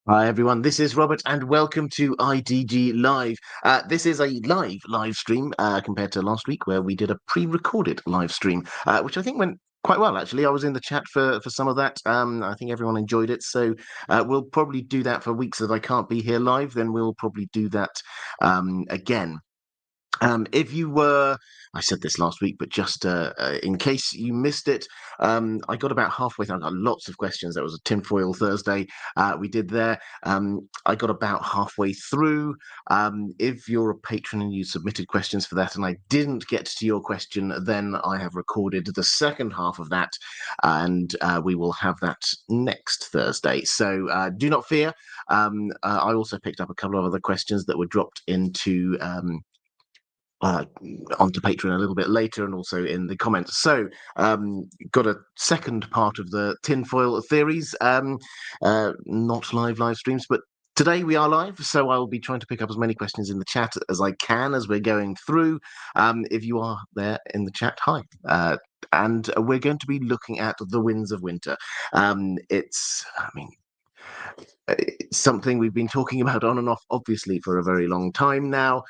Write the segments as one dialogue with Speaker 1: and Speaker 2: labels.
Speaker 1: Hi everyone, this is Robert and welcome to IDG Live. This is a live stream compared to last week where we did a pre-recorded live stream, which I think went quite well actually. I was in the chat for some of that. I think everyone enjoyed it, so we'll probably do that for weeks that I can't be here live. Then we'll probably do that again. If you were, I said this last week, but just in case you missed it, I got about halfway through. I got lots of questions. That was a tinfoil Thursday we did there. I got about halfway through. If you're a patron and you submitted questions for that and I didn't get to your question, then I have recorded the second half of that and we will have that next Thursday. So do not fear. I also picked up a couple of other questions that were dropped into onto Patreon a little bit later and also in the comments. So, got a second part of the tinfoil theories, not live streams, but today we are live, so I will be trying to pick up as many questions in the chat as I can as we're going through. If you are there in the chat, hi. And we're going to be looking at the Winds of Winter. It's something we've been talking about on and off, obviously, for a very long time now.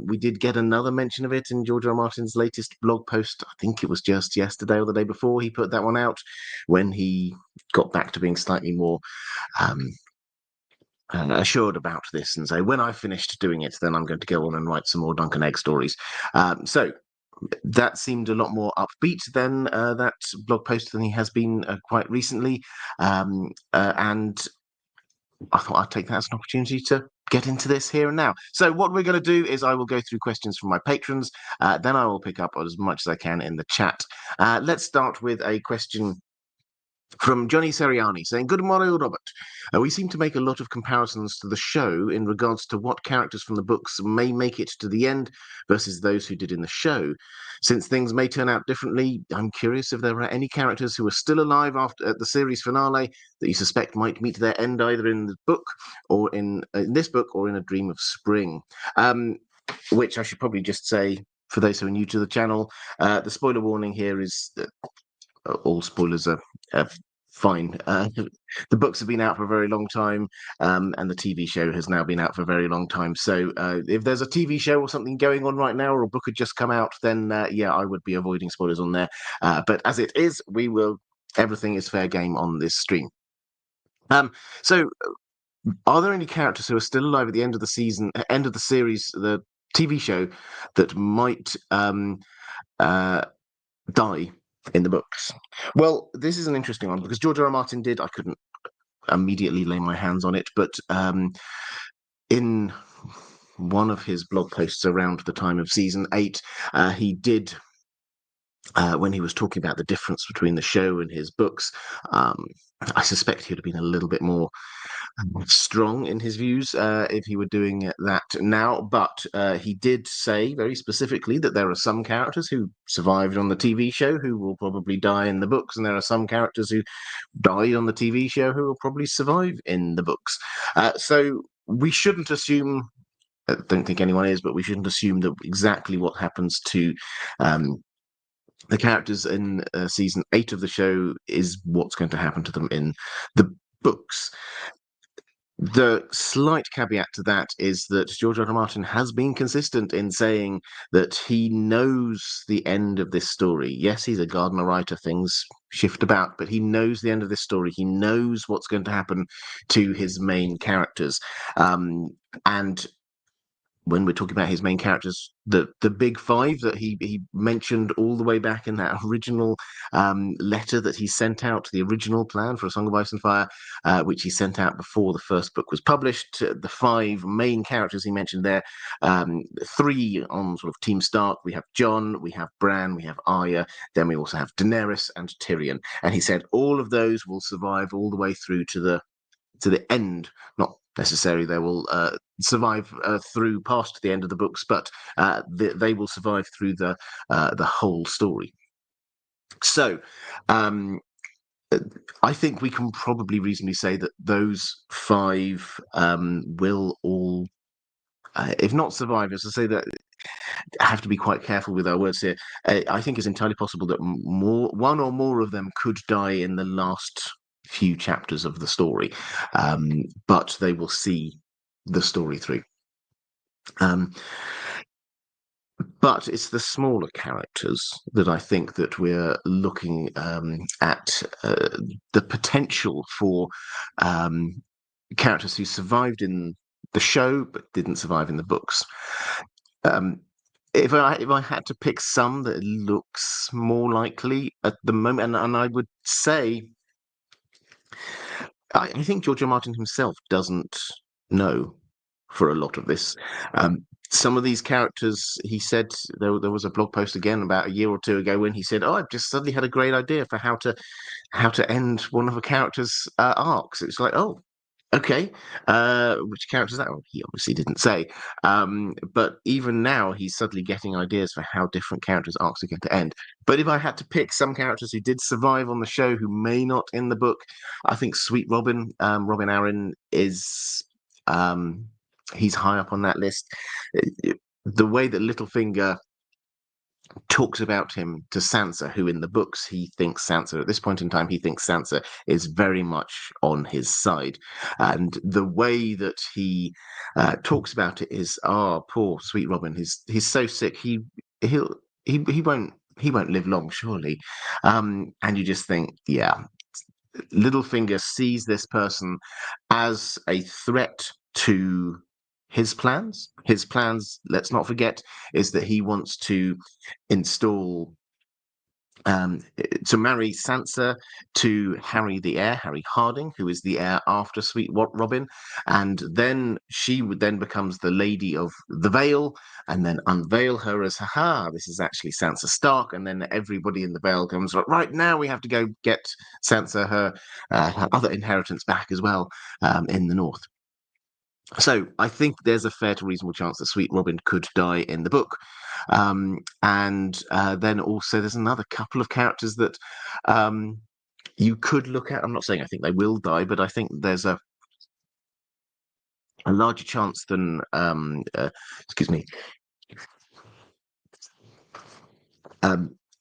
Speaker 1: We did get another mention of it in George R. R. Martin's latest blog post. I think it was just yesterday or the day before he put that one out, when he got back to being slightly more um, assured about this and say, when I've finished doing it, then I'm going to go on and write some more Dunk and Egg stories. So that seemed a lot more upbeat than that blog post than he has been quite recently. And I thought I'd take that as an opportunity to get into this here and now. So what we're going to do is I will go through questions from my patrons, then I will pick up as much as I can in the chat. Let's start with a question from Johnny Seriani saying, "Good morning, Robert. We seem to make a lot of comparisons to the show in regards to what characters from the books may make it to the end versus those who did in the show. Since things may turn out differently, I'm curious if there are any characters who are still alive after the series finale that you suspect might meet their end either in the book or in this book or in A Dream of Spring." Which I should probably just say, for those who are new to the channel, the spoiler warning here is that all spoilers are fine. The books have been out for a very long time, and the TV show has now been out for a very long time. So if there's a TV show or something going on right now, or a book had just come out, then yeah, I would be avoiding spoilers on there. But as it is, everything is fair game on this stream. So are there any characters who are still alive at the end of the season, end of the series, the TV show, that might die in the books? Well, this is an interesting one because George R. R. Martin did. I couldn't immediately lay my hands on it, but in one of his blog posts around the time of season 8, he did. When he was talking about the difference between the show and his books, I suspect he would have been a little bit more strong in his views if he were doing that now. But he did say very specifically that there are some characters who survived on the TV show who will probably die in the books, and there are some characters who died on the TV show who will probably survive in the books. So we shouldn't assume. I don't think anyone is, but we shouldn't assume that exactly what happens to the characters in season 8 of the show is what's going to happen to them in the books. The slight caveat to that is that George R. R. Martin has been consistent in saying that he knows the end of this story. Yes, he's a Gardner writer, things shift about, but he knows the end of this story. He knows what's going to happen to his main characters. And when we're talking about his main characters, the big five that he mentioned all the way back in that original letter that he sent out, the original plan for A Song of Ice and Fire, which he sent out before the first book was published. The 5 main characters he mentioned there, 3 on sort of Team Stark. We have Jon, we have Bran, we have Arya, then we also have Daenerys and Tyrion. And he said all of those will survive all the way through to the end. Not necessarily they will survive through past the end of the books, but they will survive through the whole story. So I think we can probably reasonably say that those 5 will all, if not survive, as I say, that I have to be quite careful with our words here. I think it's entirely possible that one or more of them could die in the last few chapters of the story, but they will see the story through. But it's the smaller characters that I think that we're looking at the potential for characters who survived in the show but didn't survive in the books. If I had to pick some that looks more likely at the moment, and I would say, I think George R. Martin himself doesn't know for a lot of this. Some of these characters, he said, there was a blog post again about a year or two ago when he said, "Oh, I've just suddenly had a great idea for how to end one of a character's arcs." It's like, oh, okay, which character is that? Well, he obviously didn't say. But even now, he's suddenly getting ideas for how different characters' arcs are going to end. But if I had to pick some characters who did survive on the show who may not in the book, I think Sweet Robin, Robin Arryn is. He's high up on that list. The way that Littlefinger talks about him to Sansa, who in the books he thinks Sansa, at this point in time, he thinks Sansa is very much on his side. And the way that he talks about it is, oh, poor Sweet Robin, he's so sick, he won't live long, surely. And you just think, yeah, Littlefinger sees this person as a threat to his plans. His plans, let's not forget, is that he wants to install to marry Sansa to Harry the heir, Harry Harding, who is the heir after Sweet Robin, and then she would then becomes the Lady of the Vale, and then unveil her as, haha, this is actually Sansa Stark, and then everybody in the Vale comes, right now we have to go get Sansa her other inheritance back as well in the north. So I think there's a fair to reasonable chance that Sweet Robin could die in the book. And then also there's another couple of characters that you could look at. I'm not saying I think they will die, but I think there's a larger chance than, excuse me,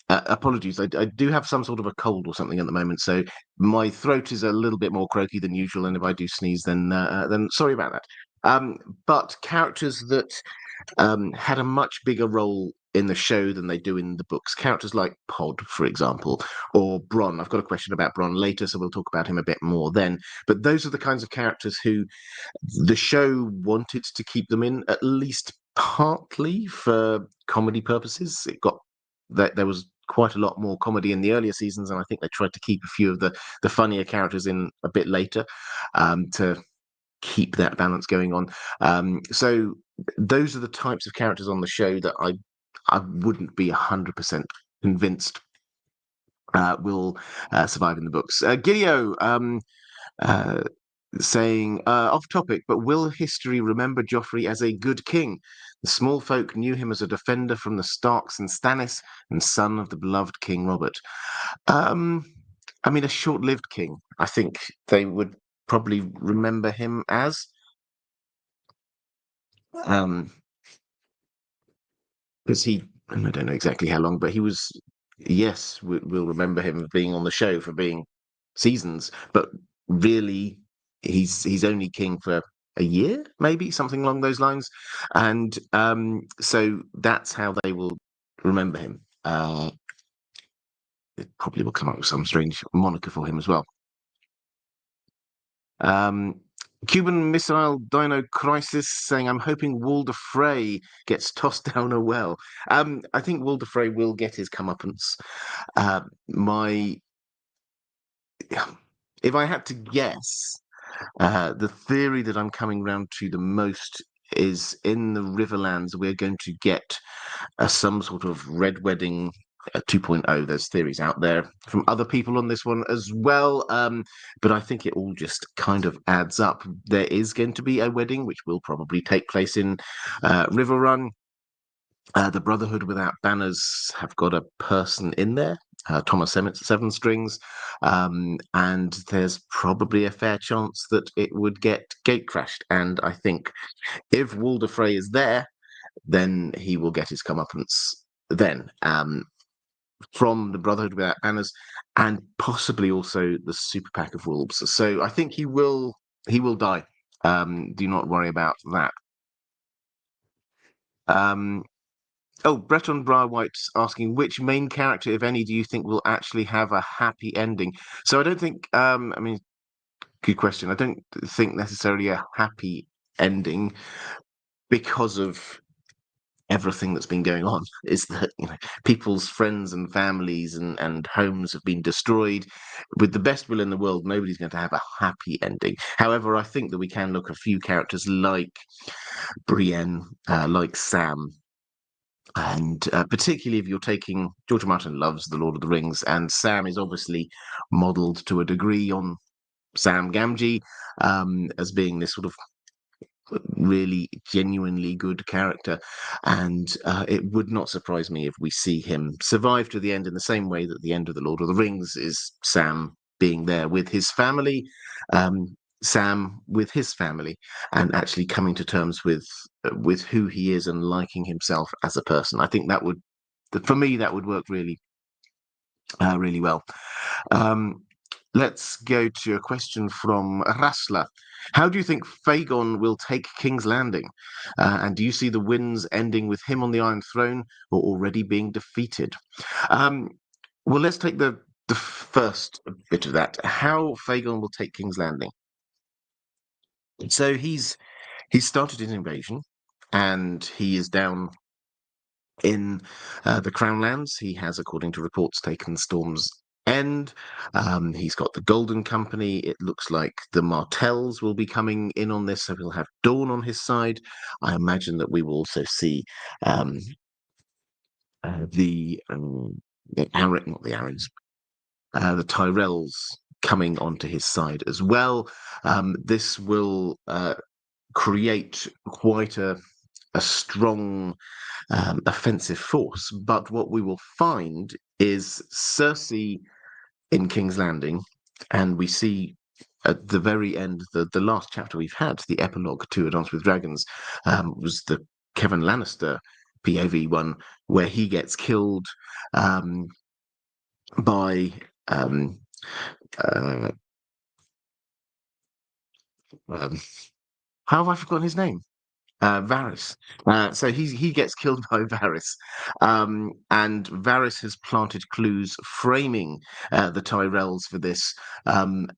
Speaker 1: apologies, I do have some sort of a cold or something at the moment, so my throat is a little bit more croaky than usual, and if I do sneeze, then sorry about that. But characters that had a much bigger role in the show than they do in the books. Characters like Pod, for example, or Bronn. I've got a question about Bronn later, so we'll talk about him a bit more then. But those are the kinds of characters who the show wanted to keep them in, at least partly for comedy purposes. It got that there was quite a lot more comedy in the earlier seasons, and I think they tried to keep a few of the funnier characters in a bit later to keep that balance going on. So those are the types of characters on the show that I wouldn't be 100% convinced will survive in the books. Gideon saying, off topic, but will history remember Joffrey as a good king? The small folk knew him as a defender from the Starks and Stannis, and son of the beloved King Robert. I mean, a short-lived king, I think they would probably remember him as. Because I don't know exactly how long, but he was, yes, we'll remember him being on the show for being seasons, but really he's only king for a year, maybe something along those lines. And so that's how they will remember him. It probably will come up with some strange moniker for him as well. Cuban Missile Dino Crisis saying, I'm hoping Walder Frey gets tossed down a well. I think Walder Frey will get his comeuppance. If I had to guess, the theory that I'm coming round to the most is in the Riverlands, we're going to get some sort of Red Wedding 2.0. There's theories out there from other people on this one as well, but I think it all just kind of adds up. There is going to be a wedding, which will probably take place in Riverrun. The Brotherhood Without Banners have got a person in there, Thomas Seven Strings, and there's probably a fair chance that it would get gate crashed. And I think if Walder Frey is there, then he will get his comeuppance then. from the Brotherhood Without Banners, and possibly also the Super Pack of Wolves. So I think he will die. Do not worry about that. Breton Briarwhite's asking, which main character, if any, do you think will actually have a happy ending? So I don't think, good question. I don't think necessarily a happy ending, because of everything that's been going on. Is that people's friends and families and homes have been destroyed. With the best will in the world, nobody's going to have a happy ending. However, I think that we can look at a few characters like Brienne, like Sam. And particularly if you're taking, George R. Martin loves The Lord of the Rings, and Sam is obviously modelled to a degree on Sam Gamgee, as being this sort of really genuinely good character. And it would not surprise me if we see him survive to the end, in the same way that the end of The Lord of the Rings is Sam being there with his family, Sam with his family, and actually coming to terms with who he is and liking himself as a person. I think that would, for me, that would work really, really well. Let's go to a question from Rasla. How do you think Fagon will take King's Landing? And do you see the wins ending with him on the Iron Throne, or already being defeated? Well, let's take the first bit of that. How Fagon will take King's Landing. So he's started his invasion, and he is down in the Crown Lands. He has, according to reports, taken Storm's End. He's got the Golden Company. It looks like the Martells will be coming in on this, so he'll have Dawn on his side. I imagine that we will also see the not the Arryns, the Tyrells coming onto his side as well. This will create quite a strong offensive force. But what we will find is Cersei in King's Landing, and we see at the very end, the last chapter we've had, the epilogue to A Dance with Dragons, was the Kevin Lannister POV one, where he gets killed by uh, how have I forgotten his name? Varys. So he gets killed by Varys, and Varys has planted clues framing the Tyrells for this,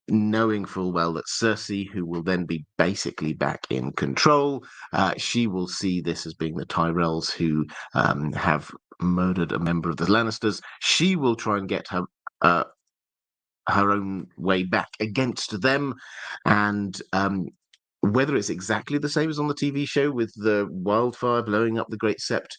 Speaker 1: knowing full well that Cersei, who will then be basically back in control, she will see this as being the Tyrells who have murdered a member of the Lannisters. She will try and get her own way back against them, and whether it's exactly the same as on the TV show with the wildfire blowing up the Great Sept,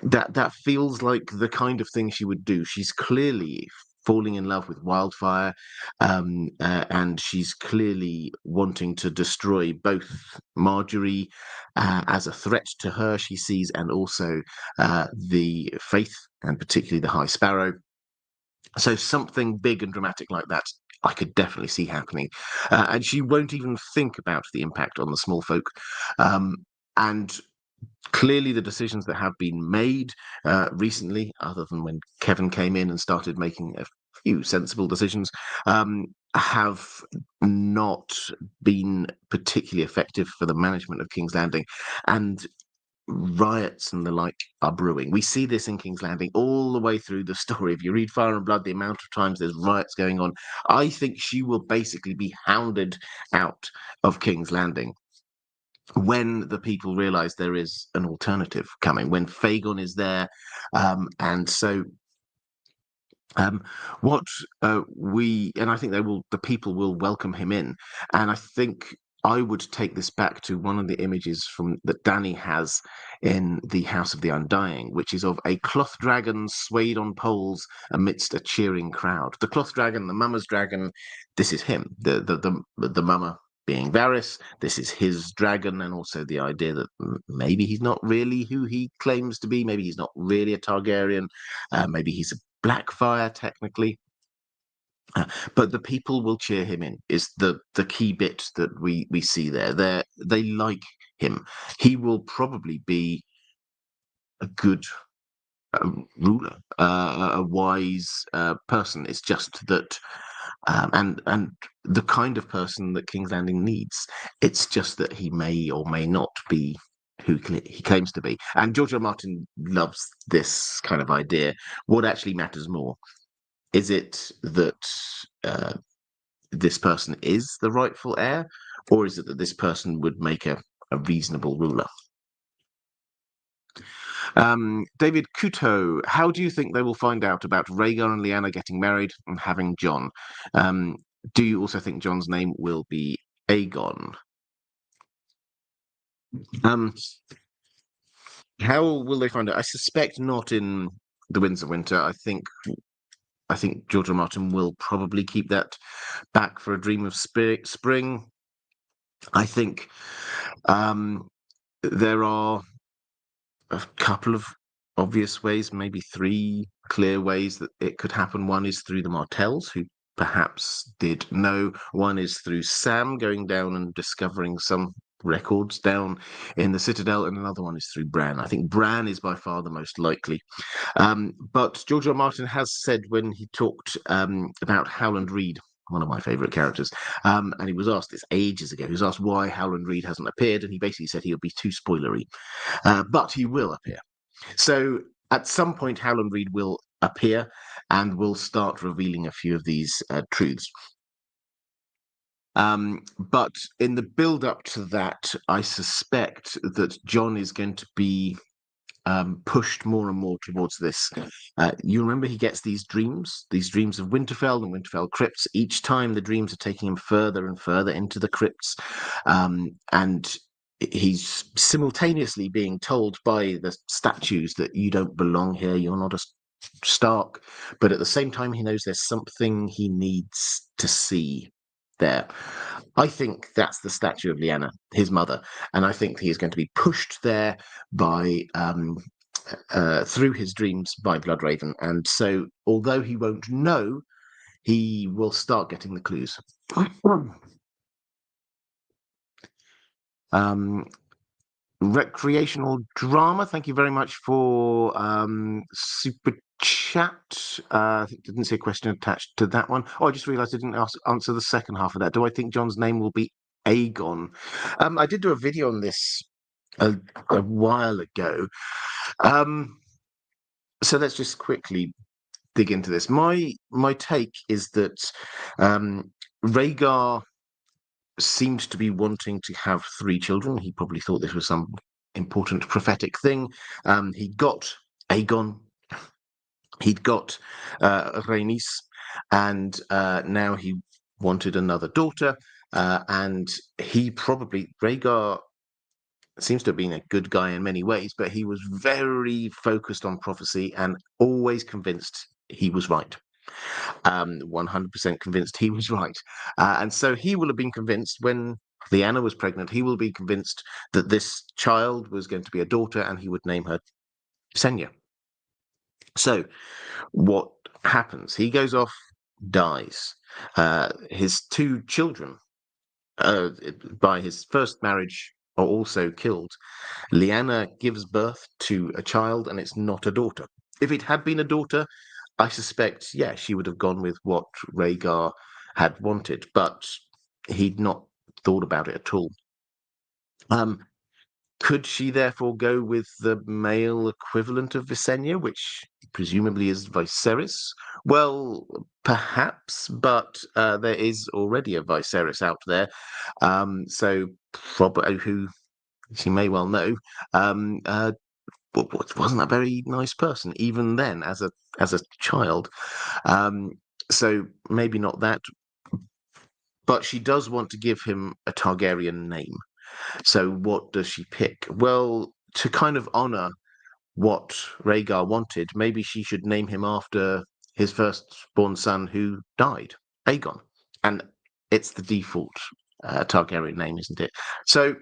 Speaker 1: that feels like the kind of thing she would do. She's clearly falling in love with wildfire, and she's clearly wanting to destroy both Marjorie as a threat to her, she sees, and also the Faith, and particularly the High Sparrow. So something big and dramatic like that, I could definitely see happening. And she won't even think about the impact on the small folk. And clearly the decisions that have been made recently, other than when Kevin came in and started making a few sensible decisions, have not been particularly effective for the management of King's Landing. And riots and the like are brewing. We see this in King's Landing all the way through the story. If you read Fire and Blood, the amount of times there's riots going on, I think she will basically be hounded out of King's Landing when the people realize there is an alternative coming, when Fagon is there. And so what and I think the people will welcome him in. And I think I would take this back to one of the images from that Dany has in the House of the Undying, which is of a cloth dragon swayed on poles amidst a cheering crowd. The cloth dragon, the mama's dragon, this is him. The mama being Varys, this is his dragon, and also the idea that maybe he's not really who he claims to be. Maybe he's not really a Targaryen. Maybe he's a Blackfire, technically. But the people will cheer him in, is the key bit that we see there. They like him. He will probably be a good ruler, a wise person. It's just that, and the kind of person that King's Landing needs. It's just that he may or may not be who he claims to be. And George R. R. Martin loves this kind of idea. What actually matters more? Is it that this person is the rightful heir, or is it that this person would make a reasonable ruler? David Kuto, how do you think they will find out about Rhaegar and Lyanna getting married and having Jon? Do you also think Jon's name will be Aegon? How will they find out? I suspect not in The Winds of Winter. I think George R. R. Martin will probably keep that back for A Dream of Spring. I think there are a couple of obvious ways, maybe three clear ways that it could happen. One is through the Martells, who perhaps did know. One is through Sam going down and discovering some records down in the Citadel, and another one is through Bran. I think Bran is by far the most likely. But George R. R. Martin has said, when he talked about Howland Reed, one of my favourite characters, and he was asked this ages ago, he was asked why Howland Reed hasn't appeared, and he basically said he'll be too spoilery. But he will appear. So at some point, Howland Reed will appear and will start revealing a few of these truths. But in the build-up to that, I suspect that Jon is going to be pushed more and more towards this. You remember he gets these dreams of Winterfell and Winterfell crypts. Each time the dreams are taking him further and further into the crypts. And he's simultaneously being told by the statues that you don't belong here, you're not a Stark, but at the same time he knows there's something he needs to see there. I think that's the statue of Lyanna, his mother, and I think he is going to be pushed there by through his dreams by Bloodraven. And so, although he won't know, he will start getting the clues. Recreational drama. Thank you very much for super chat. I didn't see a question attached to that one. Oh, I just realised I didn't answer the second half of that. Do I think Jon's name will be Aegon? I did do a video on this a while ago. So let's just quickly dig into this. My take is that Rhaegar seems to be wanting to have 3 children. He probably thought this was some important prophetic thing. He got Aegon, he'd got Rhaenys, and now he wanted another daughter. And Rhaegar seems to have been a good guy in many ways, but he was very focused on prophecy and always convinced he was right. 100% convinced he was right. And so he will have been convinced when Lyanna was pregnant, he will be convinced that this child was going to be a daughter and he would name her Senya. So what happens? He goes off, dies. His 2 children by his first marriage are also killed. Lyanna gives birth to a child and it's not a daughter. If it had been a daughter, I suspect, yeah, she would have gone with what Rhaegar had wanted, but he'd not thought about it at all. Could she therefore go with the male equivalent of Visenya, which presumably is Viserys? Well, perhaps, but there is already a Viserys out there, so probably who she may well know. Wasn't a very nice person even then as a child. So maybe not that, but she does want to give him a Targaryen name. So what does she pick? Well, to kind of honor what Rhaegar wanted, maybe she should name him after his firstborn son who died, Aegon. And it's the default Targaryen name, isn't it? So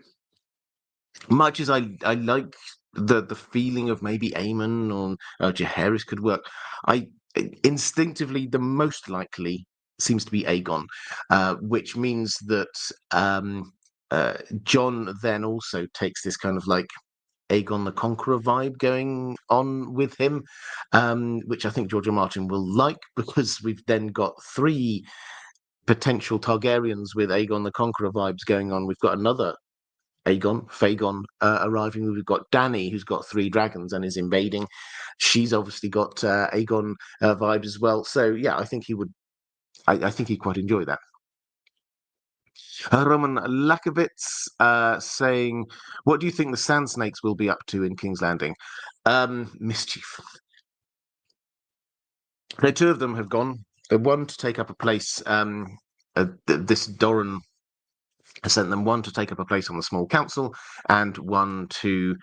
Speaker 1: much as I like the feeling of maybe Aemon or Jaehaerys could work, I instinctively the most likely seems to be Aegon, which means that Jon then also takes this kind of like Aegon the Conqueror vibe going on with him, which I think George R. R. Martin will like, because we've then got 3 potential Targaryens with Aegon the Conqueror vibes going on. We've got another Fagon arriving. We've got Dany, who's got 3 dragons and is invading. She's obviously got Aegon vibes as well. So yeah, I think he would. I think he'd quite enjoy that. Roman Lakovitz saying, "What do you think the Sand Snakes will be up to in King's Landing?" Mischief. No, 2 of them have gone. One to take up a place. This Doran has sent them, one to take up a place on the small council, and one to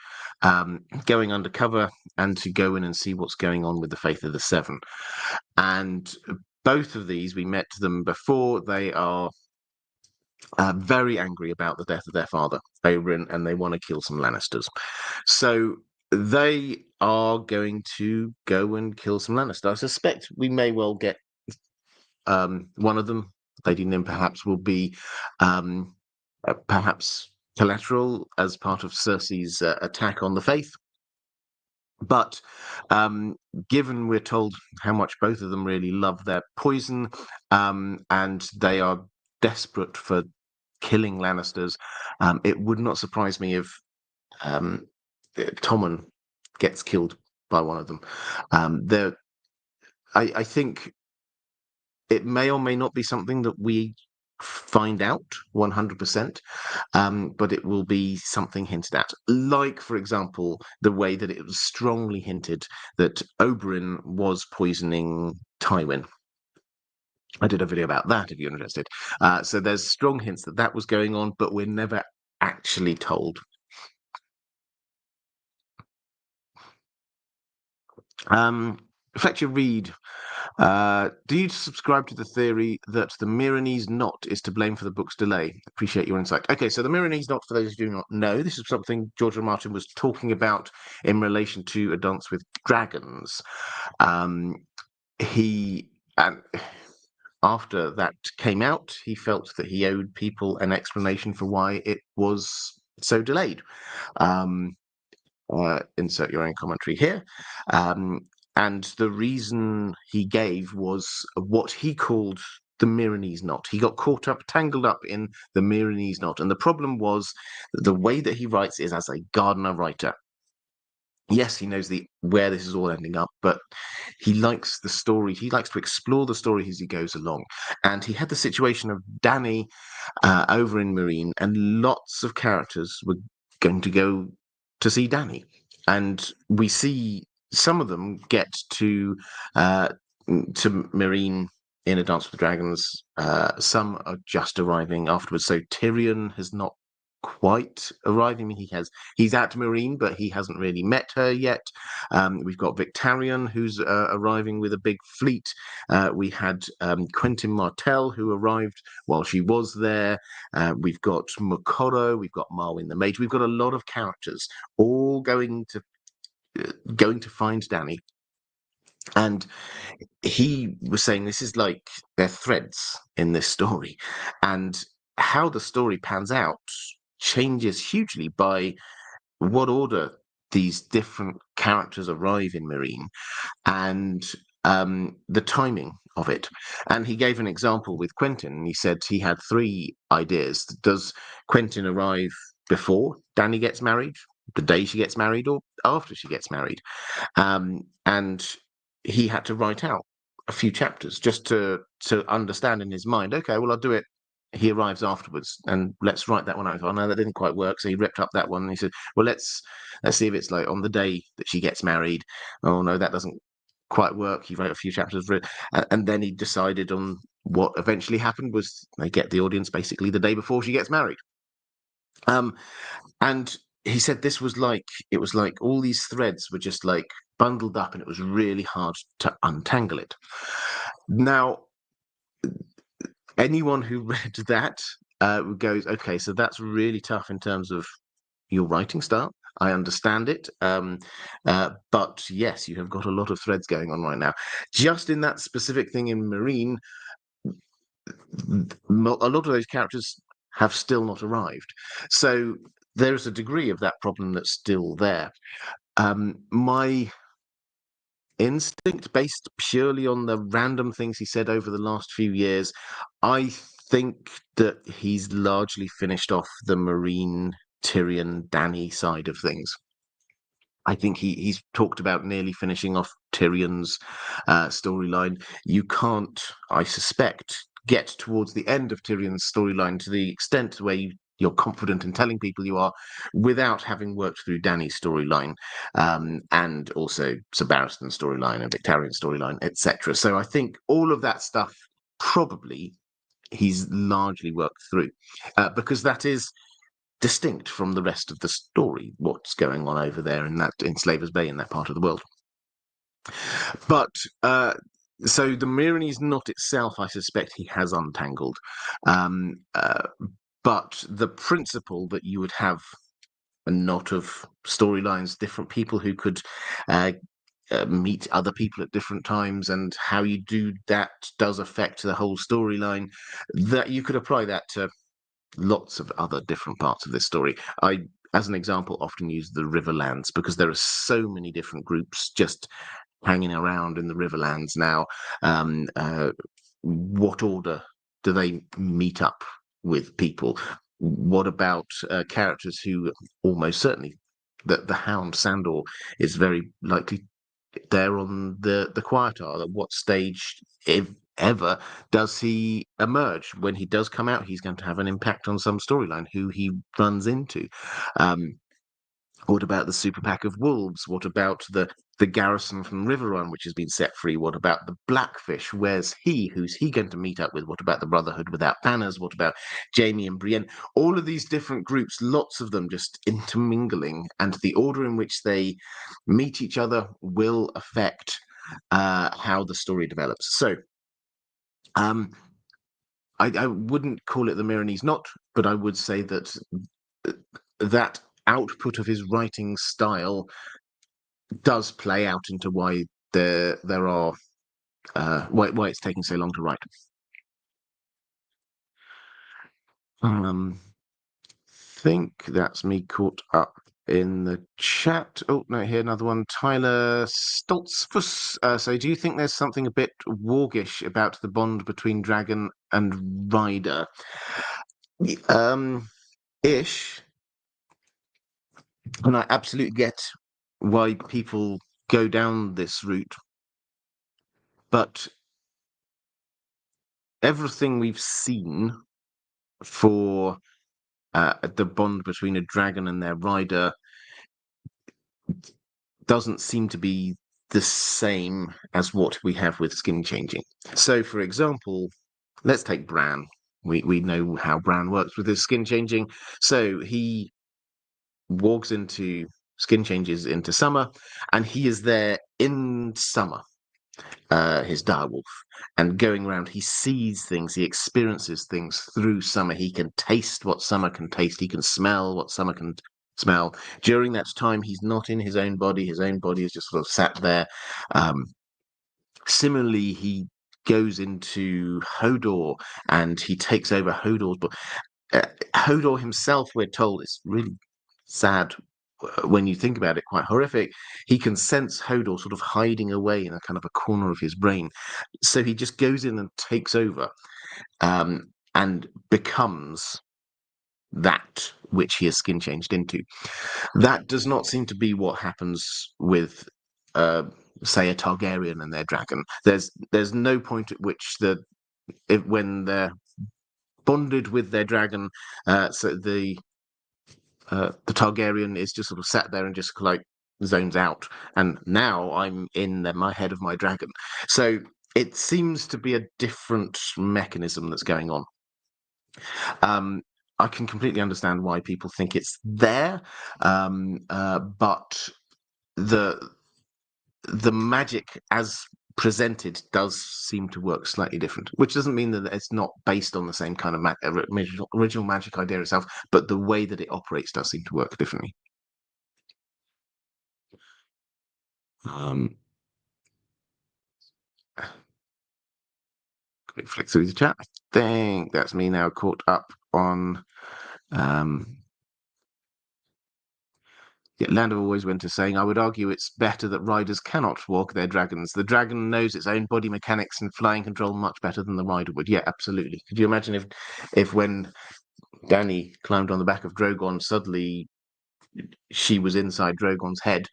Speaker 1: going undercover and to go in and see what's going on with the Faith of the Seven. And both of these, we met them before. They are very angry about the death of their father, Oberyn, and they want to kill some Lannisters. So they are going to go and kill some Lannisters. I suspect we may well get one of them. Lady Nym perhaps will be perhaps collateral as part of Cersei's attack on the Faith. But given we're told how much both of them really love their poison, and they are desperate for killing Lannisters, it would not surprise me if Tommen gets killed by one of them. I think it may or may not be something that we find out 100%, but it will be something hinted at. Like, for example, the way that it was strongly hinted that Oberyn was poisoning Tywin. I did a video about that if you're interested. So there's strong hints that that was going on, but we're never actually told. Fletcher Reed, do you subscribe to the theory that the Meereenese Knot is to blame for the book's delay? Appreciate your insight. Okay, so the Meereenese Knot, for those who do not know, this is something George R. R. Martin was talking about in relation to A Dance with Dragons. After that came out, he felt that he owed people an explanation for why it was so delayed. Insert your own commentary here. And the reason he gave was what he called the Meereenese Knot. He got tangled up in the Meereenese Knot. And the problem was that the way that he writes is as a Gardner writer. Yes, he knows where this is all ending up, but he likes the story. He likes to explore the story as he goes along. And he had the situation of Dany over in Meereen, and lots of characters were going to go to see Dany. And we see some of them get to Meereen in A Dance with Dragons. Some are just arriving afterwards. So Tyrion has not quite arriving. I mean, he's at Meereen, but he hasn't really met her yet. We've got Victarion, who's arriving with a big fleet. We had Quentin Martell, who arrived while she was there. We've got Mokoro, we've got Marwyn the Mage. We've got a lot of characters all going to find Dany. And he was saying this is like they're threads in this story, and how the story pans out changes hugely by what order these different characters arrive in Meereen and the timing of it. And he gave an example with Quentin. He said he had 3 ideas. Does Quentin arrive before Dany gets married, the day she gets married, or after she gets married? And he had to write out a few chapters just to understand in his mind, okay, well, I'll do it. He arrives afterwards, and let's write that one out. Oh no, that didn't quite work. So he ripped up that one, and he said, well, let's see if it's like on the day that she gets married. Oh no, that doesn't quite work. He wrote a few chapters, and then he decided on what eventually happened was they get the audience basically the day before she gets married. And he said it was like all these threads were just like bundled up, and it was really hard to untangle it. Now, anyone who read that goes, okay, so that's really tough in terms of your writing style. I understand it. But yes, you have got a lot of threads going on right now. Just in that specific thing in Meereen, a lot of those characters have still not arrived. So there is a degree of that problem that's still there. My instinct, based purely on the random things he said over the last few years, I think that he's largely finished off the Meereen, Tyrion, Dany side of things. I think he's talked about nearly finishing off Tyrion's storyline. You can't, I suspect, get towards the end of Tyrion's storyline to the extent where you're confident in telling people you are without having worked through Dany's storyline, and also Sir Barristan's storyline and Victarion's storyline, etc. So I think all of that stuff probably he's largely worked through, because that is distinct from the rest of the story, what's going on over there in Slaver's Bay, in that part of the world. But so the Meereenese Knot itself, I suspect he has untangled. But the principle that you would have a knot of storylines, different people who could meet other people at different times, and how you do that does affect the whole storyline, that you could apply that to lots of other different parts of this story. I, as an example, often use the Riverlands because there are so many different groups just hanging around in the Riverlands now. What order do they meet up with people? What about characters who almost certainly, the Hound Sandor is very likely there on the Quiet Isle. At what stage, if ever, does he emerge? When he does come out, he's going to have an impact on some storyline, who he runs into. What about the super pack of wolves? What about the garrison from Riverrun, which has been set free? What about the Blackfish? Where's he? Who's he going to meet up with? What about the Brotherhood without banners? What about Jaime and Brienne? All of these different groups, lots of them just intermingling, and the order in which they meet each other will affect how the story develops. So, I wouldn't call it the Meereenese Knot, but I would say that that output of his writing style does play out into why there are why it's taking so long to write. Think that's me caught up in the chat. Oh no, here another one. Tyler Stoltzfus. So, do you think there's something a bit wargish about the bond between Dragon and Rider? Ish. And I absolutely get why people go down this route, but everything we've seen for the bond between a dragon and their rider doesn't seem to be the same as what we have with skin changing. So, for example, let's take Bran. We know how Bran works with his skin changing. So he walks into skin changes into summer, and he is there in summer. His direwolf, and going around, he sees things, he experiences things through summer. He can taste what summer can taste, he can smell what summer can smell. During that time, he's not in his own body. His own body is just sort of sat there. Similarly, he goes into Hodor and he takes over Hodor's. But Hodor himself, we're told, is really sad when you think about it, quite horrific. He can sense Hodor sort of hiding away in a kind of a corner of his brain. So he just goes in and takes over, and becomes that which he has skin changed into. That does not seem to be what happens with, say, a Targaryen and their dragon. There's no point at which when they're bonded with their dragon, so the Targaryen is just sort of sat there and just like zones out. And now I'm in my head of my dragon. So it seems to be a different mechanism that's going on. I can completely understand why people think it's there, but the magic as presented does seem to work slightly different, which doesn't mean that it's not based on the same kind of original magic idea itself, but the way that it operates does seem to work differently. Quick flick through the chat. I think that's me now caught up on Yet Landor always went to saying, I would argue it's better that riders cannot walk their dragons. The dragon knows its own body mechanics and flying control much better than the rider would. Yeah, absolutely. Could you imagine if when Dany climbed on the back of Drogon, suddenly she was inside Drogon's head,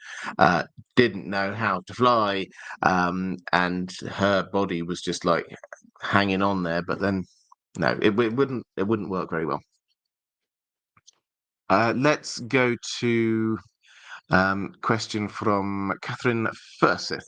Speaker 1: didn't know how to fly, and her body was just like hanging on there. But then, no, it wouldn't work very well. Let's go to question from Catherine Fursith.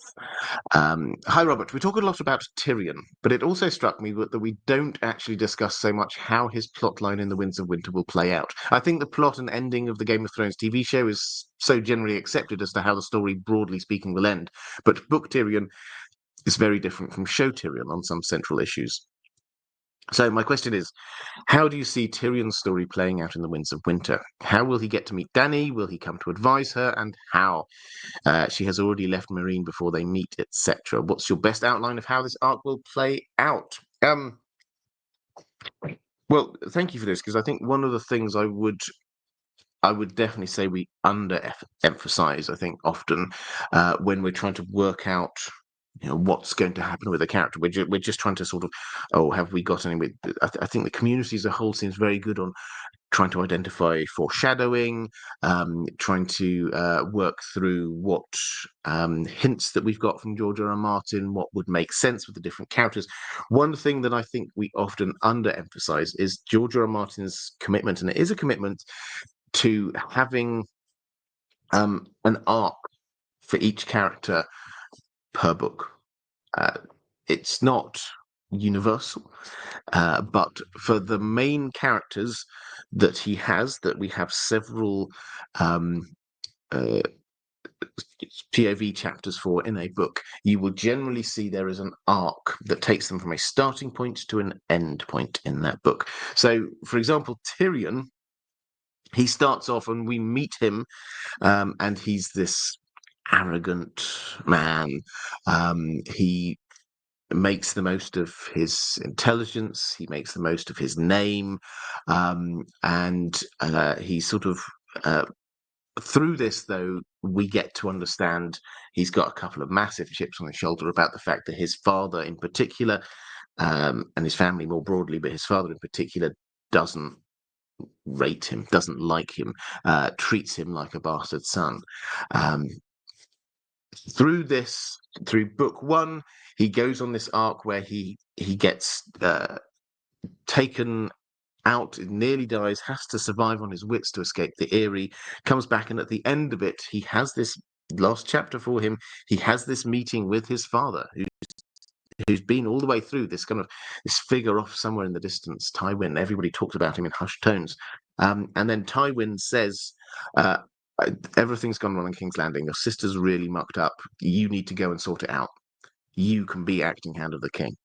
Speaker 1: Hi, Robert. We talk a lot about Tyrion, but it also struck me that we don't actually discuss so much how his plotline in The Winds of Winter will play out. I think the plot and ending of the Game of Thrones TV show is so generally accepted as to how the story, broadly speaking, will end. But book Tyrion is very different from show Tyrion on some central issues. So my question is, how do you see Tyrion's story playing out in The Winds of Winter? How will he get to meet Dany? Will he come to advise her? And how? She has already left Meereen before they meet, etc. What's your best outline of how this arc will play out? Well, thank you for this, because I think one of the things I would definitely say we emphasize, I think, often when we're trying to work out what's going to happen with a character. We're just trying to sort of, have we got any? I think the community as a whole seems very good on trying to identify foreshadowing, trying to work through what hints that we've got from George R.R. Martin, what would make sense with the different characters. One thing that I think we often underemphasize is George R.R. Martin's commitment, and it is a commitment to having an arc for each character per book. It's not universal, but for the main characters that he has, that we have several POV chapters for in a book, you will generally see there is an arc that takes them from a starting point to an end point in that book. So, for example, Tyrion, he starts off and we meet him, and he's this arrogant man. He makes the most of his intelligence, he makes the most of his name, and he sort of through this, though, we get to understand he's got a couple of massive chips on his shoulder about the fact that his father in particular, and his family more broadly, but his father in particular doesn't rate him, doesn't like him, treats him like a bastard son. Through book one, he goes on this arc where he gets taken out, nearly dies, has to survive on his wits to escape the Eyrie, comes back, and at the end of it, he has this last chapter for him. He has this meeting with his father, who's been all the way through this kind of this figure off somewhere in the distance, Tywin. Everybody talks about him in hushed tones. And then Tywin says, everything's gone wrong in King's Landing. Your sister's really mucked up. You need to go and sort it out. You can be acting hand of the king.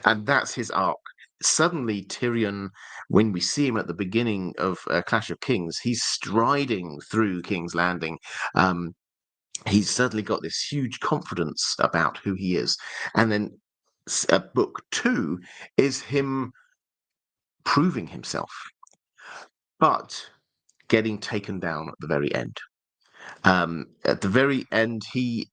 Speaker 1: And that's his arc. Suddenly, Tyrion, when we see him at the beginning of Clash of Kings, he's striding through King's Landing. He's suddenly got this huge confidence about who he is. And then book two is him proving himself, but getting taken down at the very end. At the very end, he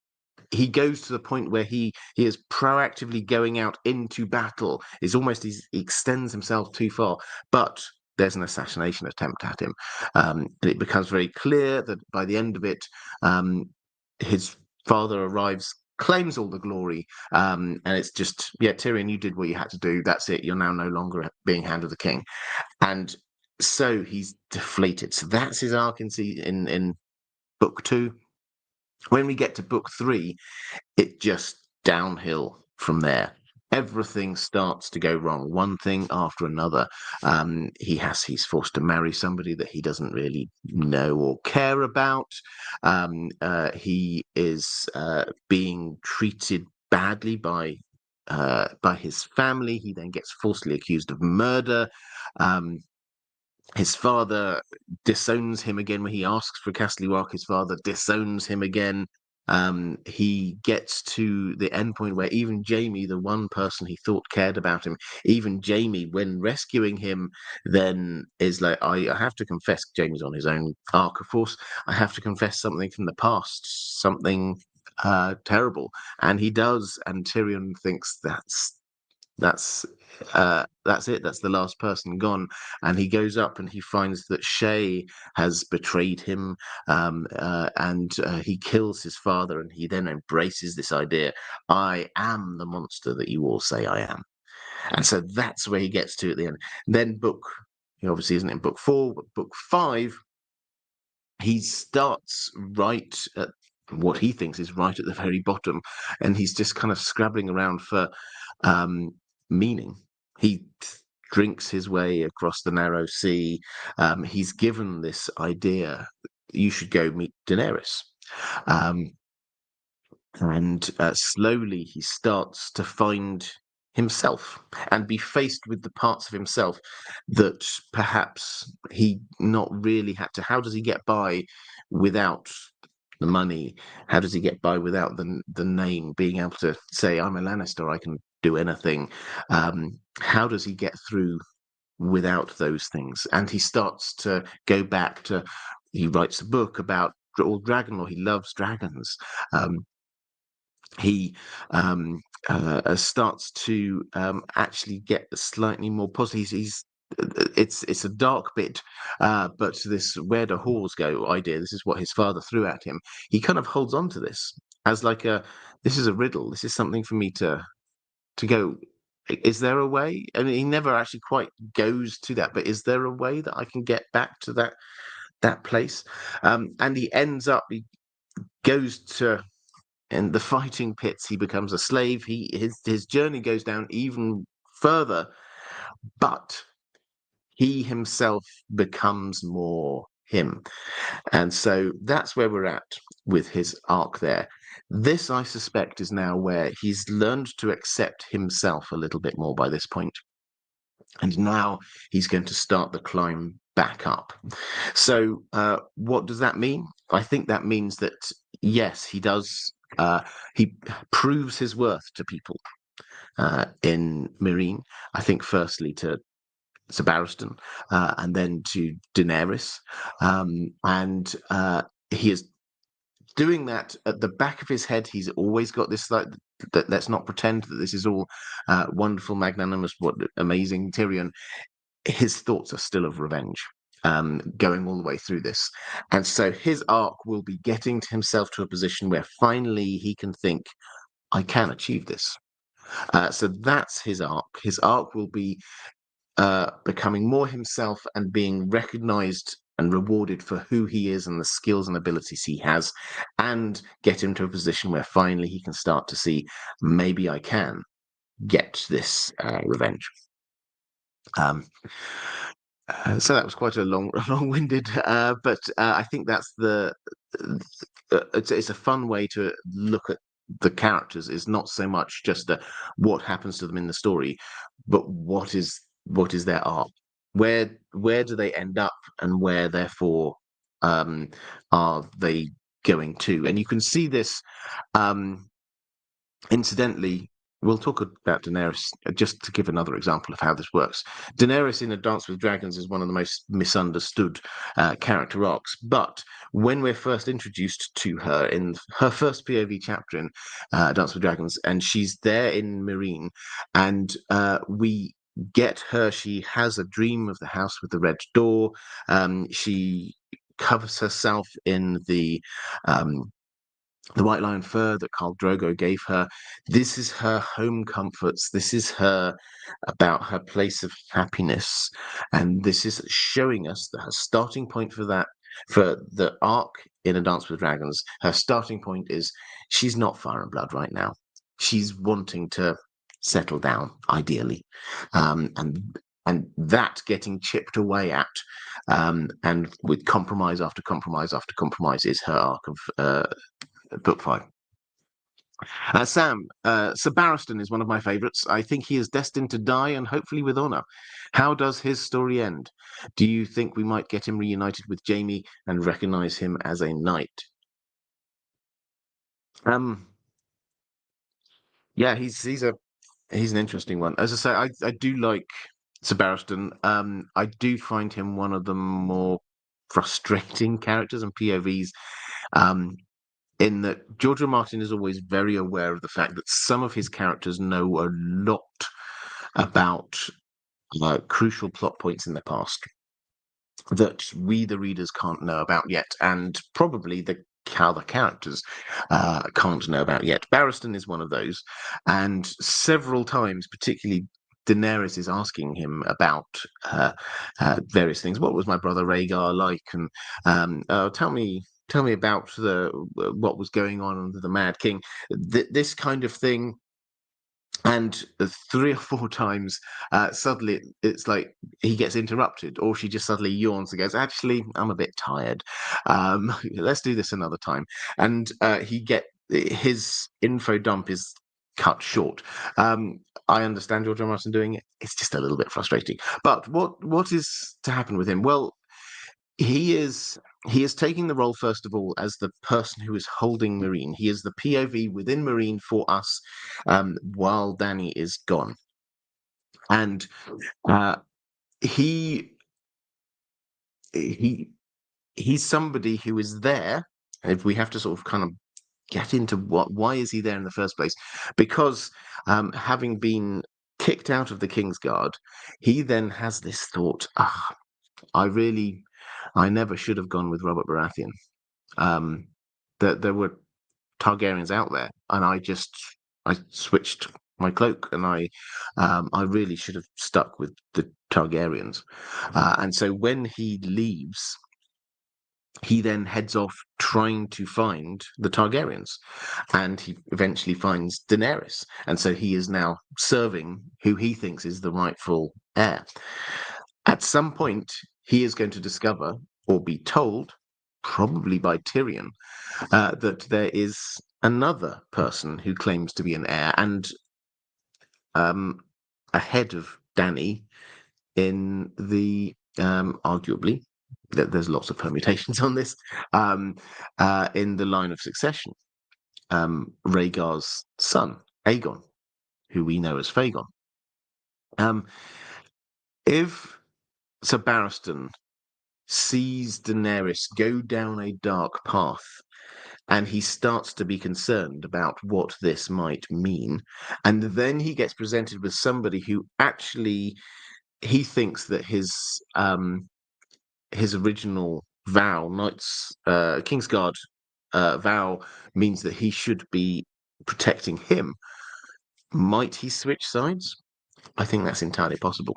Speaker 1: goes to the point where he is proactively going out into battle. It's almost he extends himself too far, but there's an assassination attempt at him. And it becomes very clear that by the end of it, his father arrives, claims all the glory, and it's just, Tyrion, you did what you had to do. That's it. You're now no longer being Hand of the King. And so he's deflated. So that's his arc in book two. When we get to book three, it just downhill from there. Everything starts to go wrong, one thing after another. He's forced to marry somebody that he doesn't really know or care about. He is being treated badly by his family. He then gets falsely accused of murder. His father disowns him again when he asks for Castle Rock. His father disowns him again. He gets to the end point where even Jaime, the one person he thought cared about him, even Jaime, when rescuing him, then is like, I have to confess, Jaime's on his own arc, of course. I have to confess something from the past, something terrible, and he does. And Tyrion thinks that's that's it. That's the last person gone. And he goes up and he finds that Shay has betrayed him, and he kills his father. And he then embraces this idea: I am the monster that you all say I am. And so that's where he gets to at the end. Then he obviously isn't in book 4, but book 5, he starts right at what he thinks is right at the very bottom, and he's just kind of scrabbling around for meaning. He drinks his way across the narrow sea. He's given this idea: you should go meet Daenerys. Um, and slowly he starts to find himself and be faced with the parts of himself that perhaps he not really had to. How does he get by without the money? How does he get by without the name? Being able to say, I'm a Lannister, I can do anything. How does he get through without those things? And he starts to go back to, he writes a book about all dragon, or he loves dragons. He starts to actually get slightly more positive. It's a dark bit, but this where the halls go idea. This is what his father threw at him. He kind of holds on to this as like this is a riddle. This is something for me to go. Is there a way? I mean, he never actually quite goes to that, but is there a way that I can get back to that place? And he ends up. He goes to. In the fighting pits, he becomes a slave. His journey goes down even further, but he himself becomes more him. And so that's where we're at with his arc there. This, I suspect, is now where he's learned to accept himself a little bit more by this point. And now he's going to start the climb back up. So what does that mean? I think that means that, yes, he does. He proves his worth to people in Meereen. I think firstly to Barristan, and then to Daenerys, and he is doing that at the back of his head. He's always got this like that. Let's not pretend that this is all wonderful, magnanimous, what amazing Tyrion. His thoughts are still of revenge. Going all the way through this. And so his arc will be getting to himself to a position where finally he can think, I can achieve this. So that's his arc. His arc will be becoming more himself and being recognized and rewarded for who he is and the skills and abilities he has, and get him to a position where finally he can start to see, maybe I can get this revenge. So that was quite a long-winded, but I think that's it's a fun way to look at the characters. Is not so much just what happens to them in the story, but what is their arc? Where do they end up, and where therefore are they going to? And you can see this. Incidentally, we'll talk about Daenerys just to give another example of how this works. Daenerys in A Dance with Dragons is one of the most misunderstood character arcs, but when we're first introduced to her in her first POV chapter in Dance with Dragons, and she's there in Meereen, and we get her, she has a dream of the house with the red door. She covers herself in the white lion fur that Khal Drogo gave her. This is her home comforts. This is her about her place of happiness. And this is showing us that her starting point for the arc in A Dance with Dragons, her starting point is she's not fire and blood right now. She's wanting to settle down, ideally. And that getting chipped away at, and with compromise after compromise after compromise, is her arc of book 5. Sam, Sir Barristan is one of my favourites. I think he is destined to die, and hopefully with honour. How does his story end? Do you think we might get him reunited with Jaime and recognise him as a knight? Um, yeah, he's an interesting one. As I say, I do like Sir Barristan. I do find him one of the more frustrating characters and POVs. Um, in that George R. R. Martin is always very aware of the fact that some of his characters know a lot about crucial plot points in the past that we, the readers, can't know about yet, and probably how the characters can't know about yet. Barristan is one of those, and several times, particularly Daenerys is asking him about various things. What was my brother Rhaegar like? And tell me about the what was going on under the Mad King. This kind of thing. And three or four times, suddenly it's like he gets interrupted, or she just suddenly yawns and goes, "Actually, I'm a bit tired. Let's do this another time." And his info dump is cut short. I understand George R. R. Martin doing it. It's just a little bit frustrating. But what is to happen with him? Well, he is taking the role first of all as the person who is holding Meereen. He is the POV within Meereen for us while Dany is gone, and uh, he he he's somebody who is there. If we have to sort of kind of get into why is he there in the first place, because having been kicked out of the Kingsguard, he then has this thought: I never should have gone with Robert Baratheon. That there were Targaryens out there, and I switched my cloak, and I really should have stuck with the Targaryens. And so when he leaves, he then heads off trying to find the Targaryens, and he eventually finds Daenerys, and so he is now serving who he thinks is the rightful heir. At some point, he is going to discover or be told, probably by Tyrion, that there is another person who claims to be an heir and ahead of Dany in the arguably there's lots of permutations on this in the line of succession. Rhaegar's son, Aegon, who we know as Fagon. If Sir Barristan sees Daenerys go down a dark path and he starts to be concerned about what this might mean. And then he gets presented with somebody who actually he thinks that his original vow, Knight's Kingsguard vow, means that he should be protecting him. Might he switch sides? I think that's entirely possible.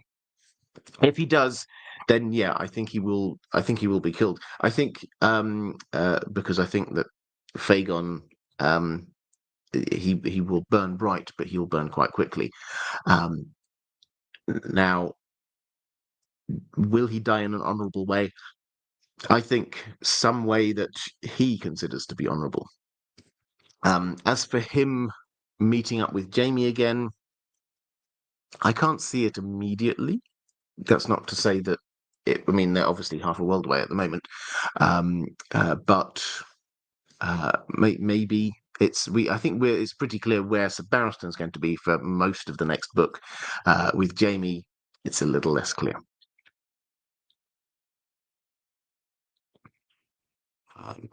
Speaker 1: If he does, then yeah, I think he will. I think he will be killed. I think because I think that Fagon he will burn bright, but he will burn quite quickly. Um, Now, will he die in an honourable way? I think some way that he considers to be honourable. As for him meeting up with Jaime again, I can't see it immediately. That's not to say that I mean, they're obviously half a world away at the moment, but maybe I think it's pretty clear where Sir Barristan's going to be for most of the next book. With Jaime, it's a little less clear.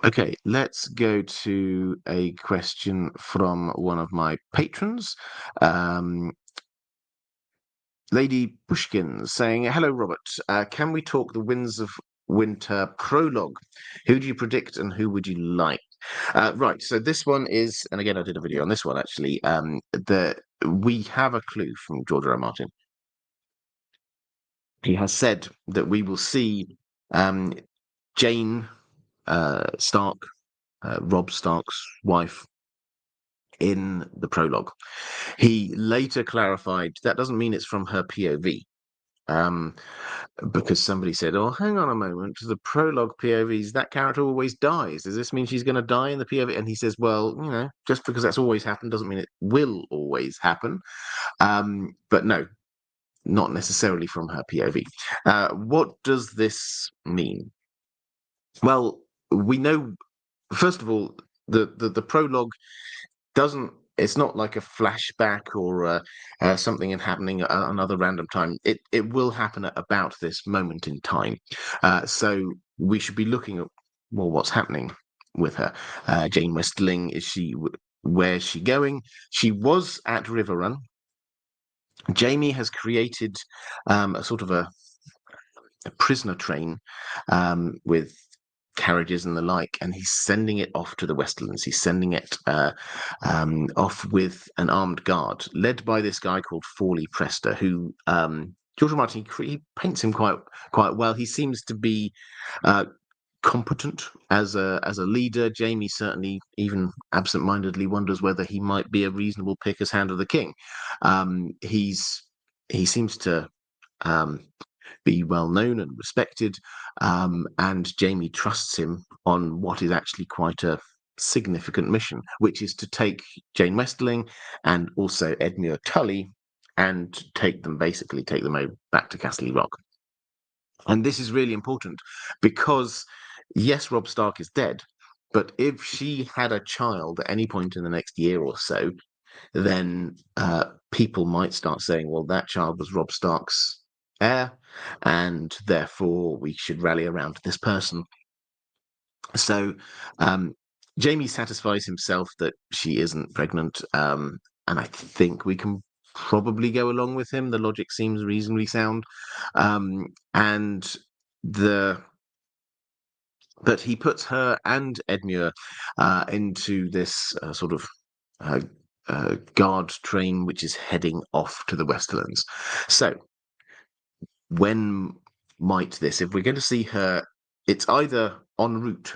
Speaker 1: Okay, let's go to a question from one of my patrons. Lady Pushkin saying, "Hello, Robert. Can we talk the Winds of Winter prologue? Who do you predict and who would you like?" Right, so this one is, and again, I did a video on this one actually. We have a clue from George R. R. Martin. He has said that we will see Jane Stark, Robb Stark's wife, in the prologue. He later clarified that doesn't mean it's from her POV. Because somebody said, "Oh, hang on a moment, the prologue POVs, that character always dies. Does this mean she's going to die in the POV?" And he says, "Well, just because that's always happened doesn't mean it will always happen." But no, not necessarily from her POV. What does this mean? Well, we know, first of all, the prologue doesn't. It's not like a flashback or something happening at another random time. It will happen at about this moment in time. So we should be looking at, well, what's happening with her. Jane Westerling, where's she going? She was at Riverrun. Jamie has created a sort of a prisoner train with carriages and the like, and he's sending it off to the Westerlands. He's sending it off with an armed guard led by this guy called Fawley Prester, who George R. R. Martin, he paints him quite well. He seems to be competent as a leader. Jamie certainly, even absent-mindedly, wonders whether he might be a reasonable pick as Hand of the King. He seems to be well known and respected, and Jamie trusts him on what is actually quite a significant mission, which is to take Jane Westerling and also Edmure Tully and take them over back to Castle Rock. And this is really important because, yes, Robb Stark is dead, but if she had a child at any point in the next year or so, then people might start saying, well, that child was Robb Stark's heir, and therefore we should rally around this person. So Jamie satisfies himself that she isn't pregnant, and I think we can probably go along with him. The logic seems reasonably sound, but he puts her and Edmure into this sort of guard train, which is heading off to the Westerlands. So when might this, if we're going to see her, it's either en route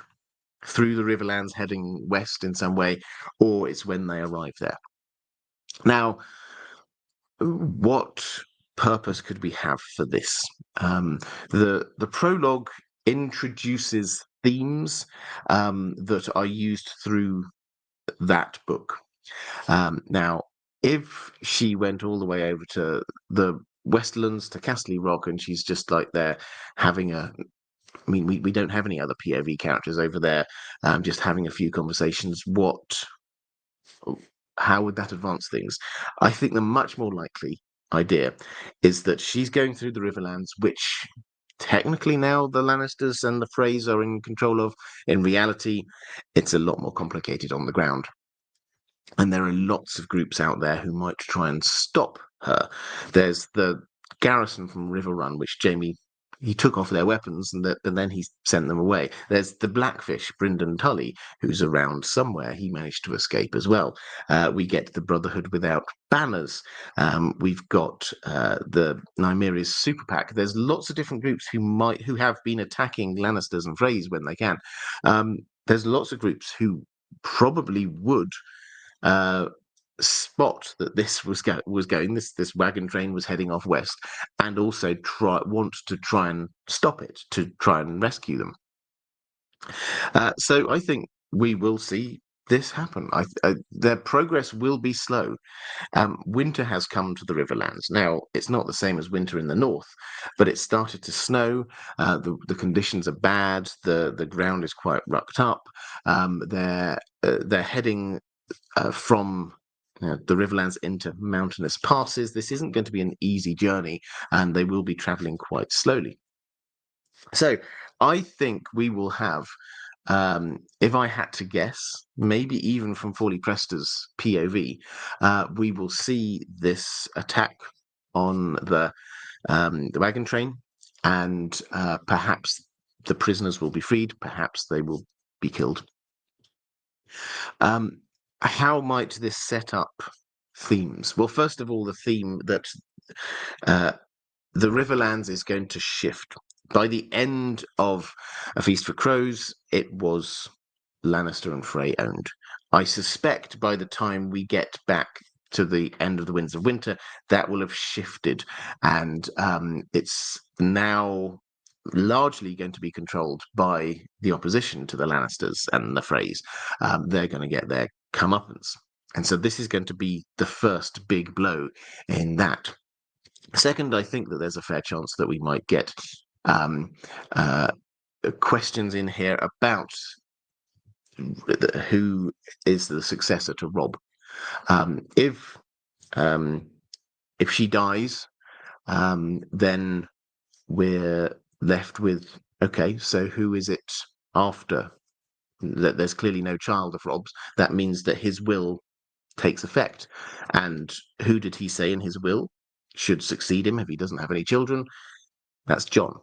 Speaker 1: through the Riverlands heading west in some way, or it's when they arrive there. Now, what purpose could we have for this? The prologue introduces themes that are used through that book. Now, if she went all the way over to the Westerlands, to Castle Rock, and she's just like there having we don't have any other POV characters over there, just having a few conversations, how would that advance things? I think the much more likely idea is that she's going through the Riverlands, which technically now the Lannisters and the Freys are in control of. In reality, it's a lot more complicated on the ground. And there are lots of groups out there who might try and stop her. There's the garrison from Riverrun, which Jamie, he took off their weapons and then he sent them away. There's the Blackfish, Brynden Tully, who's around somewhere. He managed to escape as well. We get the Brotherhood without banners. We've got the Nymeria Super PAC. There's lots of different groups who have been attacking Lannisters and Freys when they can. There's lots of groups who probably would spot that this was going. This wagon train was heading off west, and also want to try and stop it, to try and rescue them. So I think we will see this happen. Their progress will be slow. Winter has come to the Riverlands. Now, it's not the same as winter in the north, but it started to snow. The conditions are bad. The ground is quite rucked up. They're heading from the Riverlands into mountainous passes. This isn't going to be an easy journey, and they will be traveling quite slowly. So I think we will have, if I had to guess, maybe even from Fawley Prester's POV, we will see this attack on the wagon train, and perhaps the prisoners will be freed, perhaps they will be killed. How might this set up themes? Well, first of all, the theme that the Riverlands is going to shift. By the end of A Feast for Crows, it was Lannister and Frey owned. I suspect by the time we get back to the end of the Winds of Winter, that will have shifted, and it's now largely going to be controlled by the opposition to the Lannisters and the Freys. They're going to get their comeuppance. And so this is going to be the first big blow in that. Second, I think that there's a fair chance that we might get questions in here about who is the successor to Robb. If she dies, then we're left with, okay, so who is it after? That there's clearly no child of Robb's. That means that his will takes effect. And who did he say in his will should succeed him if he doesn't have any children? That's Jon.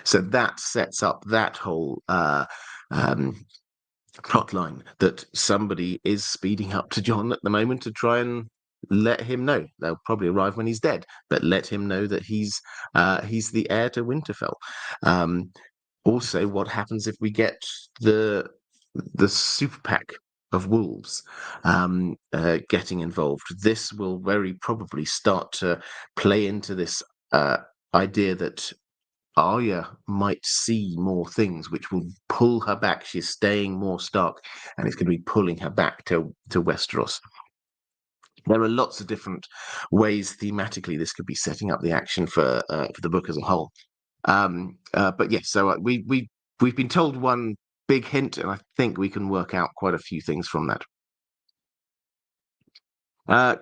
Speaker 1: So that sets up that whole um, plot line that somebody is speeding up to Jon at the moment to try and let him know. They'll probably arrive when he's dead, but let him know that he's the heir to Winterfell. Also, what happens if we get the super pack of wolves getting involved? This will very probably start to play into this idea that Arya might see more things, which will pull her back. She's staying more Stark, and it's going to be pulling her back to Westeros. There are lots of different ways thematically this could be setting up the action for the book as a whole. But yes, so we've been told one big hint, and I think we can work out quite a few things from that.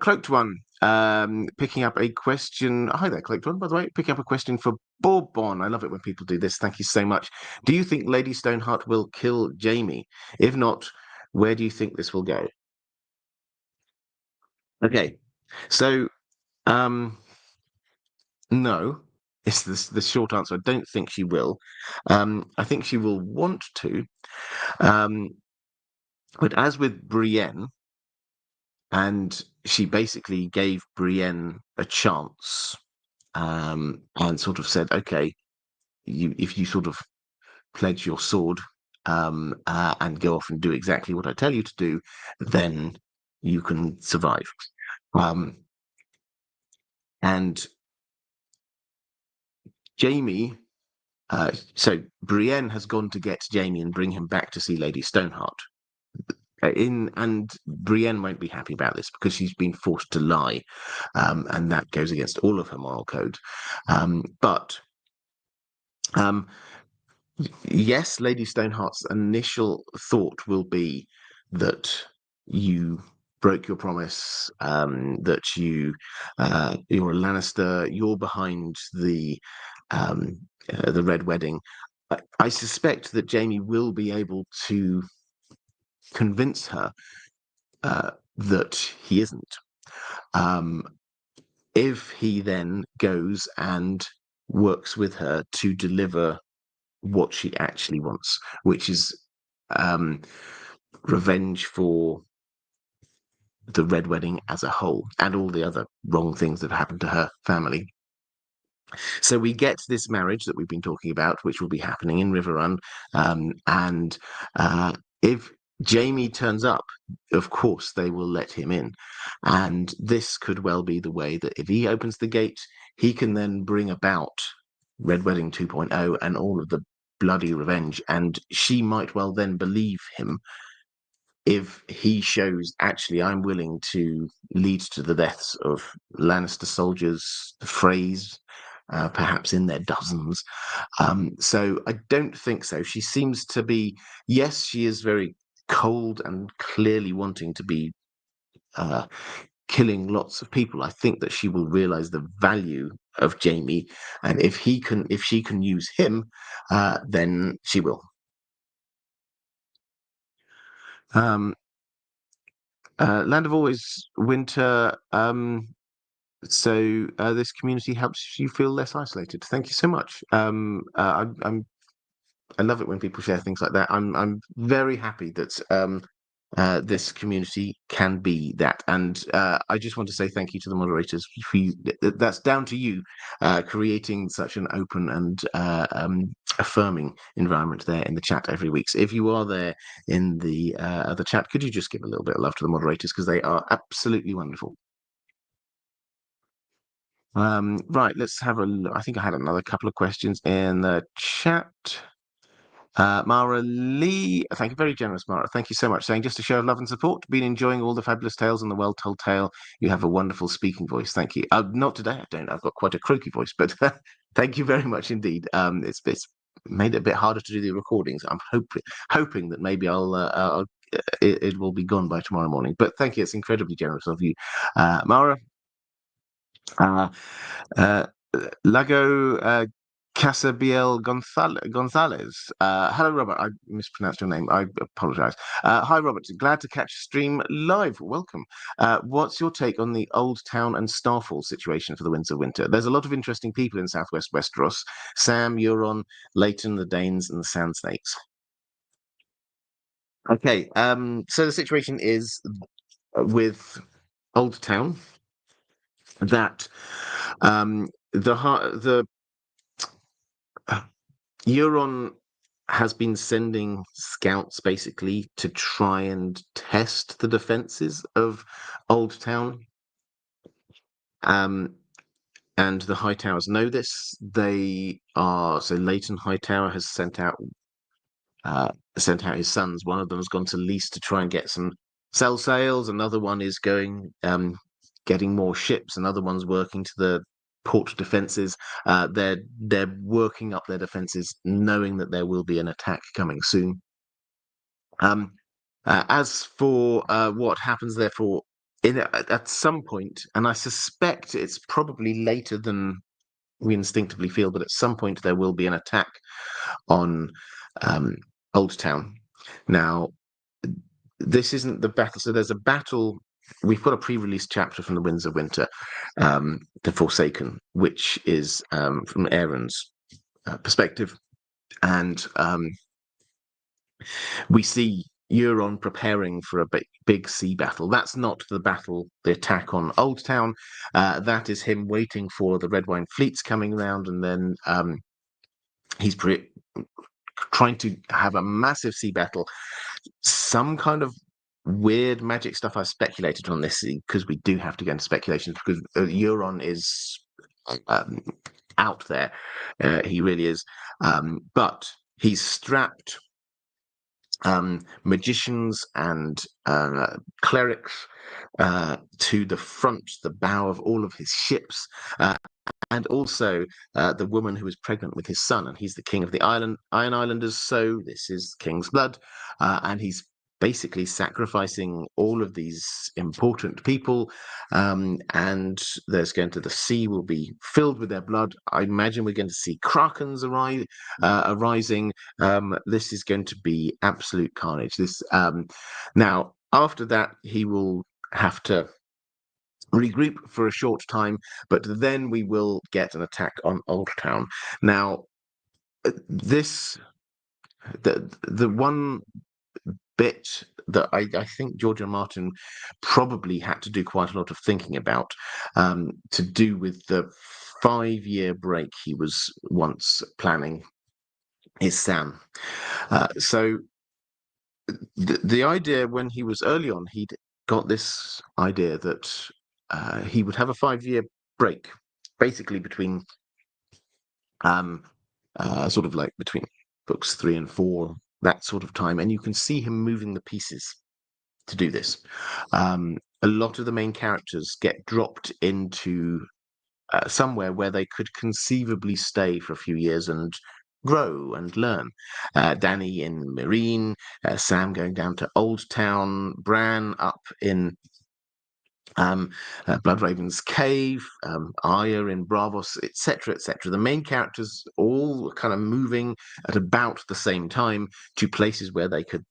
Speaker 1: Cloaked One, picking up a question. Hi there, Cloaked One, by the way. Picking up a question for Bourbon. I love it when people do this. Thank you so much. Do you think Lady Stoneheart will kill Jaime? If not, where do you think this will go? Okay, so no. It's the short answer. I don't think she will. I think she will want to. But as with Brienne, and she basically gave Brienne a chance, and sort of said, "Okay, if you sort of pledge your sword and go off and do exactly what I tell you to do, then you can survive." And Jaime, so Brienne has gone to get Jaime and bring him back to see Lady Stoneheart. And Brienne won't be happy about this because she's been forced to lie, and that goes against all of her moral code. But yes, Lady Stoneheart's initial thought will be that you broke your promise, that you're a Lannister, you're behind the Red Wedding. I suspect that Jaime will be able to convince her that he isn't. If he then goes and works with her to deliver what she actually wants, which is revenge for the Red Wedding as a whole and all the other wrong things that happened to her family. So we get this marriage that we've been talking about, which will be happening in Riverrun. And if Jaime turns up, of course, they will let him in. And this could well be the way that if he opens the gate, he can then bring about Red Wedding 2.0 and all of the bloody revenge. And she might well then believe him if he shows, actually, I'm willing to lead to the deaths of Lannister soldiers, the Freys, perhaps in their dozens. So I don't think so. She seems to be, yes, she is very cold and clearly wanting to be killing lots of people. I think that she will realize the value of Jaime, and if she can use him, then she will. Land of Always Winter. So this community helps you feel less isolated. Thank you so much. I love it when people share things like that. I'm very happy that this community can be that, and I just want to say thank you to the moderators. That's down to you creating such an open and affirming environment there in the chat every week. So if you are there in the chat, could you just give a little bit of love to the moderators because they are absolutely wonderful. Right, let's have a look. I think I had another couple of questions in the chat. Maura Lee, thank you, very generous, Maura. Thank you so much. Saying just a show of love and support. Been enjoying all the fabulous tales and the well-told tale. You have a wonderful speaking voice. Thank you. Not today, I don't. I've got quite a croaky voice, but thank you very much indeed. It's made it a bit harder to do the recordings. I'm hoping that maybe it will be gone by tomorrow morning. But thank you. It's incredibly generous of you, Maura. Uh, uh, Lago Casabiel Gonzalez. Hello, Robert. I mispronounced your name. I apologize. Hi, Robert. Glad to catch the stream live. Welcome. What's your take on the Old Town and Starfall situation for the Winds of Winter? There's a lot of interesting people in Southwest Westeros. Sam, Euron, Leighton, the Danes, and the Sand Snakes. Okay, so the situation is with Old Town that the Euron has been sending scouts basically to try and test the defenses of Old Town. And the High Towers know this. So Leighton Hightower has sent out his sons. One of them has gone to Lease to try and get some sell sails. Another one is going getting more ships. Another one's working to the port defenses. They're working up their defenses, knowing that there will be an attack coming soon. As for what happens, therefore, at some point, and I suspect it's probably later than we instinctively feel, but at some point there will be an attack on Old Town. Now, this isn't the battle. So there's a battle. We've got a pre-release chapter from the Winds of Winter, The Forsaken, which is from Aaron's perspective, and we see Euron preparing for a big sea battle. That's not the attack on Old Town. That is him waiting for the Red Wine fleets coming around, and then he's trying to have a massive sea battle. Some kind of weird magic stuff. I've speculated on this because we do have to go into speculations because Euron is out there. He really is. But he's strapped magicians and clerics to the bow of all of his ships. And also the woman who is pregnant with his son, and he's the king of the Iron Islanders, so this is King's blood, and he's basically sacrificing all of these important people, and the sea will be filled with their blood. I imagine we're going to see krakens arising. This is going to be absolute carnage. Now, after that, he will have to regroup for a short time, but then we will get an attack on Old Town. Now, the one bit that I think George R. Martin probably had to do quite a lot of thinking about, to do with the 5-year break he was once planning, is Sam. So the idea when he was early on, he'd got this idea that he would have a 5-year break, basically between sort of like between books 3 and 4, that sort of time, and you can see him moving the pieces to do this. A lot of the main characters get dropped into somewhere where they could conceivably stay for a few years and grow and learn. Dany in Meereen, Sam going down to Old Town, Bran up in Bloodraven's Cave, Arya in Bravos, etc., etc. The main characters all kind of moving at about the same time to places where they could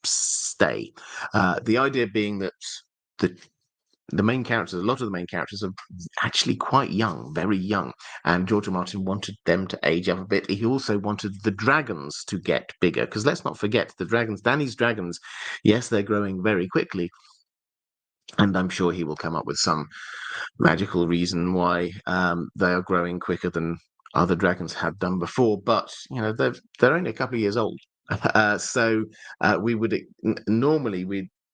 Speaker 1: stay. The idea being that the main characters, a lot of the main characters, are actually quite young, very young, and George R. Martin wanted them to age up a bit. He also wanted the dragons to get bigger, because let's not forget the dragons, Dany's dragons, yes, they're growing very quickly, and I'm sure he will come up with some magical reason why they are growing quicker than other dragons have done before. But they're only a couple of years old, so we would normally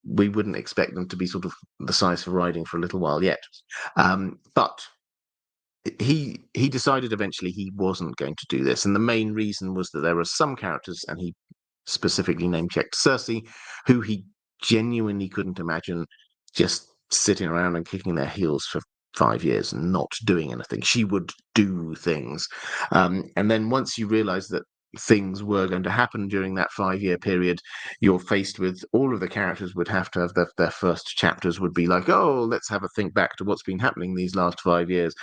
Speaker 1: we wouldn't expect them to be sort of the size for riding for a little while yet. But he decided eventually he wasn't going to do this, and the main reason was that there were some characters, and he specifically name-checked Cersei, who he genuinely couldn't imagine just sitting around and kicking their heels for 5 years and not doing anything. She would do things. And then once you realize that things were going to happen during that 5-year period. You're faced with all of the characters would have to have their first chapters would be like, oh, let's have a think back to what's been happening these last 5 years.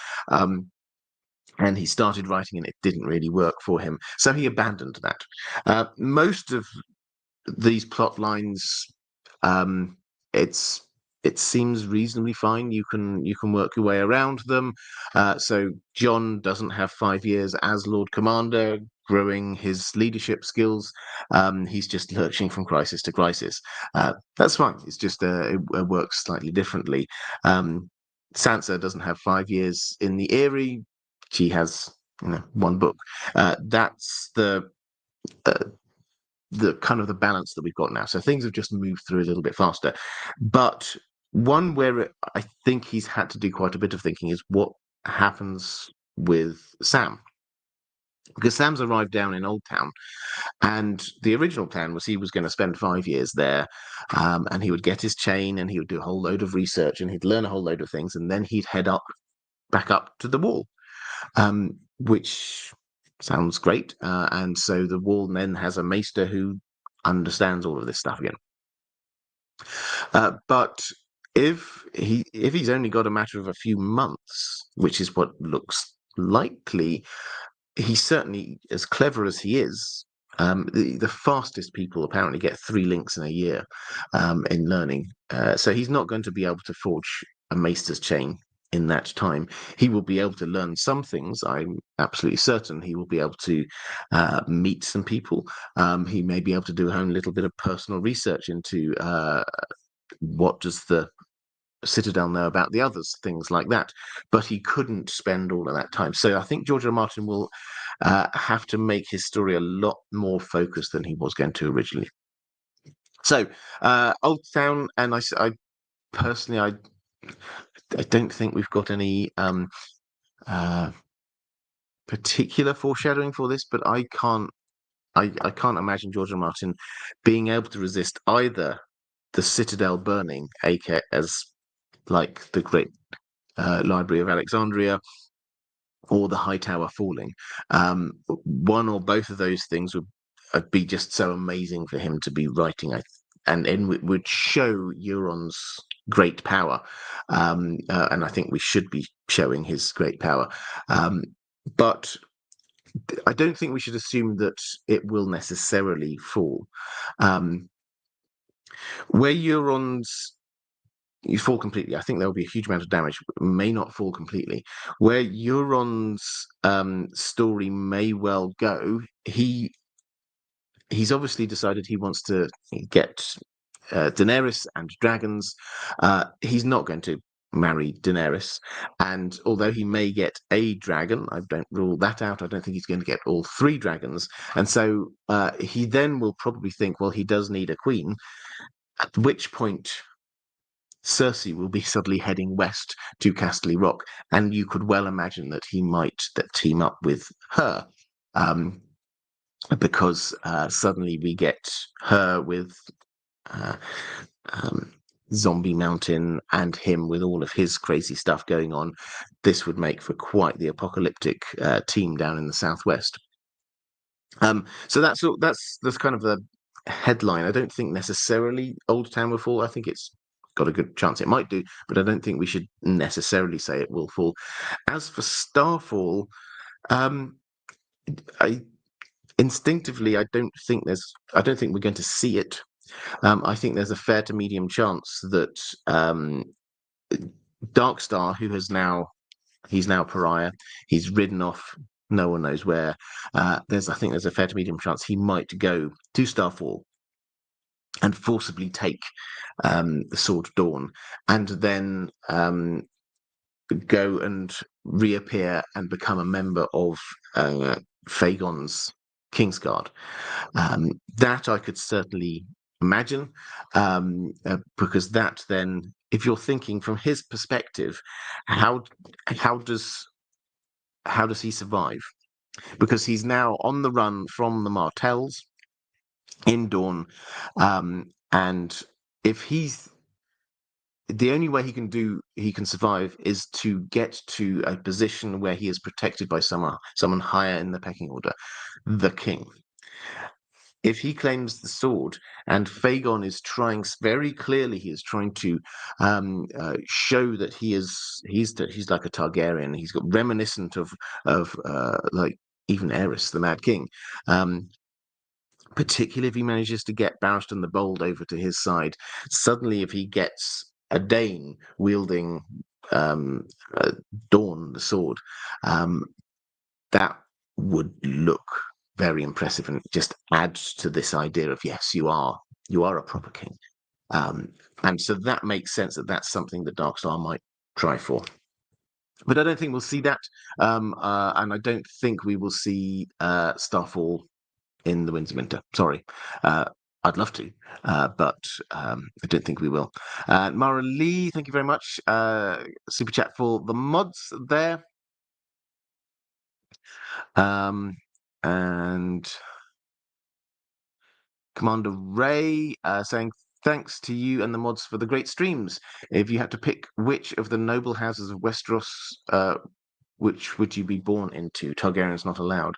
Speaker 1: And he started writing and it didn't really work for him. So he abandoned that. Most of these plot lines, it seems reasonably fine. You can work your way around them. So Jon doesn't have 5 years as Lord Commander, growing his leadership skills. He's just lurching from crisis to crisis. That's fine. It's just it works slightly differently. Sansa doesn't have 5 years in the Eyrie. She has one book. That's the kind of the balance that we've got now. So things have just moved through a little bit faster. But one where I think he's had to do quite a bit of thinking is what happens with Sam. Because Sam's arrived down in Old Town, and the original plan was he was going to spend 5 years there, and he would get his chain, and he would do a whole load of research, and he'd learn a whole load of things, and then he'd head back up to the Wall, which sounds great. And so the Wall then has a maester who understands all of this stuff again. But if he's only got a matter of a few months, which is what looks likely, he's certainly, as clever as he is, the fastest people apparently get 3 links in a year in learning. So he's not going to be able to forge a maester's chain in that time. He will be able to learn some things. I'm absolutely certain he will be able to meet some people. He may be able to do a little bit of personal research into what does the Citadel know about the others, things like that. But he couldn't spend all of that time. So I think George R. R. Martin will have to make his story a lot more focused than he was going to originally. So Old Town, and I personally, I don't think we've got any particular foreshadowing for this, but I can't imagine George R. R. Martin being able to resist either the Citadel burning, aka as like the Great Library of Alexandria, or the High Tower falling. One or both of those things would be just so amazing for him to be writing, and would show Euron's great power. And I think we should be showing his great power. But I don't think we should assume that it will necessarily fall. Where Euron's you fall completely, I think there will be a huge amount of damage, may not fall completely. Where Euron's story may well go, he's obviously decided he wants to get Daenerys and dragons. He's not going to marry Daenerys, and although he may get a dragon, I don't rule that out. I don't think he's going to get all 3 dragons, and so he then will probably think, well, he does need a queen, at which point Cersei will be suddenly heading west to Casterly Rock, and you could well imagine that he might team up with her, because suddenly we get her with Zombie Mountain and him with all of his crazy stuff going on. This would make for quite the apocalyptic team down in the southwest. So that's kind of the headline. I don't think necessarily Old Town will fall. I think it's got a good chance it might do, but I don't think we should necessarily say it will fall. As for Starfall, instinctively, I don't think we're going to see it. I think there's a fair to medium chance that Darkstar, he's now pariah, he's ridden off no one knows where. I think there's a fair to medium chance he might go to Starfall and forcibly take the Sword of Dawn, and then go and reappear and become a member of Fagon's Kingsguard. That I could certainly imagine, because that then, if you're thinking from his perspective, how does he survive? Because he's now on the run from the Martells in Dawn, and if he's the only way he can survive is to get to a position where he is protected by someone higher in the pecking order, the king. If he claims the sword, and Fagon is trying very clearly, he is trying to show that he's like a Targaryen. He's got reminiscent of like even Aerys, the Mad King. Particularly if he manages to get Barristan the Bold over to his side. Suddenly, if he gets a Dane wielding um, Dawn, the sword, um, that would look very impressive and just adds to this idea of yes, you are a proper king. Um, and so that makes sense that that's something that Darkstar might try for. But I don't think we'll see that, and I don't think we will see Starfall in the Winds of Winter. Sorry. I'd love to, but I don't think we will. Maura Lee, thank you very much. Super chat for the mods there. And Commander Ray saying, thanks to you and the mods for the great streams. If you had to pick which of the noble houses of Westeros, which would you be born into? Targaryen's not allowed.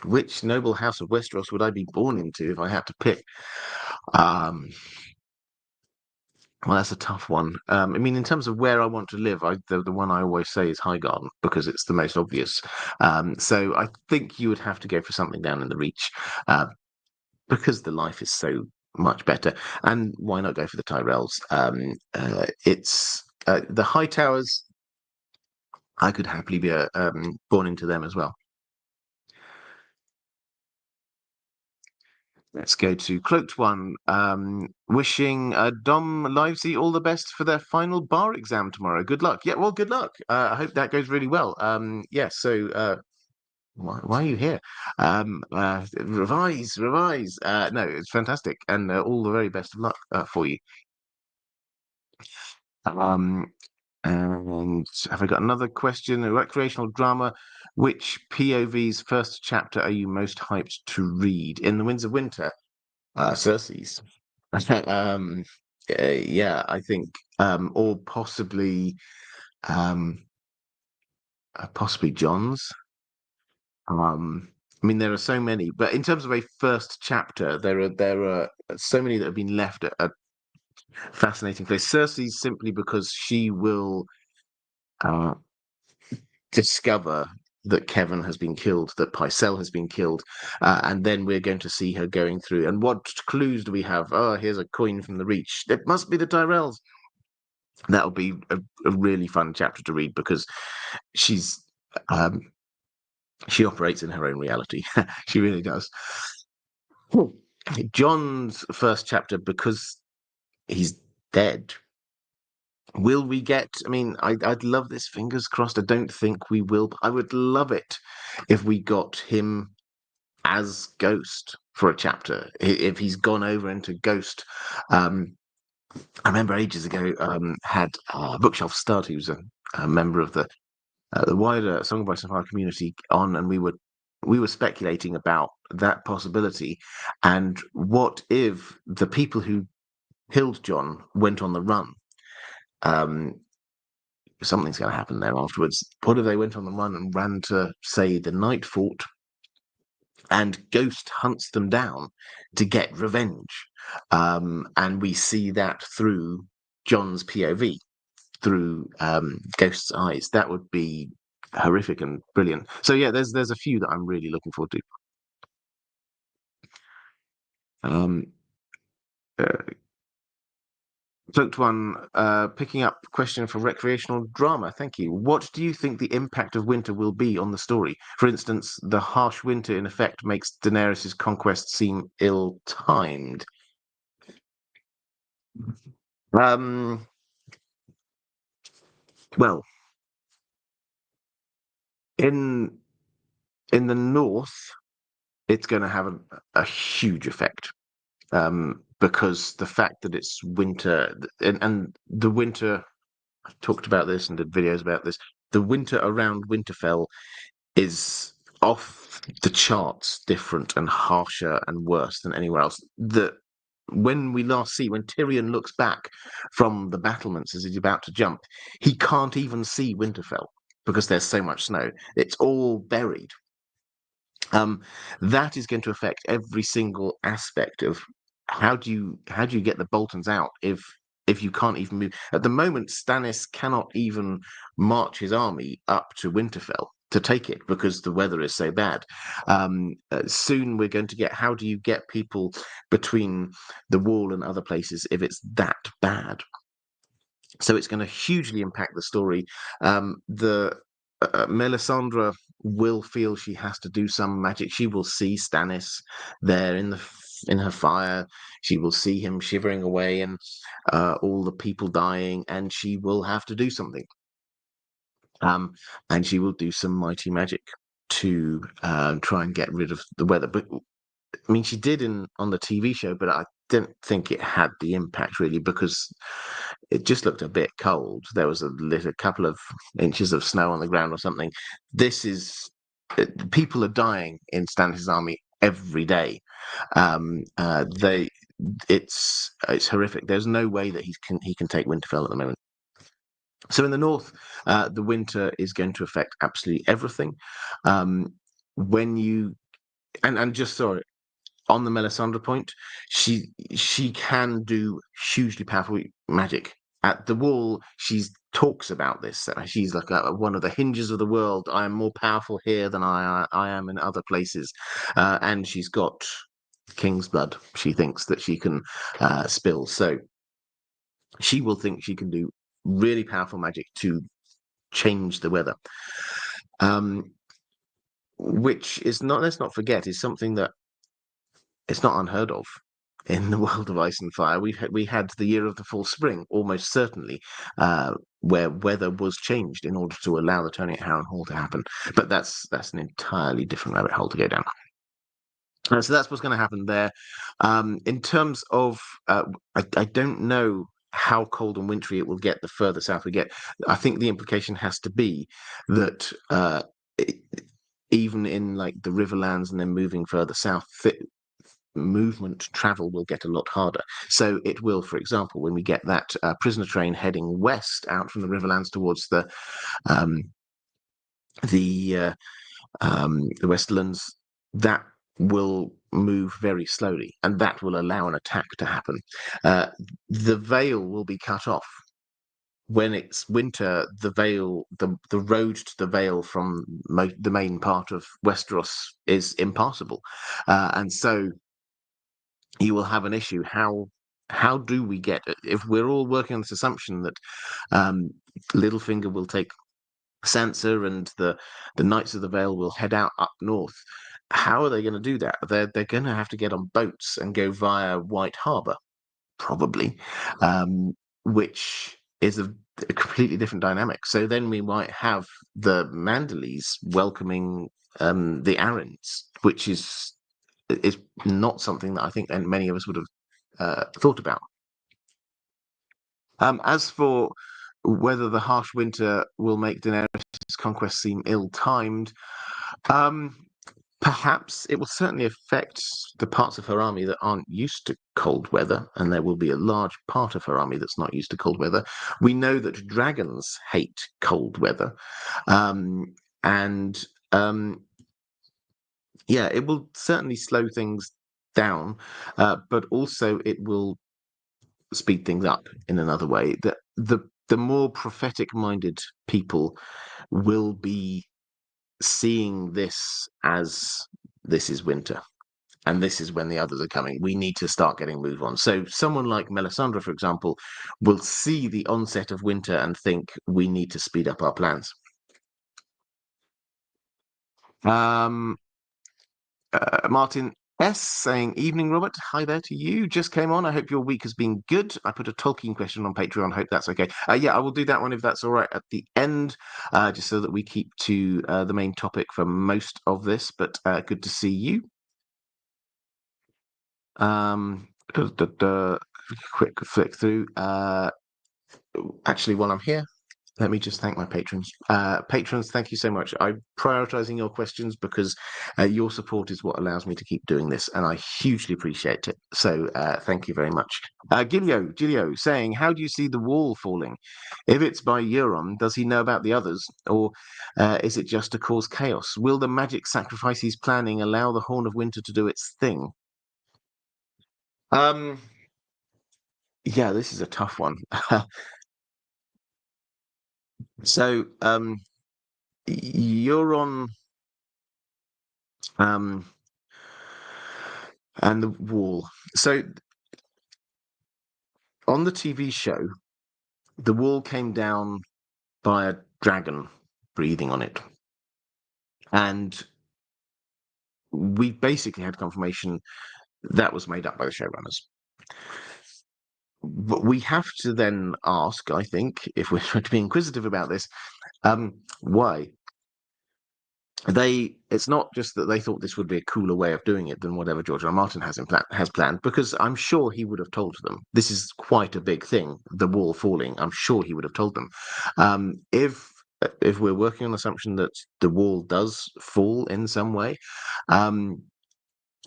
Speaker 1: Which noble house of Westeros would I be born into if I had to pick? Well, that's a tough one. I mean, in terms of where I want to live, the one I always say is Highgarden because it's the most obvious. So I think you would have to go for something down in the Reach because the life is so much better. And why not go for the Tyrells? It's the High Towers. I could happily be born into them as well. Let's go to Cloaked One. Wishing Dom Livesey all the best for their final bar exam tomorrow. Good luck. Yeah, well, good luck. I hope that goes really well. Yeah, so why are you here? Revise. No, it's fantastic. And all the very best of luck for you. And have I got another question? A recreational drama. Which POV's first chapter are you most hyped to read? In the Winds of Winter, Cersei's. Yeah, I think, or possibly John's. I mean, there are so many, but in terms of a first chapter, there are so many that have been left at a fascinating place. Cersei's simply because she will uh, discover that Kevin has been killed, that Pycelle has been killed, and then we're going to see her going through. And what clues do we have? Oh, here's a coin from the Reach. It must be the Tyrells. That'll be a really fun chapter to read because she's um, she operates in her own reality. She really does. John's first chapter, because he's dead. Will we get? I mean, I'd love this. Fingers crossed. I don't think we will, but I would love it if we got him as Ghost for a chapter. If he's gone over into Ghost. I remember ages ago had Bookshelf Stud, who's a member of the wider Song of Ice and Fire community on, and we were speculating about that possibility. And what if the people who killed John went on the run? Something's going to happen there afterwards. What if they went on the run and ran to, say, the Night Fort, and Ghost hunts them down to get revenge? And we see that through John's POV, through Ghost's eyes. That would be horrific and brilliant. So yeah, there's a few that I'm really looking forward to. Um, uh, Cloaked One, picking up question for recreational drama. Thank you. What do you think the impact of winter will be on the story? For instance, the harsh winter in effect makes Daenerys' conquest seem ill-timed. Well, in the north, it's going to have a huge effect. Because the fact that it's winter and the winter, I talked about this and did videos about this. The winter around Winterfell is off the charts, different and harsher and worse than anywhere else. That when Tyrion looks back from the battlements as he's about to jump, he can't even see Winterfell. because there's so much snow. It's all buried. That is going to affect every single aspect of how do you get the Boltons out if you can't even move. At the moment, Stannis cannot even march his army up to Winterfell to take it because the weather is so bad. Soon we're going to get, how do you get people between the wall and other places if it's that bad? So it's going to hugely impact the story. The Melisandre will feel she has to do some magic. She will see Stannis there in her fire. She will see him shivering away and all the people dying, and she will have to do something. And she will do some mighty magic to try and get rid of the weather. But I mean, she did on the TV show, but I didn't think it had the impact really because it just looked a bit cold. There was a couple of inches of snow on the ground or something. This is people are dying in Stannis' army every day. They it's horrific. There's no way that he can take Winterfell at the moment. So in the north, the winter is going to affect absolutely everything. When you and just sorry, on the Melisandre point, she can do hugely powerful magic. At the wall, she talks about this. She's like one of the hinges of the world. I am more powerful here than I am in other places, and she's got king's blood. She thinks that she can spill. So she will think she can do really powerful magic to change the weather. Which is not, let's not forget, is something that it's not unheard of in the world of Ice and Fire. We had the year of the full spring, almost certainly, where weather was changed in order to allow the turning at Harrenhal to happen. But that's an entirely different rabbit hole to go down. So that's what's going to happen there. In terms of, I don't know how cold and wintry it will get the further south we get. I think the implication has to be that even in like the Riverlands and then moving further south, travel will get a lot harder. So it will, for example, when we get that prisoner train heading west out from the Riverlands towards um, the Westerlands, that will move very slowly, and that will allow an attack to happen. The Vale will be cut off. When it's winter, the road to the Vale from the main part of Westeros is impassable, and so you will have an issue. How do we get it? If we're all working on this assumption that Littlefinger will take Sansa and the Knights of the Vale will head out up north, how are they going to do that? They're going to have to get on boats and go via White Harbour, probably, which is a completely different dynamic. So then we might have the Mandalese welcoming the Arryns, which is not something that I think many of us would have thought about. As for whether the harsh winter will make Daenerys' conquest seem ill-timed, perhaps it will certainly affect the parts of her army that aren't used to cold weather, and there will be a large part of her army that's not used to cold weather. We know that dragons hate cold weather, and yeah, it will certainly slow things down, but also it will speed things up in another way. The more prophetic-minded people will be seeing this as this is winter, and this is when the others are coming. We need to start getting move on. So someone like Melisandre, for example, will see the onset of winter and think we need to speed up our plans. Martin S saying, evening, Robert. Hi there to you. Just came on. I hope your week has been good. I put a Tolkien question on Patreon. Hope that's okay. Yeah, I will do that one if that's all right at the end, just so that we keep to the main topic for most of this. But good to see you. Quick flick through. Actually, while I'm here, Let me just thank my patrons. Patrons, thank you so much. I'm prioritizing your questions because your support is what allows me to keep doing this, and I hugely appreciate it. So thank you very much. Gilio saying, how do you see the wall falling? If it's by Euron, does he know about the others, or is it just to cause chaos? Will the magic sacrifice he's planning allow the Horn of Winter to do its thing? Yeah, this is a tough one. So Euron um, and the wall. So on the TV show, the wall came down by a dragon breathing on it. And we basically had confirmation that was made up by the showrunners. But we have to then ask, I think, if we're trying to be inquisitive about this, why? It's not just that they thought this would be a cooler way of doing it than whatever George R. R. Martin has planned, because I'm sure he would have told them this is quite a big thing, the wall falling. I'm sure he would have told them. If we're working on the assumption that the wall does fall in some way,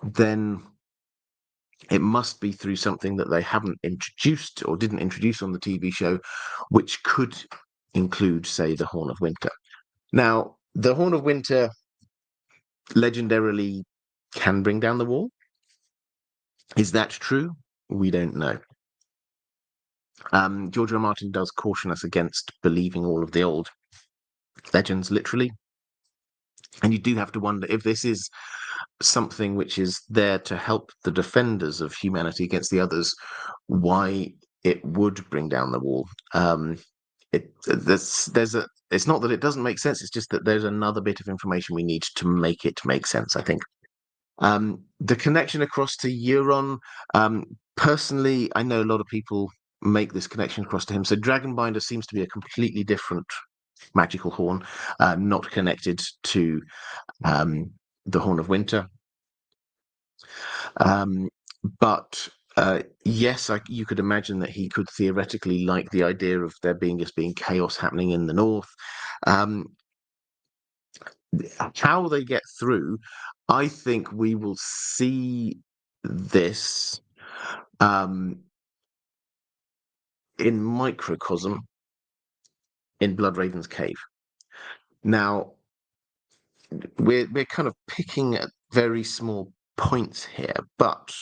Speaker 1: then it must be through something that they haven't introduced or didn't introduce on the TV show, which could include, say, the Horn of Winter. Now, the Horn of Winter legendarily can bring down the wall. Is that true? We don't know. George R. R. Martin does caution us against believing all of the old legends literally. And you do have to wonder if this is something which is there to help the defenders of humanity against the others, why it would bring down the wall. It's not that it doesn't make sense, it's just that there's another bit of information we need to make it make sense, I think. The connection across to Euron, personally, I know a lot of people make this connection across to him. So Dragonbinder seems to be a completely different magical horn, not connected to the Horn of Winter. But yes, you could imagine that he could theoretically like the idea of there being chaos happening in the north. How they get through, I think we will see this in microcosm in Bloodraven's cave. Now, we're kind of picking at very small points here, but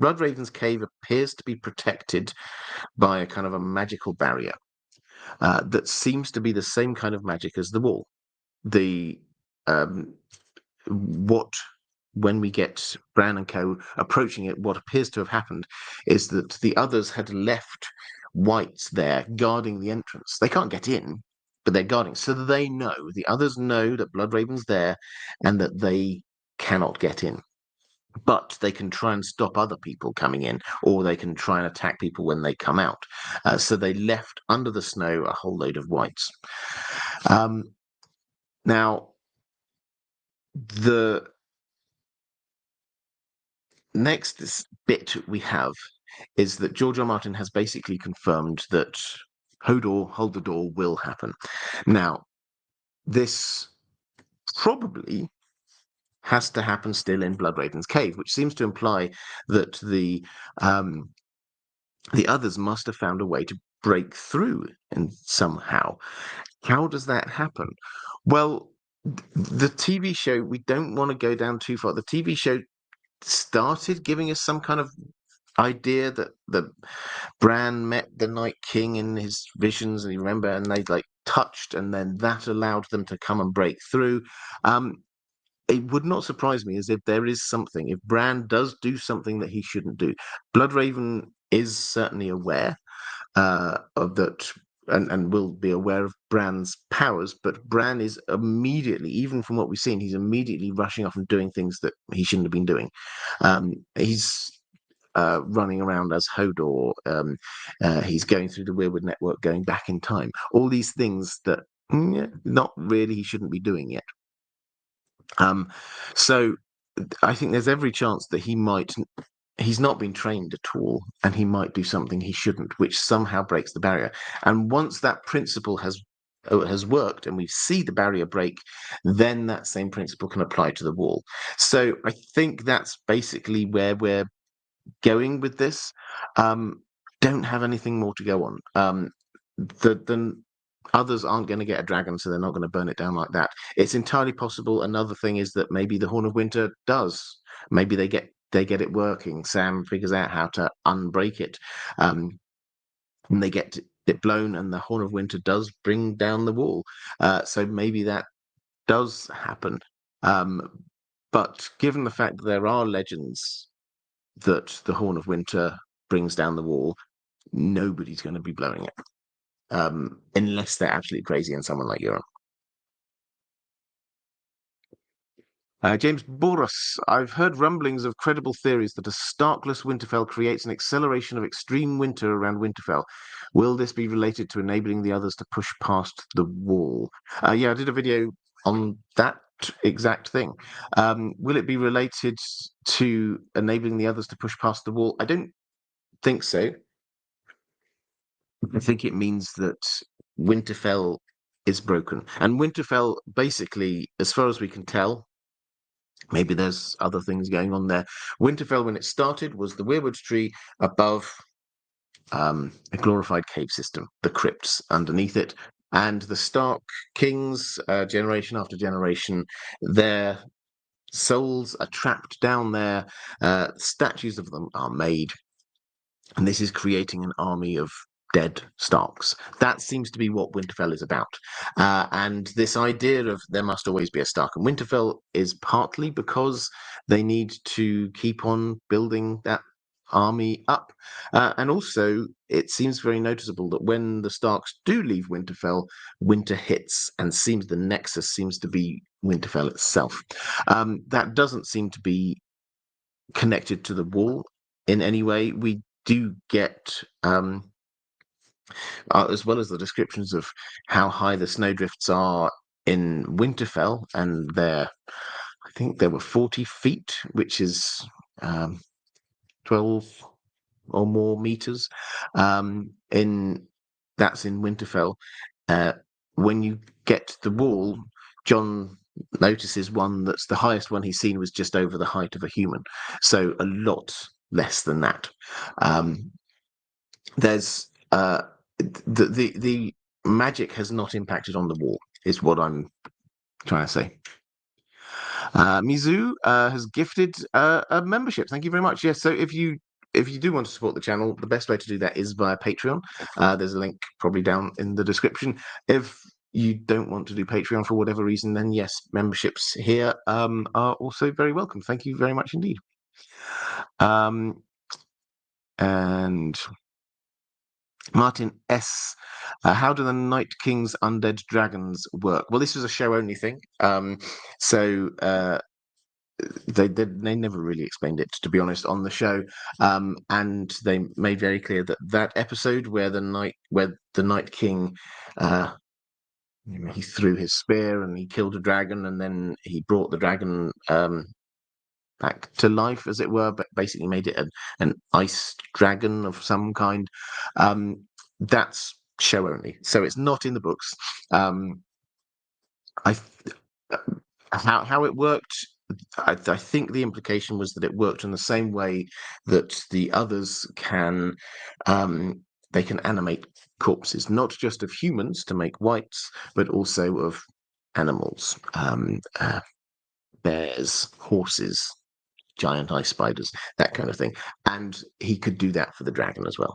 Speaker 1: Bloodraven's cave appears to be protected by a kind of a magical barrier that seems to be the same kind of magic as the wall. When we get Bran and co approaching it, what appears to have happened is that the others had left whites there guarding the entrance. They can't get in, but they're guarding. So the others know that Bloodraven's there and that they cannot get in. But they can try and stop other people coming in, or they can try and attack people when they come out. So they left under the snow a whole load of whites. Now, the next bit we have is that George R. R. Martin has basically confirmed that Hodor, Hold the Door will happen. Now, this probably has to happen still in Bloodraven's cave, which seems to imply that the others must have found a way to break through and somehow. How does that happen? Well, the TV show, we don't want to go down too far. The TV show started giving us some kind of idea that Bran met the Night King in his visions, and you remember, and they touched, and then that allowed them to come and break through. It would not surprise me as if there is something, if Bran does do something that he shouldn't do. Bloodraven is certainly aware of that, and will be aware of Bran's powers, but Bran is immediately, even from what we've seen, he's immediately rushing off and doing things that he shouldn't have been doing. He's running around as Hodor. He's going through the Weirwood network, going back in time. All these things that not really he shouldn't be doing yet. So I think there's every chance that he's not been trained at all, and he might do something he shouldn't, which somehow breaks the barrier. And once that principle has has worked and we see the barrier break, then that same principle can apply to the wall. So I think that's basically where we're going with this. Don't have anything more to go on. The others aren't going to get a dragon, so they're not going to burn it down like that. It's entirely possible. Another thing is that maybe the Horn of Winter does. Maybe they get it working. Sam figures out how to unbreak it, and they get it blown, and the Horn of Winter does bring down the wall. So maybe that does happen. But given the fact that there are legends that the Horn of Winter brings down the wall, nobody's going to be blowing it, unless they're absolutely crazy and someone like Euron. James Boris, I've heard rumblings of credible theories that a Starkless Winterfell creates an acceleration of extreme winter around Winterfell. Will this be related to enabling the others to push past the wall? Yeah, I did a video on that exact thing. Will it be related to enabling the others to push past the wall? I don't think so. I think it means that Winterfell is broken. And Winterfell, basically, as far as we can tell, maybe there's other things going on there. Winterfell, when it started, was the Weirwood Tree above a glorified cave system, the crypts underneath it. And the Stark kings, generation after generation, their souls are trapped down there. Statues of them are made. And this is creating an army of dead Starks. That seems to be what Winterfell is about. And this idea of there must always be a Stark in Winterfell is partly because they need to keep on building that army up. And also, it seems very noticeable that when the Starks do leave Winterfell, winter hits, and seems the nexus seems to be Winterfell itself. That doesn't seem to be connected to the wall in any way. We do get, as well as the descriptions of how high the snowdrifts are in Winterfell, and I think there were 40 feet, which is 12 or more meters. That's in Winterfell. When you get to the wall, Jon notices one that's the highest one he's seen was just over the height of a human, so a lot less than that. There's the magic has not impacted on the wall, is what I'm trying to say. Mizu has gifted a membership. Thank you very much. Yes, so if you do want to support the channel, the best way to do that is via Patreon. There's a link probably down in the description. If you don't want to do Patreon for whatever reason, then yes, memberships here are also very welcome. Thank you very much indeed. And Martin S. How do the Night King's undead dragons work? Well, this was a show-only thing. So they never really explained it, to be honest, on the show. And they made very clear that episode where the Night King he threw his spear and he killed a dragon, and then he brought the dragon back to life, as it were, but basically made it an ice dragon of some kind. That's show only, so it's not in the books. How it worked, I think the implication was that it worked in the same way that the others can. They can animate corpses, not just of humans to make whites, but also of animals, bears, horses, giant ice spiders, that kind of thing. And he could do that for the dragon as well.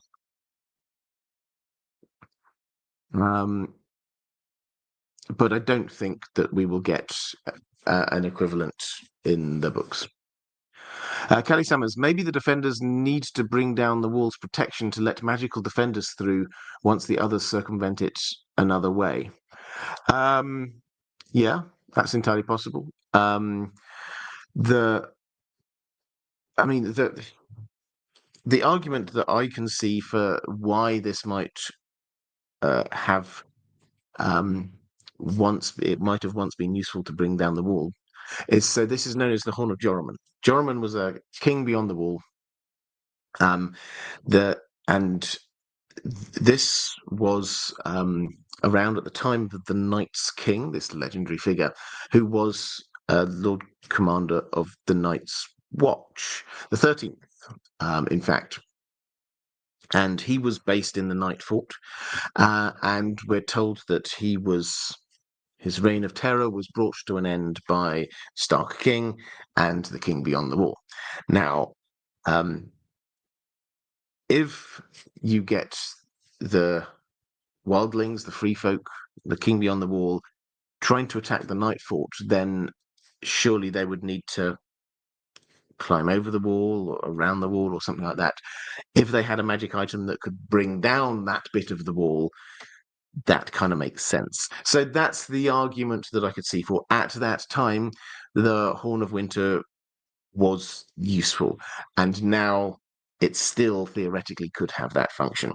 Speaker 1: But I don't think that we will get an equivalent in the books. Kelly Summers, maybe the defenders need to bring down the wall's protection to let magical defenders through once the others circumvent it another way. Yeah, that's entirely possible. The argument that I can see for why this might have it might have once been useful to bring down the wall is, so this is known as the Horn of Joramun. Joramun was a king beyond the wall. This was around at the time of the Night's King, this legendary figure, who was Lord Commander of the Night's Watch, the 13th, in fact. And he was based in the Night Fort, and we're told that his reign of terror was brought to an end by Stark King and the King Beyond the Wall. Now, if you get the wildlings, the free folk, the King Beyond the Wall trying to attack the Night Fort, then surely they would need to climb over the wall or around the wall or something like that. If they had a magic item that could bring down that bit of the wall, that kind of makes sense. So that's the argument that I could see for. At that time, the Horn of Winter was useful, and now it still theoretically could have that function.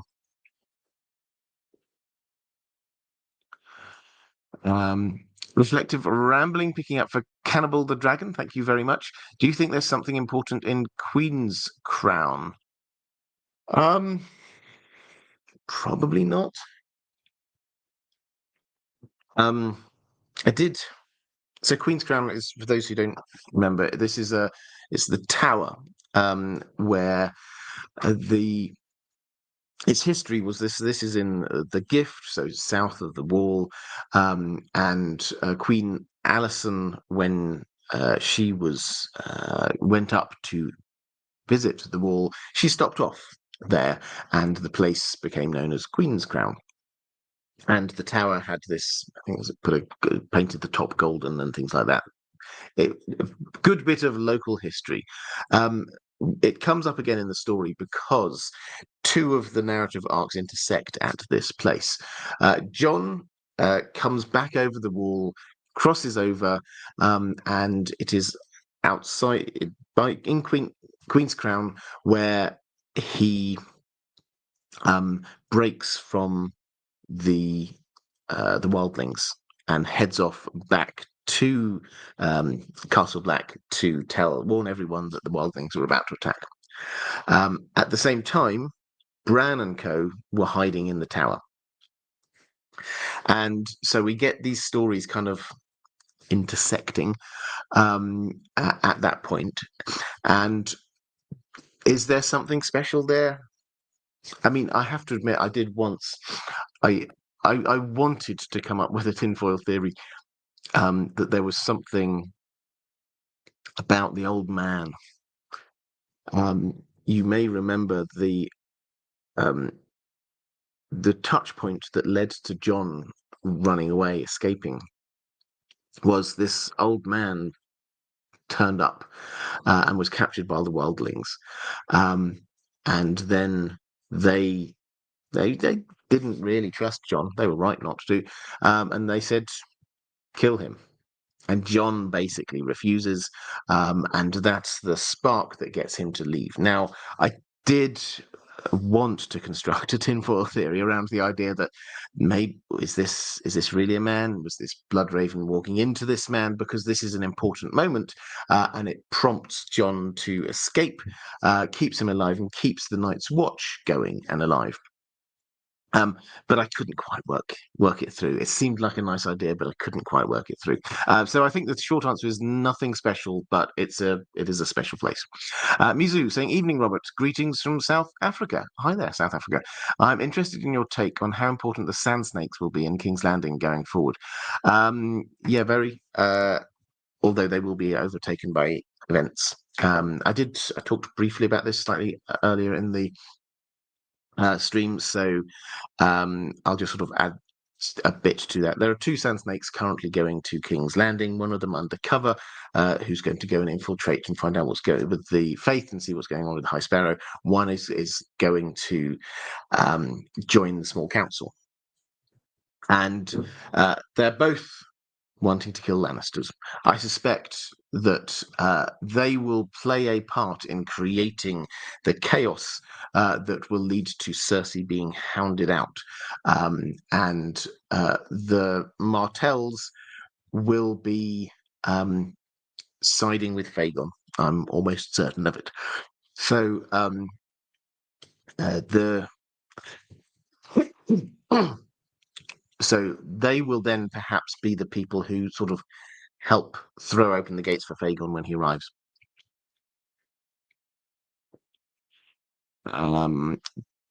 Speaker 1: Reflective rambling, picking up for Cannibal the Dragon. Thank you very much. Do you think there's something important in Queen's Crown? Probably not. I did. So Queen's Crown is, for those who don't remember, it's the tower where its history was this. This is in the Gift, so south of the Wall, and Queen Alison, when she went up to visit the Wall, she stopped off there, and the place became known as Queen's Crown. And the tower had this, I think it was painted the top golden and things like that. A good bit of local history. It comes up again in the story because two of the narrative arcs intersect at this place. Jon comes back over the wall, crosses over, and it is outside in Queen's Crown where he breaks from the wildlings and heads off back to Castle Black to warn everyone that the wildlings were about to attack. At the same time, Bran and co were hiding in the tower. And so we get these stories kind of intersecting at that point. And is there something special there? I mean, I have to admit, I did once. I wanted to come up with a tinfoil theory that there was something about the old man. You may remember the touch point that led to Jon running away, escaping, was this old man turned up and was captured by the wildlings, and then they didn't really trust Jon. They were right not to, and they said, "Kill him." And Jon basically refuses, and that's the spark that gets him to leave. Now, I did want to construct a tinfoil theory around the idea that maybe is this really a man? Was this Blood Raven walking into this man? Because this is an important moment, and it prompts Jon to escape, keeps him alive, and keeps the Night's Watch going and alive. But I couldn't quite work it through. It seemed like a nice idea, but I couldn't quite work it through. So I think the short answer is nothing special, but it is a special place. Mizu saying, "Evening, Robert. Greetings from South Africa." Hi there, South Africa. I'm interested in your take on how important the Sand Snakes will be in King's Landing going forward. Yeah, very. Although they will be overtaken by events. I talked briefly about this slightly earlier in the stream, so I'll just sort of add a bit to that. There are two Sand Snakes currently going to King's Landing, one of them undercover, who's going to go and infiltrate and find out what's going with the Faith and see what's going on with the High Sparrow. One is going to join the small council. And they're both wanting to kill Lannisters. I suspect that they will play a part in creating the chaos that will lead to Cersei being hounded out. And the Martells will be siding with Fagon. I'm almost certain of it. So the So they will then perhaps be the people who sort of help throw open the gates for Fagon when he arrives.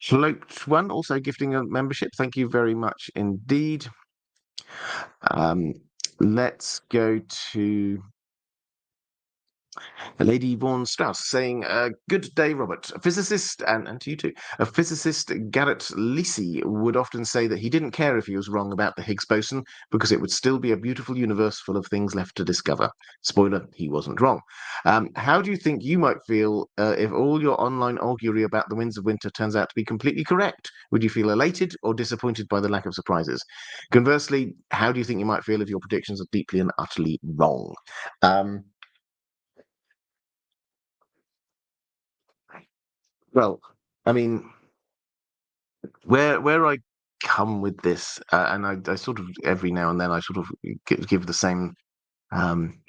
Speaker 1: Cloaked One also gifting a membership. Thank you very much indeed. Let's go to Lady Vaughan-Strauss saying, good day, Robert. A physicist, and to you too, a physicist, Garrett Lisi, would often say that he didn't care if he was wrong about the Higgs boson because it would still be a beautiful universe full of things left to discover. Spoiler, he wasn't wrong. How do you think you might feel if all your online augury about the Winds of Winter turns out to be completely correct? Would you feel elated or disappointed by the lack of surprises? Conversely, how do you think you might feel if your predictions are deeply and utterly wrong? Well, I mean, where I come with this, and I sort of every now and then I sort of give the same um,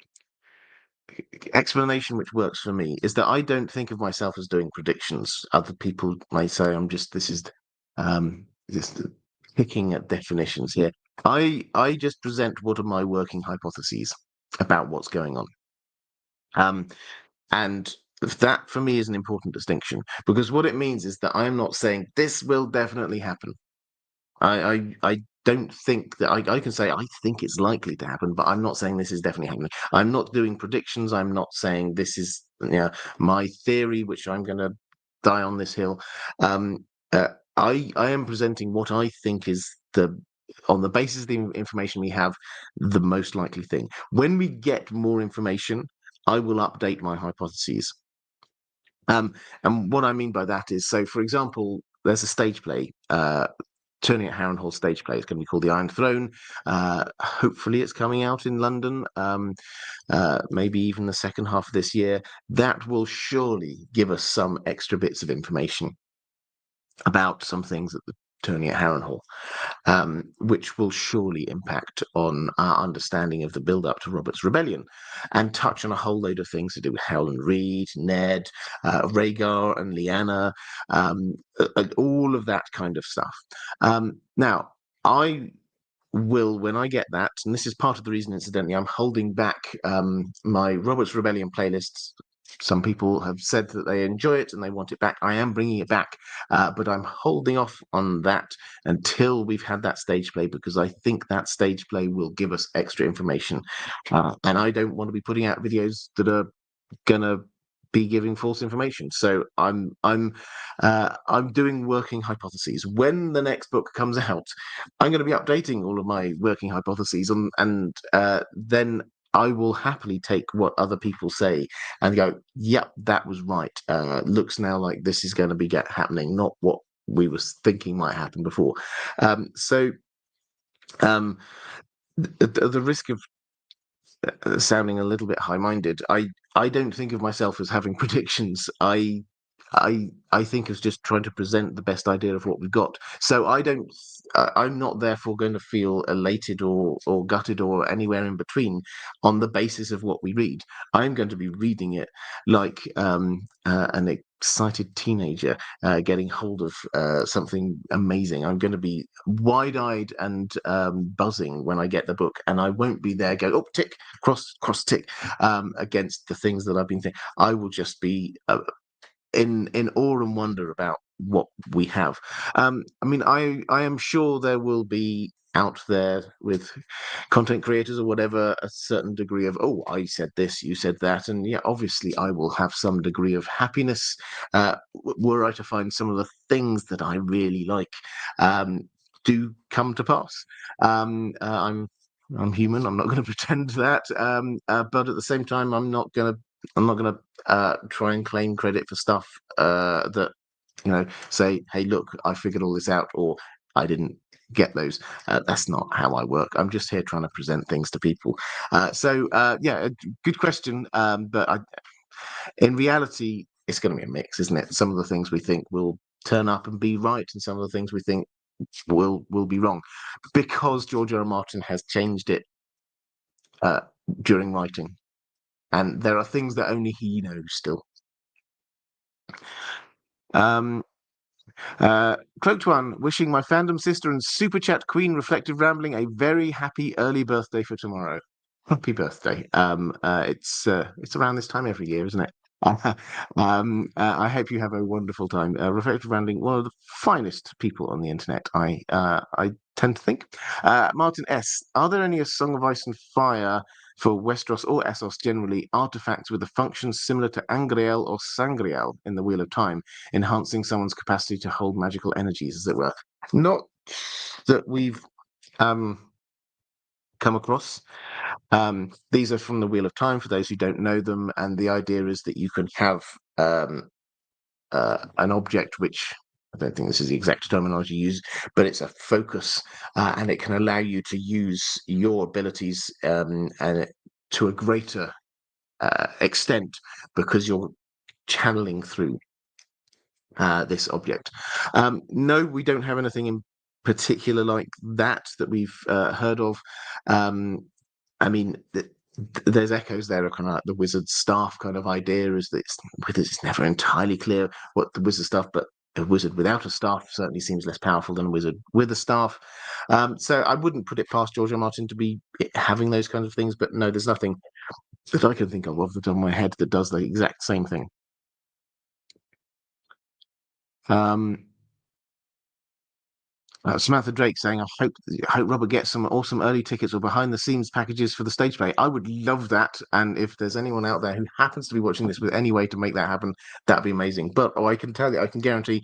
Speaker 1: explanation, which works for me, is that I don't think of myself as doing predictions. Other people may say I'm just just picking at definitions here. I just present what are my working hypotheses about what's going on. And that for me is an important distinction because what it means is that I'm not saying this will definitely happen. I don't think that I can say I think it's likely to happen, but I'm not saying this is definitely happening. I'm not doing predictions. I'm not saying this is my theory, which I'm going to die on this hill. Um, uh, I am presenting what I think is the on the basis of the information we have, the most likely thing. When we get more information, I will update my hypotheses. And what I mean by that is, so for example, there's a stage play, turning at Harrenhal stage play. It's going to be called The Iron Throne. Hopefully, it's coming out in London, maybe even the second half of this year. That will surely give us some extra bits of information about some things at the turning at Harrenhal, which will surely impact on our understanding of the build-up to Robert's Rebellion, and touch on a whole load of things to do with Howland Reed, Ned, Rhaegar and Lyanna, all of that kind of stuff. Now, I will, when I get that, and this is part of the reason, incidentally, I'm holding back my Robert's Rebellion playlists. Some people have said that they enjoy it and they want it back. I am bringing it back, but I'm holding off on that until we've had that stage play because I think that stage play will give us extra information. And I don't want to be putting out videos that are gonna be giving false information. So I'm doing working hypotheses. When the next book comes out, I'm going to be updating all of my working hypotheses, and then I will happily take what other people say and go, "Yep, that was right. Looks now like this is going to be happening, not what we was thinking might happen before." So the risk of sounding a little bit high-minded, I don't think of myself as having predictions. I think as just trying to present the best idea of what we've got. So I don't. I'm not therefore going to feel elated or gutted or anywhere in between on the basis of what we read. I'm going to be reading it like an excited teenager getting hold of something amazing. I'm going to be wide-eyed and buzzing when I get the book, and I won't be there going, "Oh, tick, cross, tick," against the things that I've been thinking. I will just be in awe and wonder about what we have. I mean, I am sure there will be out there with content creators or whatever a certain degree of, oh, I said this, you said that, and yeah, obviously I will have some degree of happiness were I to find some of the things that I really like do come to pass. I'm human. I'm not going to pretend that, but at the same time, I'm not going to try and claim credit for stuff that say, "Hey, look, I figured all this out," or "I didn't get those." That's not how I work. I'm just here trying to present things to people. Yeah, good question. But in reality, it's going to be a mix, isn't it? Some of the things we think will turn up and be right, and some of the things we think will be wrong, because George R. R. Martin has changed it uh, during writing, and there are things that only he knows still. Um, Cloaked One, wishing my fandom sister and super chat queen reflective rambling a very happy early birthday for tomorrow. Happy birthday. It's around this time every year, isn't it? I hope you have a wonderful time. Reflective Rambling, one of the finest people on the internet, I tend to think. Martin S., are there any A Song of Ice and Fire for Westeros or Essos generally, artifacts with a function similar to Angreal or Sangreal in the Wheel of Time, enhancing someone's capacity to hold magical energies, as it were? Not that we've come across. These are from the Wheel of Time, for those who don't know them, and the idea is that you can have an object which, I don't think this is the exact terminology used, but it's a focus, and it can allow you to use your abilities and to a greater extent because you're channeling through this object. No, we don't have anything in particular like that we've heard of. I mean, there's echoes there of kind of like the wizard staff kind of idea, is that it's never entirely clear what the wizard staff, but a wizard without a staff certainly seems less powerful than a wizard with a staff. So I wouldn't put it past George R. Martin to be having those kinds of things, but no, there's nothing that I can think of the top of my head that does the exact same thing. Samantha Drake saying, I hope Robert gets some awesome early tickets or behind the scenes packages for the stage play. I would love that. And if there's anyone out there who happens to be watching this with any way to make that happen, that'd be amazing. But I can tell you, I can guarantee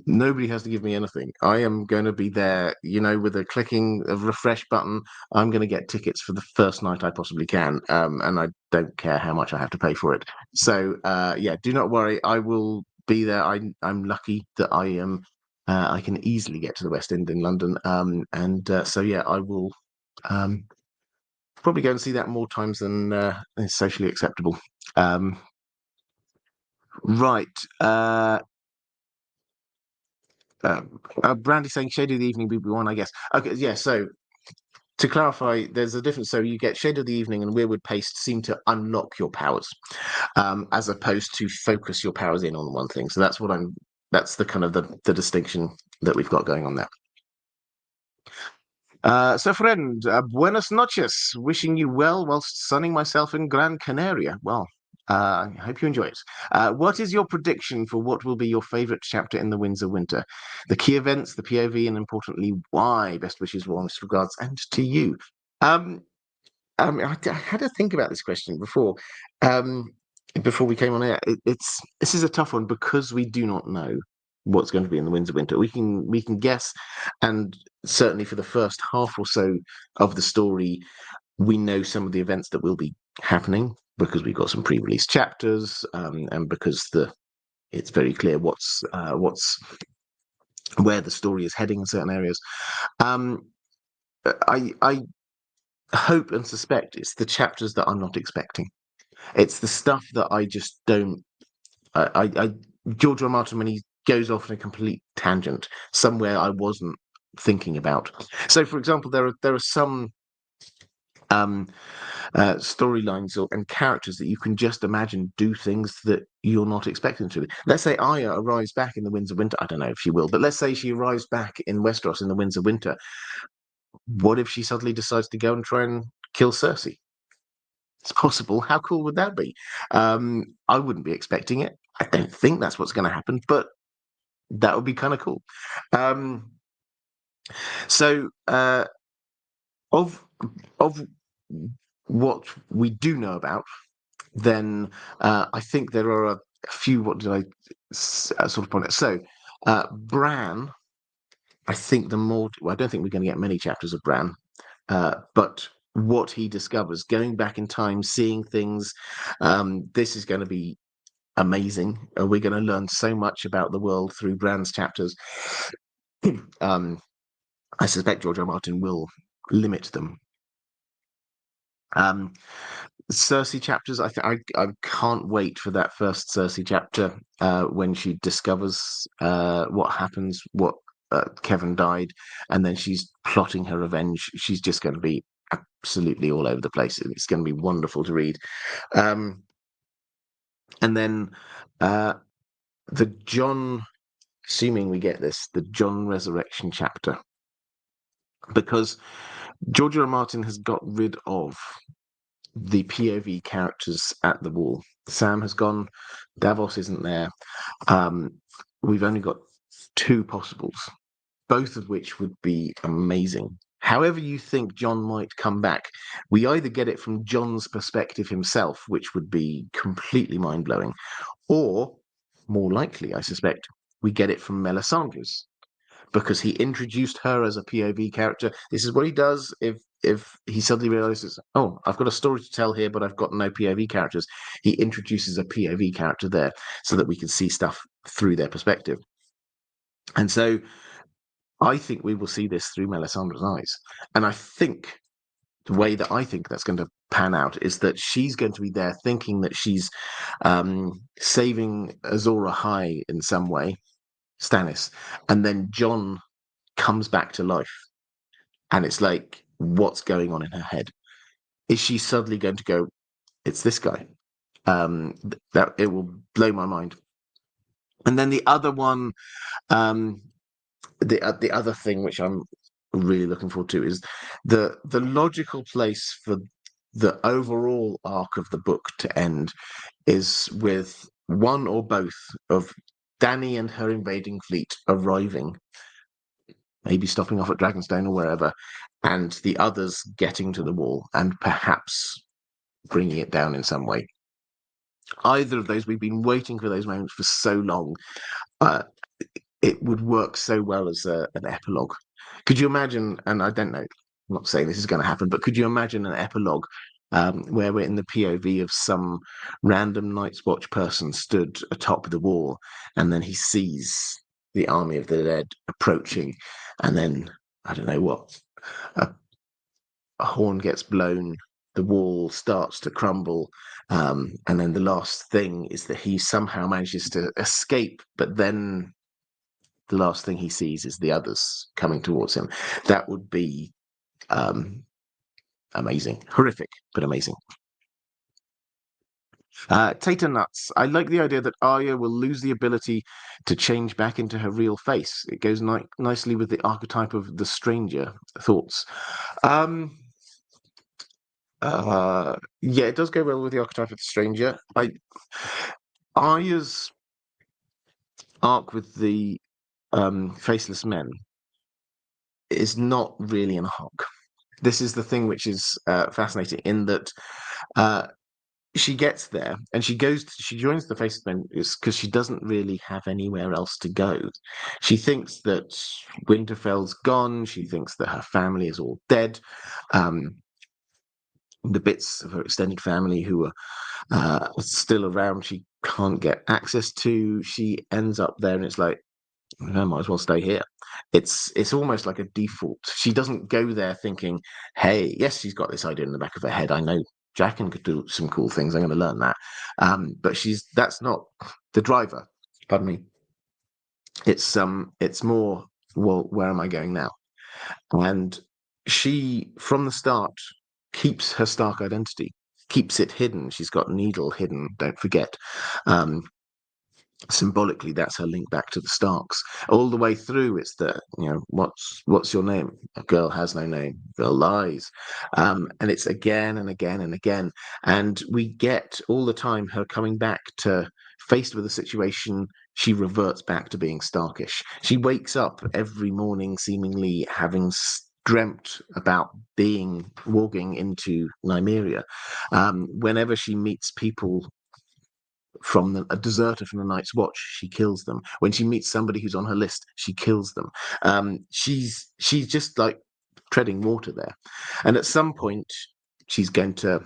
Speaker 1: nobody has to give me anything. I am going to be there, with a clicking of refresh button. I'm going to get tickets for the first night I possibly can. And I don't care how much I have to pay for it. So, yeah, do not worry. I will be there. I'm lucky that I can easily get to the West End in London, so yeah, I will probably go and see that more times than is socially acceptable. Right. Brandy saying Shade of the Evening BB1, I guess. Okay, yeah. So to clarify, there's a difference. So you get Shade of the Evening and Weirwood Paste seem to unlock your powers, as opposed to focus your powers in on one thing. So that's the kind of the distinction that we've got going on there. So, friend, buenas noches. Wishing you well whilst sunning myself in Gran Canaria. Well, I hope you enjoy it. What is your prediction for what will be your favourite chapter in the Winds of Winter? The key events, the POV, and importantly, why? Best wishes, warmest regards, and to you. I had to think about this question before we came on air. This is a tough one because we do not know what's going to be in the Winds of Winter. We can guess, and certainly for the first half or so of the story, we know some of the events that will be happening because we've got some pre-release chapters, and because it's very clear what's where the story is heading in certain areas. I hope and suspect it's the chapters that I'm not expecting. It's the stuff that I just don't. George R. R. Martin, when he goes off on a complete tangent somewhere I wasn't thinking about. So, for example, there are some storylines and characters that you can just imagine do things that you're not expecting to. Let's say Arya arrives back in the Winds of Winter. I don't know if she will, but let's say she arrives back in Westeros in the Winds of Winter. What if she suddenly decides to go and try and kill Cersei? It's possible. How cool would that be? I wouldn't be expecting it. I don't think that's what's going to happen, but that would be kind of cool. So of what we do know about, then I think there are a few. What did I sort of point out? So Bran, I think I don't think we're going to get many chapters of Bran, but what he discovers, going back in time, seeing things, this is going to be amazing. We're going to learn so much about the world through Bran's chapters. I suspect George R. Martin will limit them. Cersei chapters, I can't wait for that first Cersei chapter when she discovers what happens, what Kevin died, and then she's plotting her revenge. She's just going to be absolutely all over the place. It's going to be wonderful to read. And then the Jon assuming we get this, the Jon resurrection chapter, because George R. R. Martin has got rid of the POV characters at the wall. Sam has gone, Davos isn't there. We've only got two possibles, both of which would be amazing. However you think Jon might come back, we either get it from Jon's perspective himself, which would be completely mind-blowing, or, more likely, I suspect, we get it from Melisandre's, because he introduced her as a POV character. This is what he does if he suddenly realizes, oh, I've got a story to tell here, but I've got no POV characters. He introduces a POV character there so that we can see stuff through their perspective. And so I think we will see this through Melisandre's eyes. And I think the way that I think that's going to pan out is that she's going to be there thinking that she's saving Azor Ahai in some way, Stannis, and then Jon comes back to life. And it's like, what's going on in her head? Is she suddenly going to go, it's this guy? That it will blow my mind. And then the other one, the other thing which I'm really looking forward to is the logical place for the overall arc of the book to end is with one or both of Dany and her invading fleet arriving, maybe stopping off at Dragonstone or wherever, and the others getting to the wall and perhaps bringing it down in some way. Either of those, we've been waiting for those moments for so long. It would work so well as an epilogue. Could you imagine, and I don't know, I'm not saying this is going to happen, but could you imagine an epilogue where we're in the POV of some random Night's Watch person stood atop the wall, and then he sees the army of the dead approaching, and then, I don't know what, a horn gets blown, the wall starts to crumble, and then the last thing is that he somehow manages to escape, but then the last thing he sees is the others coming towards him. That would be amazing. Horrific, but amazing. Tater Nuts. I like the idea that Arya will lose the ability to change back into her real face. It goes nicely with the archetype of the stranger. Thoughts? Yeah, it does go well with the archetype of the stranger. Arya's arc with the faceless men is not really an arc. This is the thing which is fascinating in that she gets there and she joins the faceless men because she doesn't really have anywhere else to go. She thinks that Winterfell's gone. She thinks that her family is all dead. The bits of her extended family who are still around, she can't get access to. She ends up there, and it's like, I might as well stay here. It's almost like a default. She doesn't go there thinking, hey, yes, she's got this idea in the back of her head. I know Jaqen could do some cool things. I'm going to learn that. But that's not the driver. Pardon me. It's more, well, where am I going now? And she, from the start, keeps her Stark identity, keeps it hidden. She's got Needle hidden, don't forget. Symbolically, that's her link back to the Starks. All the way through, it's the, what's your name? A girl has no name. Girl lies. And it's again and again and again. And we get all the time her coming back to, faced with a situation, she reverts back to being Starkish. She wakes up every morning seemingly having dreamt about walking into Nymeria. Whenever she meets people from a deserter from the Night's Watch, she kills them. When she meets somebody who's on her list, she kills them. She's just like treading water there, and at some point she's going to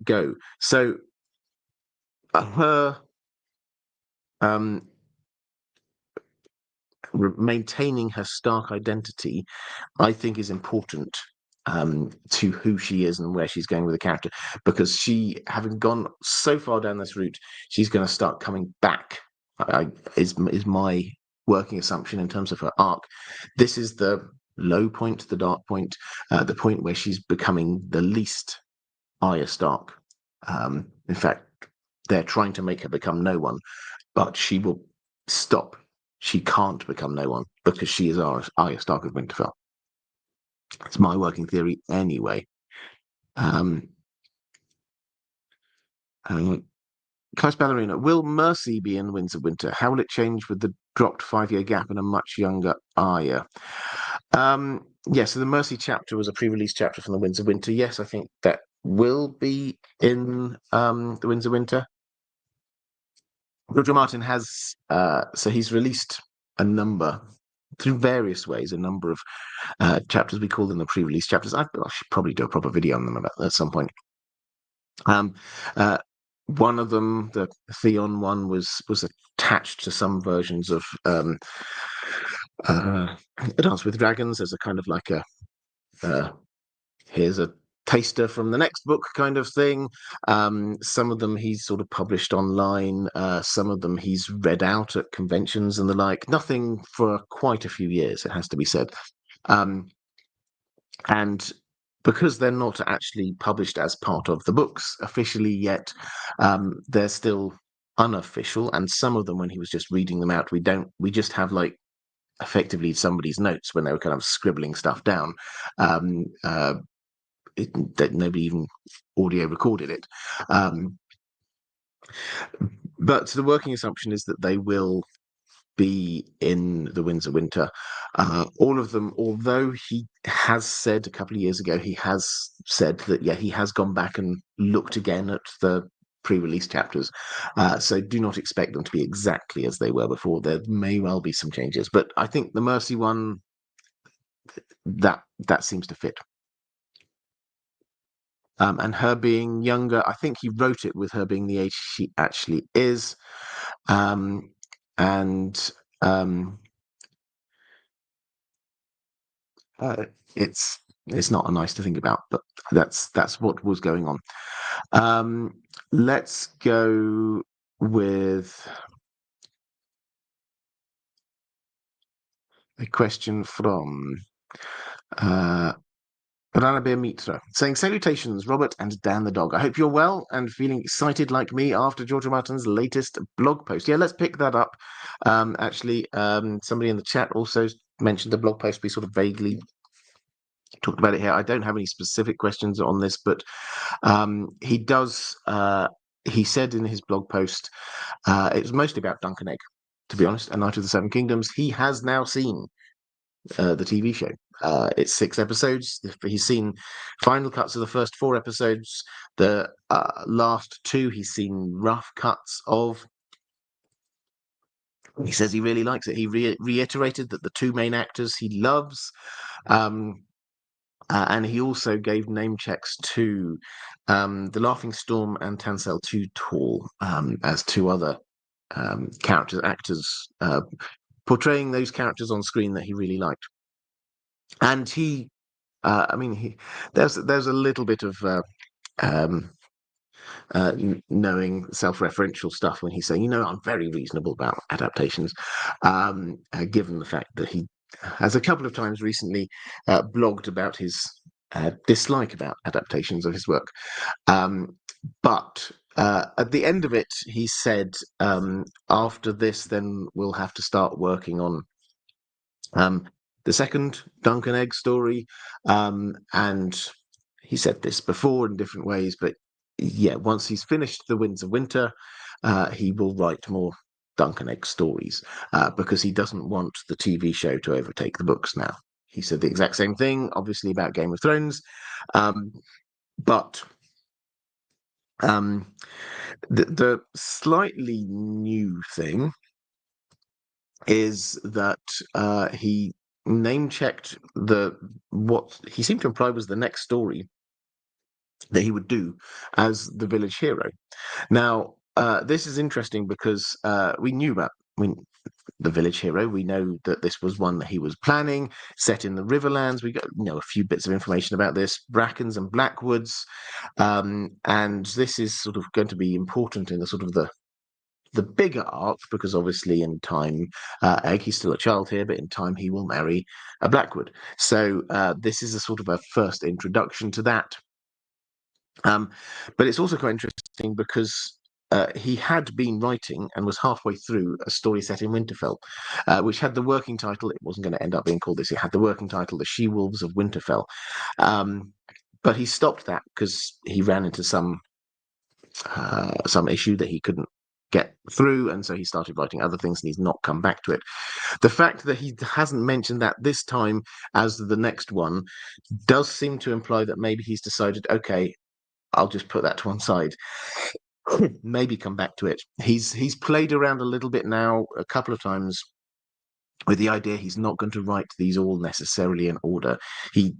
Speaker 1: go. So her maintaining her Stark identity, I think, is important to who she is and where she's going with the character, because she, having gone so far down this route, she's going to start coming back. Is my working assumption in terms of her arc. This is the low point, the dark point, the point where she's becoming the least Arya Stark. In fact, they're trying to make her become no one. but she will stop. She can't become no one because she is Arya Stark of Winterfell. It's my working theory anyway. Klaus Ballerina, will Mercy be in Winds of Winter? How will it change with the dropped 5-year gap and a much younger Arya? So the Mercy chapter was a pre-release chapter from the Winds of Winter. Yes, I think that will be in the Winds of Winter. George R. Martin has he's released a number through various ways, a number of chapters. We call them the pre-release chapters. I should probably do a proper video on them at some point. One of them, the Theon one, was attached to some versions of A Dance with Dragons. There's a kind of like here's a taster from the next book kind of thing. Some of them he's sort of published online. Some of them he's read out at conventions and the like. Nothing for quite a few years, it has to be said. And because they're not actually published as part of the books officially yet, they're still unofficial. And some of them, when he was just reading them out, we just have like effectively somebody's notes when they were kind of scribbling stuff down. That nobody even audio recorded it. But the working assumption is that they will be in the Winds of Winter. All of them, although he has said a couple of years ago, he has said that, he has gone back and looked again at the pre-release chapters. So do not expect them to be exactly as they were before. There may well be some changes, but I think the Mercy one, that seems to fit. And her being younger, I think he wrote it with her being the age she actually is. It's not nice to think about, but that's what was going on. Let's go with a question from Ranabir Mitra, saying, salutations, Robert and Dan the dog. I hope you're well and feeling excited like me after George R. Martin's latest blog post. Yeah, let's pick that up. Somebody in the chat also mentioned the blog post. We sort of vaguely talked about it here. I don't have any specific questions on this, but he does. He said in his blog post, it was mostly about Dunk and Egg, to be honest, and Knight of the Seven Kingdoms. He has now seen the TV show. It's 6 episodes. He's seen final cuts of the first 4 episodes. The last 2 he's seen rough cuts of. He says he really likes it. He reiterated that the 2 main actors he loves. And he also gave name checks to the Laughing Storm and Tansel Too Tall as 2 other actors portraying those characters on screen that he really liked. And there's a little bit of knowing self-referential stuff when he's saying, I'm very reasonable about adaptations, given the fact that he has a couple of times recently blogged about his dislike about adaptations of his work. But at the end of it, he said, after this, then we'll have to start working on the second Dunk and Egg story. And he said this before in different ways, but once he's finished the Winds of Winter, he will write more Dunk and Egg stories because he doesn't want the TV show to overtake the books now. He said the exact same thing, obviously, about Game of Thrones. But the slightly new thing is that he name-checked what he seemed to imply was the next story that he would do as the village hero. Now, this is interesting because we knew about the village hero. We know that this was one that he was planning, set in the Riverlands. We got a few bits of information about this, Brackens and Blackwoods, and this is sort of going to be important in the sort of the bigger arc, because obviously in time, Egg, he's still a child here, but in time he will marry a Blackwood. So this is a sort of a first introduction to that. But it's also quite interesting because he had been writing and was halfway through a story set in Winterfell, which had the working title. It wasn't going to end up being called this. It had the working title, "The She-Wolves of Winterfell," but he stopped that because he ran into some issue that he couldn't get through, and so he started writing other things, and he's not come back to it. The fact that he hasn't mentioned that this time as the next one does seem to imply that maybe he's decided, okay, I'll just put that to one side. Maybe come back to it. He's played around a little bit now, a couple of times, with the idea he's not going to write these all necessarily in order. He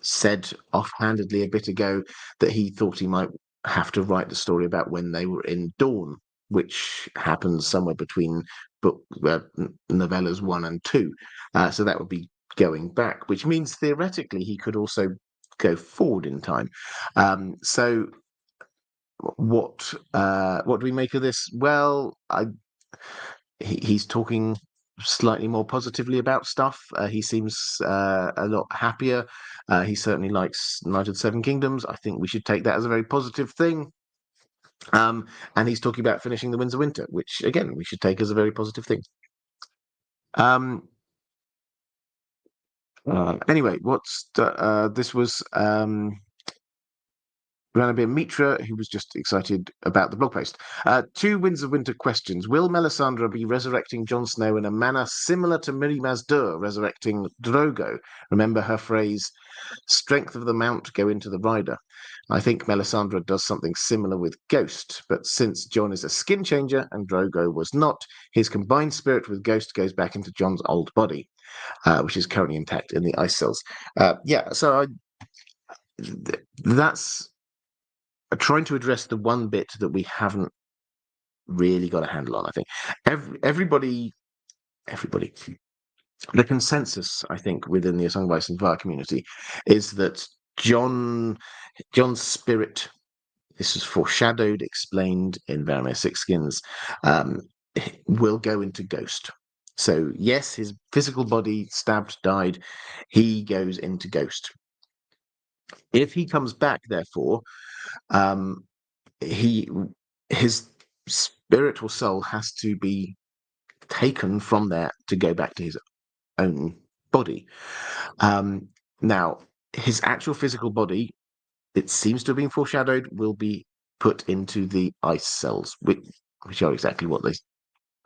Speaker 1: said offhandedly a bit ago that he thought he might have to write the story about when they were in Dawn, which happens somewhere between book novellas 1 and 2. So that would be going back, which means theoretically he could also go forward in time. So what do we make of this? Well, he's talking slightly more positively about stuff. He seems a lot happier. He certainly likes Knight of the Seven Kingdoms. I think we should take that as a very positive thing. And he's talking about finishing the Winds of Winter, which again we should take as a very positive thing. Anyway, this was Ranabir Mitra, who was just excited about the blog post. 2 Winds of Winter questions. Will Melisandre be resurrecting Jon Snow in a manner similar to Mirri Maz Dur resurrecting Drogo? Remember her phrase, "Strength of the mount, go into the rider." I think Melisandre does something similar with Ghost, but since Jon is a skin changer and Drogo was not, his combined spirit with Ghost goes back into Jon's old body, which is currently intact in the ice cells. So that's trying to address the one bit that we haven't really got a handle on. I think everybody, the consensus, I think, within the A Song of Ice and Fire community is that Jon's spirit, this is foreshadowed, explained in Varamir Sixskins, will go into Ghost. So yes, his physical body, stabbed, died, he goes into Ghost. If he comes back, therefore, his spirit or soul has to be taken from there to go back to his own body. Now, his actual physical body, it seems to have been foreshadowed, will be put into the ice cells, which are exactly what they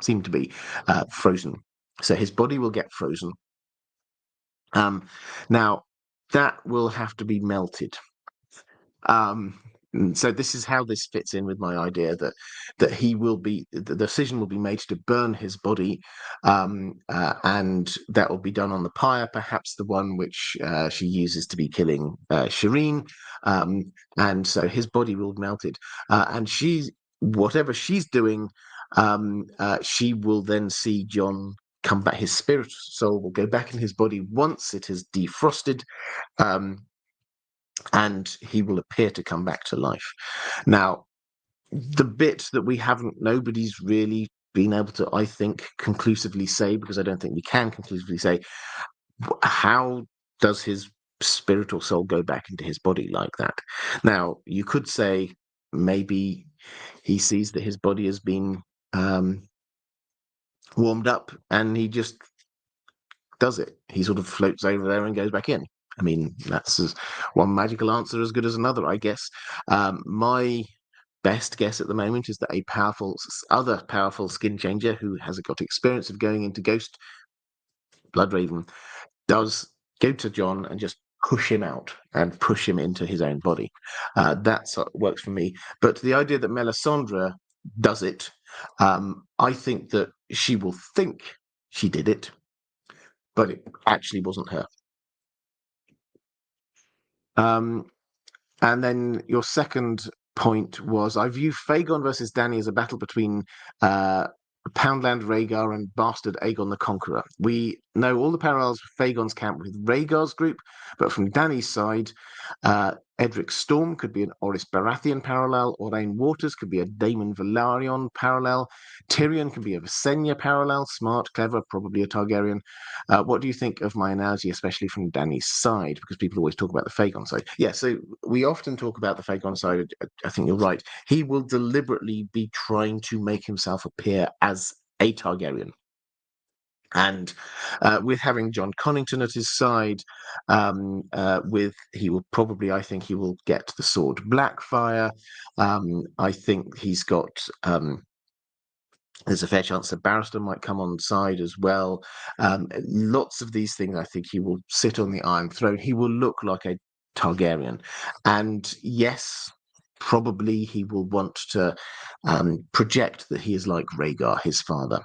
Speaker 1: seem to be, frozen. So his body will get frozen. Now, that will have to be melted. So this is how this fits in with my idea that the decision will be made to burn his body, and that will be done on the pyre, perhaps the one which she uses to be killing Shireen, and so his body will be melted, and whatever she's doing, she will then see Jon come back. His spirit soul will go back in his body once it is defrosted. And he will appear to come back to life. Now, the bit that nobody's really been able to, I think, conclusively say, because I don't think we can conclusively say, how does his spirit or soul go back into his body like that? Now, you could say maybe he sees that his body has been warmed up and he just does it. He sort of floats over there and goes back in. I mean, that's one magical answer as good as another, I guess. My best guess at the moment is that other powerful skin changer who has got experience of going into Ghost, Bloodraven, does go to Jon and just push him out and push him into his own body. That works for me. But the idea that Melisandre does it, I think that she will think she did it, but it actually wasn't her. And then your second point was, I view Fagon versus Dany as a battle between Poundland Rhaegar and Bastard Aegon the Conqueror. We know all the parallels with Fagon's camp with Rhaegar's group, but from Dany's side, Edric Storm could be an Oris Baratheon parallel, Orain Waters could be a Daemon Velaryon parallel, Tyrion can be a Visenya parallel, smart, clever, probably a Targaryen. What do you think of my analogy, especially from Dany's side? Because people always talk about the Fagon side. Yeah, so we often talk about the Fagon side. I think you're right. He will deliberately be trying to make himself appear as a Targaryen. And with having John Connington at his side, he will probably, I think he will get the sword Blackfire. I think he's got, there's a fair chance that Barristan might come on side as well. Lots of these things, I think he will sit on the Iron Throne. He will look like a Targaryen. And yes, probably he will want to project that he is like Rhaegar, his father.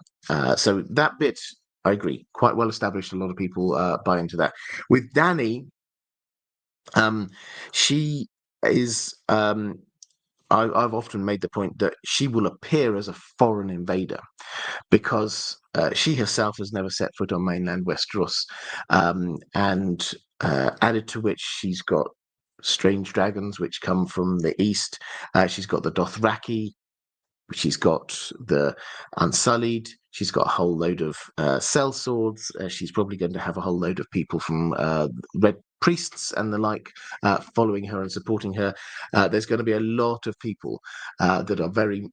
Speaker 1: So that bit, I agree, quite well established. A lot of people buy into that. With Dany, she is. I've often made the point that she will appear as a foreign invader because she herself has never set foot on mainland Westeros, and added to which she's got strange dragons which come from the east. She's got the Dothraki. She's got the Unsullied. She's got a whole load of sellswords. She's probably going to have a whole load of people from Red Priests and the like following her and supporting her. There's going to be a lot of people that are very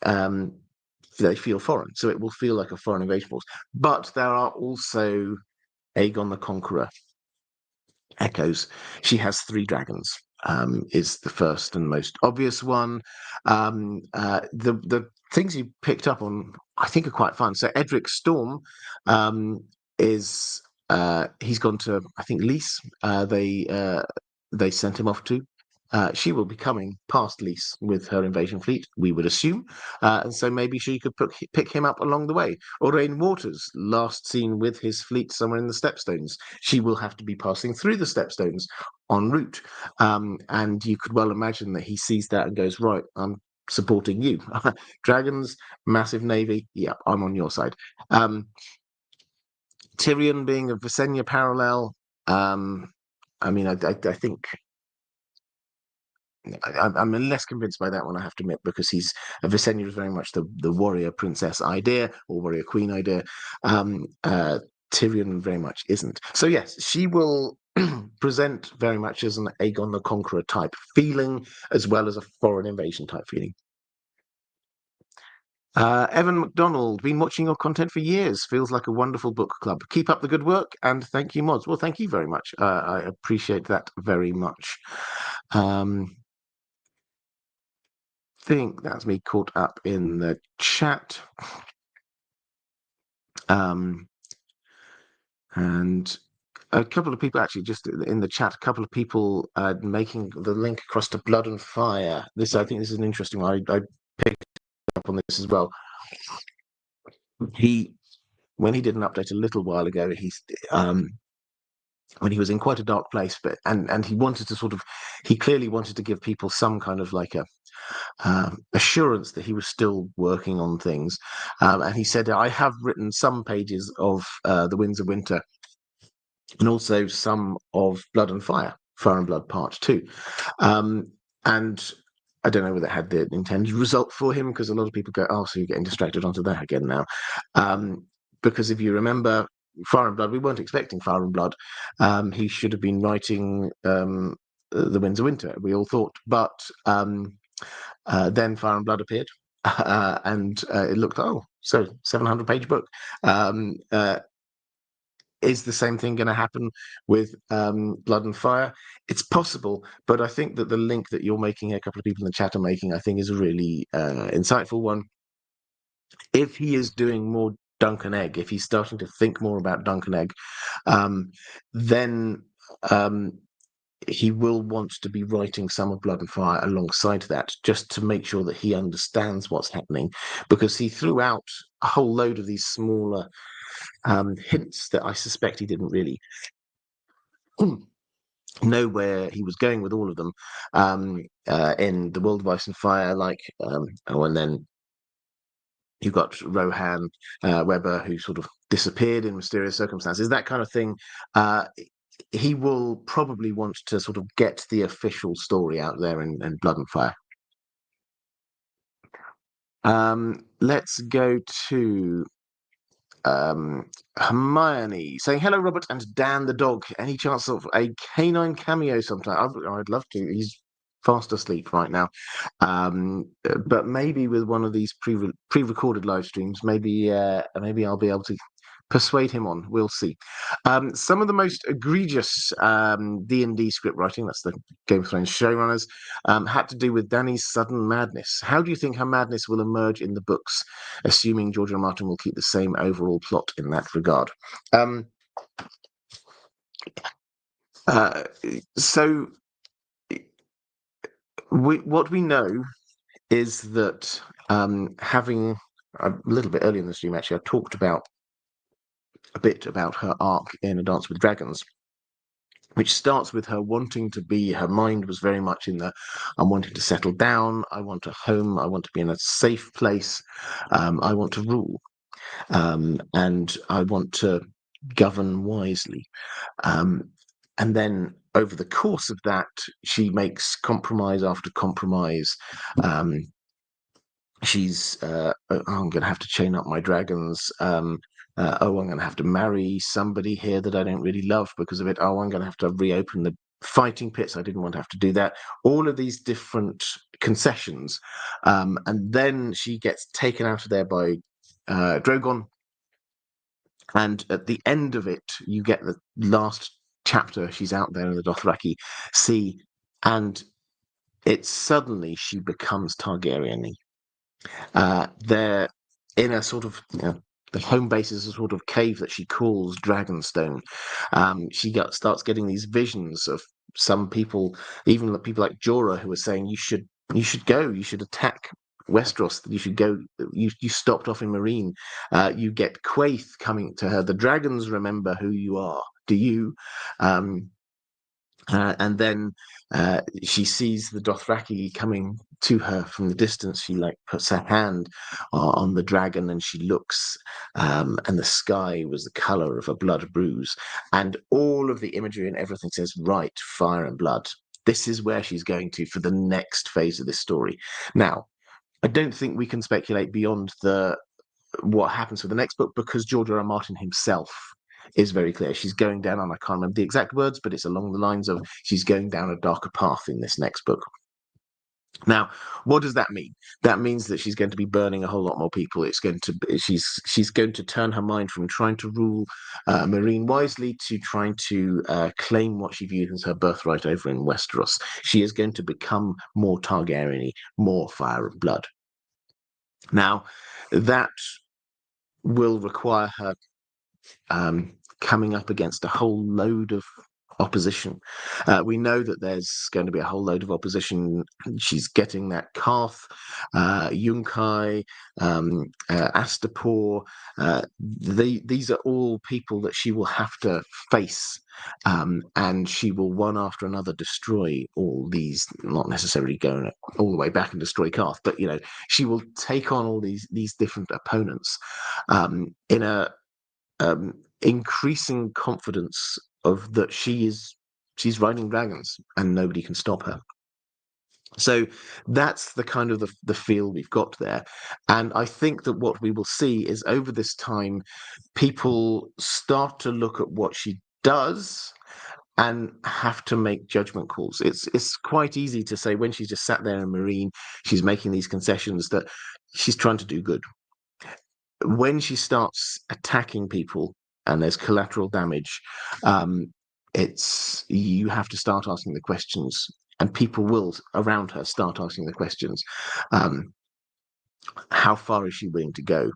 Speaker 1: they feel foreign, so it will feel like a foreign invasion force. But there are also Aegon the Conqueror echoes. She has 3 dragons. Is the first and most obvious one. The things you picked up on, I think, are quite fun. So Edric Storm is he's gone to, I think, Lys. They sent him off to. She will be coming past Lys with her invasion fleet, we would assume, and so maybe she could pick him up along the way. Orain Waters, last seen with his fleet somewhere in the Stepstones. She will have to be passing through the Stepstones en route, and you could well imagine that he sees that and goes, right, I'm supporting you. Dragons, massive navy, yeah, I'm on your side. Tyrion being a Visenya parallel, I mean, I think I'm less convinced by that one, I have to admit, because Visenya is very much the warrior princess idea or warrior queen idea. Tyrion very much isn't. So yes, she will present very much as an Aegon the Conqueror type feeling, as well as a foreign invasion type feeling. Evan McDonald, been watching your content for years. Feels like a wonderful book club. Keep up the good work, and thank you, mods. Well, thank you very much. I appreciate that very much. Think that's me caught up in the chat. And a couple of people actually just in the chat, a couple of people making the link across to Blood and Fire. I think this is an interesting one. I picked up on this as well. When he did an update a little while ago, when he was in quite a dark place, but and he wanted to he clearly wanted to give people some kind of like a assurance that he was still working on things. And he said, I have written some pages of The Winds of Winter and also some of Blood and Fire, Fire and Blood Part 2. And I don't know whether it had the intended result for him, because a lot of people go, oh, so you're getting distracted onto that again now. Because if you remember Fire and Blood, we weren't expecting Fire and Blood. He should have been writing The Winds of Winter, we all thought. But then Fire and Blood appeared, and it looked, 700-page book. Is the same thing going to happen with Blood and Fire? It's possible, but I think that the link that you're making, a couple of people in the chat are making, I think is a really insightful one. If he is doing more Dunk and Egg, if he's starting to think more about Dunk and Egg, then he will want to be writing some of Blood and Fire alongside that, just to make sure that he understands what's happening, because he threw out a whole load of these smaller hints that I suspect he didn't really know where he was going with all of them in The World of Ice and Fire, and then You've got Rohan Weber, who sort of disappeared in mysterious circumstances, that kind of thing. He will probably want to sort of get the official story out there in Blood and Fire. Let's go to Hermione saying, "Hello, Robert and Dan the dog. Any chance of a canine cameo sometime? I'd love to. He's fast asleep right now, but maybe with one of these pre-recorded live streams, maybe I'll be able to persuade him on. We'll see." Some of the most egregious D&D script writing, that's the Game of Thrones showrunners, had to do with Dany's sudden madness. How do you think her madness will emerge in the books, assuming George R. R. Martin will keep the same overall plot in that regard? So what we know is that having a little bit earlier in the stream, actually, I talked about a bit about her arc in A Dance with Dragons, which starts with her wanting to be, her mind was very much in the, I'm wanting to settle down, I want a home, I want to be in a safe place, I want to rule, and I want to govern wisely. And then over the course of that, she makes compromise after compromise. She's, I'm going to have to chain up my dragons. I'm going to have to marry somebody here that I don't really love because of it. Oh, I'm going to have to reopen the fighting pits. I didn't want to have to do that. All of these different concessions. And then she gets taken out of there by Drogon. And at the end of it, you get the last chapter. She's out there in the Dothraki Sea. And it's suddenly she becomes Targaryen-y. They're in a sort of, the home base is a sort of cave that she calls Dragonstone. She starts getting these visions of some people, even the people like Jorah, who are saying you should go, you should attack Westeros, you should go. You stopped off in Meereen. You get Quaithe coming to her. The dragons remember who you are. Do you? And then she sees the Dothraki coming to her from the distance. She puts her hand on the dragon and she looks, and the sky was the color of a blood bruise. And all of the imagery and everything says, right, fire and blood. This is where she's going to for the next phase of this story. Now, I don't think we can speculate beyond what happens for the next book because George R. R. Martin himself is very clear. She's going down, and I can't remember the exact words, but it's along the lines of she's going down a darker path in this next book. Now, what does that mean? That means that she's going to be burning a whole lot more people. She's going to turn her mind from trying to rule Meereen wisely to trying to claim what she views as her birthright over in Westeros. She is going to become more Targaryen-y, more fire and blood. Now, that will require her coming up against a whole load of opposition. We know that there's going to be a whole load of opposition. She's getting that Karth, Yunkai, Astapor. These are all people that she will have to face, and she will one after another destroy all these, not necessarily going all the way back and destroy Karth, but she will take on all these different opponents in a increasing confidence of that she's riding dragons and nobody can stop her. So that's the kind of the feel we've got there. And I think that what we will see is over this time, people start to look at what she does and have to make judgment calls. It's quite easy to say when she's just sat there in Meereen, she's making these concessions that she's trying to do good. When she starts attacking people and there's collateral damage, you have to start asking the questions, and people will around her start asking the questions. How far is she willing to go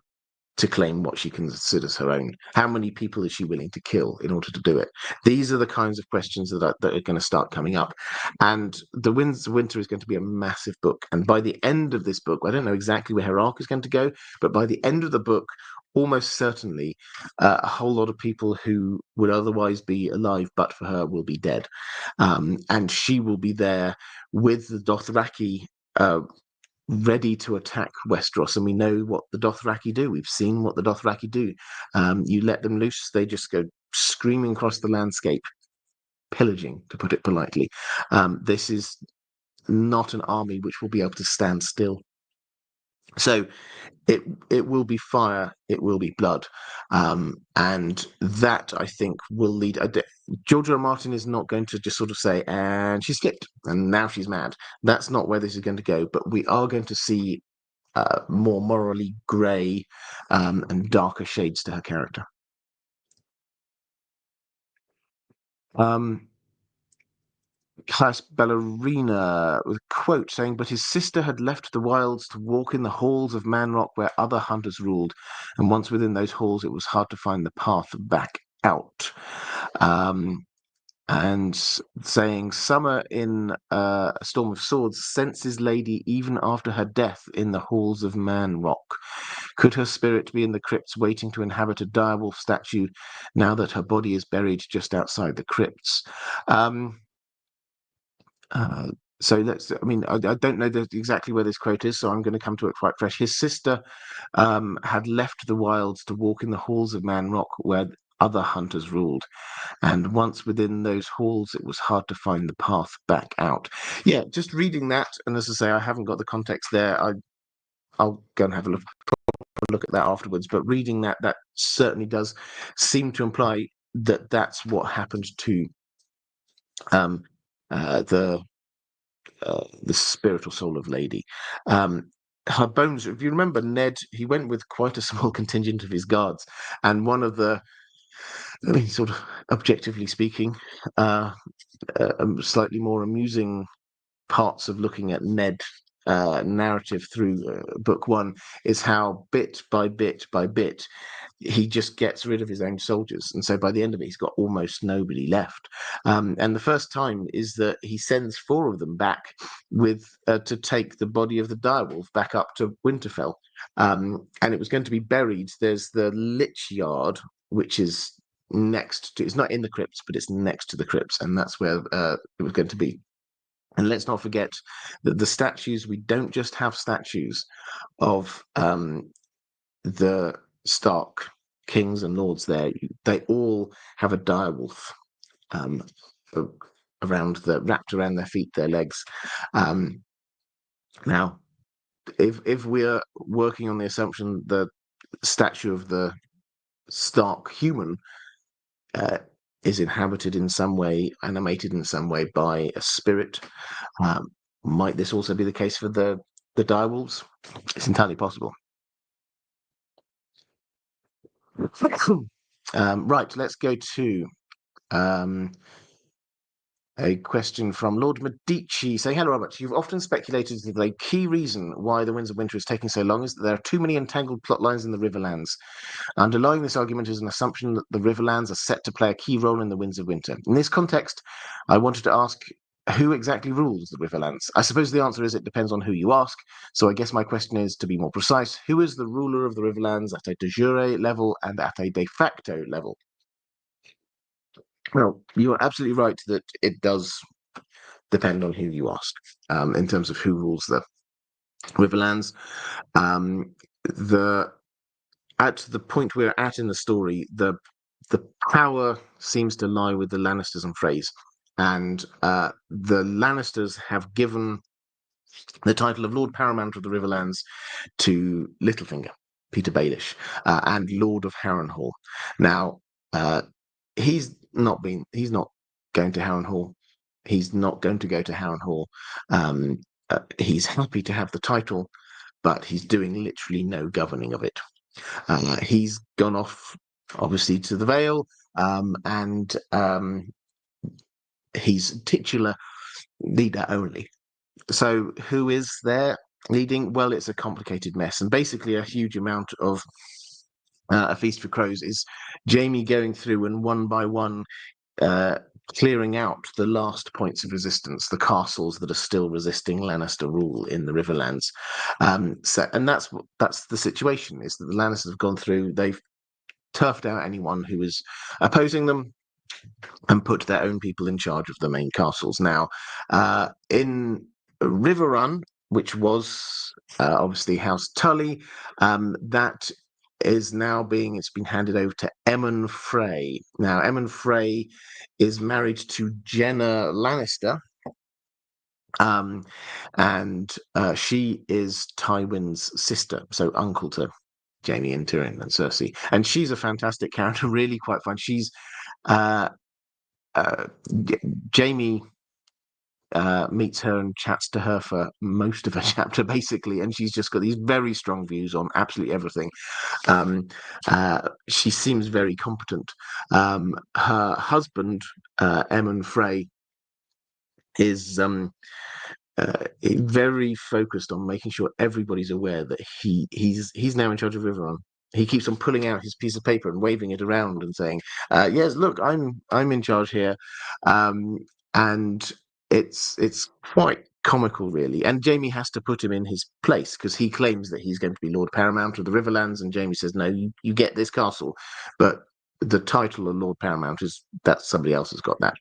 Speaker 1: to claim what she considers her own? How many people is she willing to kill in order to do it? These are the kinds of questions that are going to start coming up. And The Winds of Winter is going to be a massive book. And by the end of this book, I don't know exactly where her arc is going to go, but by the end of the book, almost certainly a whole lot of people who would otherwise be alive but for her will be dead. And she will be there with the Dothraki ready to attack Westeros, and we know what the Dothraki do. We've seen what the Dothraki do. You let them loose, they just go screaming across the landscape, pillaging, to put it politely. This is not an army which will be able to stand still. So it will be fire, it will be blood, and that, I think, will lead. George R. R. Martin is not going to just sort of say, and she slipped, and now she's mad. That's not where this is going to go. But we are going to see more morally grey and darker shades to her character. Class Ballerina with a quote saying, "But his sister had left the wilds to walk in the halls of Manrock where other hunters ruled, and once within those halls, it was hard to find the path back out." And saying, "Summer in A Storm of Swords senses lady even after her death in the halls of Manrock. Could her spirit be in the crypts waiting to inhabit a direwolf statue now that her body is buried just outside the crypts?" So let's. I mean, I don't know exactly where this quote is, so I'm going to come to it quite fresh. His sister had left the wilds to walk in the halls of Manrock where other hunters ruled, and once within those halls, it was hard to find the path back out. Yeah, just reading that, and as I say, I haven't got the context there. I'll go and have a look at that afterwards. But reading that, that certainly does seem to imply that that's what happened to the spiritual soul of Lady. Her bones, if you remember, Ned, he went with quite a small contingent of his guards, and one of the, I mean, sort of objectively speaking, slightly more amusing parts of looking at Ned narrative through book one is how bit by bit by bit he just gets rid of his own soldiers, and so by the end of it he's got almost nobody left. And the first time is that he sends 4 of them back with to take the body of the direwolf back up to Winterfell, and it was going to be buried. There's the Lich Yard, which is next to, it's not in the crypts, but it's next to the crypts, and that's where it was going to be. And let's not forget that the statues, we don't just have statues of the Stark kings and lords there. They all have a direwolf wrapped around their feet, their legs. Now, if we're working on the assumption the statue of the Stark human is inhabited in some way, animated in some way by a spirit, might this also be the case for the direwolves? It's entirely possible. Right, let's go to a question from Lord Medici saying, "Hello, Robert. You've often speculated that the key reason why the Winds of Winter is taking so long is that there are too many entangled plot lines in the Riverlands. Underlying this argument is an assumption that the Riverlands are set to play a key role in the Winds of Winter. In this context, I wanted to ask, who exactly rules the Riverlands? I suppose the answer is it depends on who you ask. So I guess my question is, to be more precise, who is the ruler of the Riverlands at a de jure level and at a de facto level?" Well, you're absolutely right that it does depend on who you ask in terms of who rules the Riverlands. At the point we're at in the story, the power seems to lie with the Lannisters and Freys, and the Lannisters have given the title of Lord Paramount of the Riverlands to Littlefinger, Peter Baelish, and Lord of Harrenhal. Now, he's not going to Harrenhal. He's not going to go to Harrenhal. He's happy to have the title, but he's doing literally no governing of it. He's gone off, obviously, to the Vale, and he's titular leader only. So who is there leading? Well, it's a complicated mess, and basically a huge amount of A Feast for Crows is Jaime going through and one by one clearing out the last points of resistance, the castles that are still resisting Lannister rule in the Riverlands. And that's the situation, is that the Lannisters have gone through, they've turfed out anyone who is opposing them and put their own people in charge of the main castles. Now, in Riverrun, which was obviously House Tully. That is now it's been handed over to Emmon Frey. Now, Emmon Frey is married to Jenna Lannister, and she is Tywin's sister, so uncle to Jaime and Tyrion and Cersei. And she's a fantastic character, really quite fun. She's uh, Jaime meets her and chats to her for most of her chapter, basically, and she's just got these very strong views on absolutely everything. She seems very competent. Her husband, Emmon Frey, is very focused on making sure everybody's aware that he's now in charge of Riverrun. He keeps on pulling out his piece of paper and waving it around and saying, "Yes, look, I'm in charge here," and it's quite comical, really. And Jaime has to put him in his place because he claims that he's going to be Lord Paramount of the Riverlands, and Jaime says, "No, you get this castle," but the title of Lord Paramount is that somebody else has got that.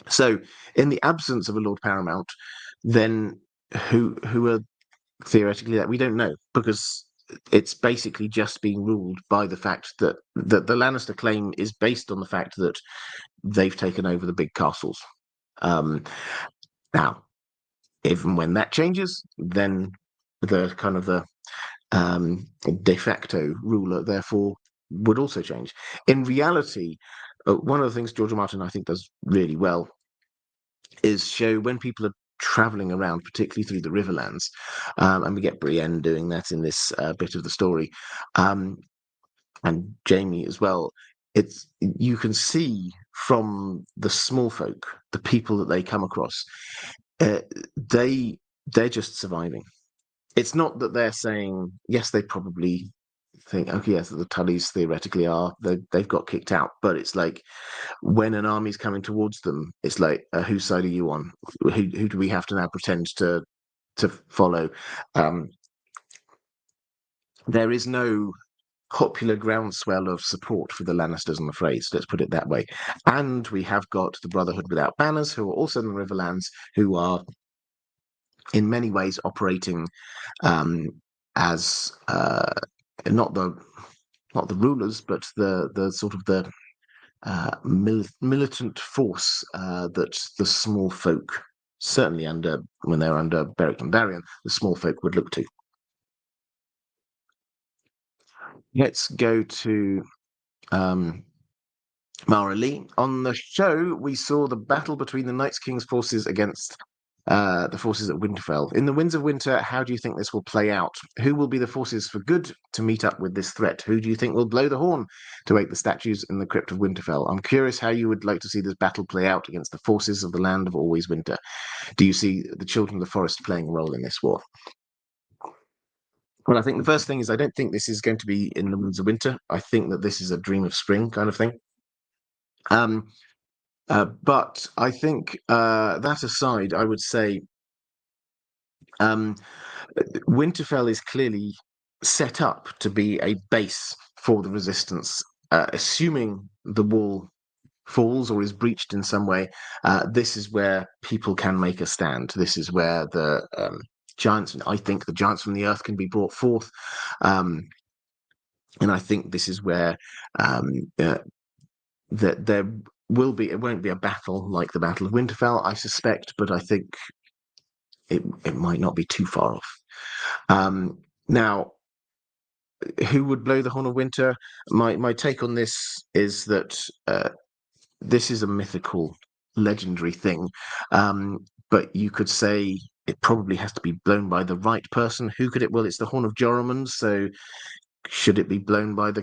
Speaker 1: So, in the absence of a Lord Paramount, then who are theoretically that we don't know, because it's basically just being ruled by the fact that the Lannister claim is based on the fact that they've taken over the big castles. Now, even when that changes, then the kind of the de facto ruler, therefore, would also change. In reality, one of the things George R. Martin, I think, does really well is show when people are traveling around, particularly through the Riverlands, and we get Brienne doing that in this bit of the story, and Jaime as well. You can see from the small folk, the people that they come across, uh, they're just surviving. It's not that they're saying yes, they probably think, okay, yes, the Tullys theoretically are they've got kicked out, but it's like when an army's coming towards them, it's like, whose side are you on? Who do we have to now pretend to follow? There is no popular groundswell of support for the Lannisters and the Freys, let's put it that way. And we have got the Brotherhood Without Banners, who are also in the Riverlands, who are in many ways operating as not the rulers, but the sort of the militant force that the small folk, certainly when they're under Beric and Varian, the small folk would look to. Let's go to Maura Lee. On the show, we saw the battle between the Night's King's forces against the forces at Winterfell. In the Winds of Winter, how do you think this will play out? Who will be the forces for good to meet up with this threat? Who do you think will blow the horn to wake the statues in the crypt of Winterfell? I'm curious how you would like to see this battle play out against the forces of the land of always winter. Do you see the children of the forest playing a role in this war? Well, I think the first thing is I don't think this is going to be in the Winds of Winter. I think that this is a Dream of Spring kind of thing. But I think that aside, I would say Winterfell is clearly set up to be a base for the resistance. Assuming the wall falls or is breached in some way, this is where people can make a stand. This is where the giants, I think the giants from the earth can be brought forth. And I think this is where that there will be, it won't be a battle like the Battle of Winterfell, I suspect, but I think it might not be too far off. Now, who would blow the horn of winter? My take on this is that this is a mythical, legendary thing, but you could say it probably has to be blown by the right person. Who could it? Well, it's the Horn of Joramun, so should it be blown by the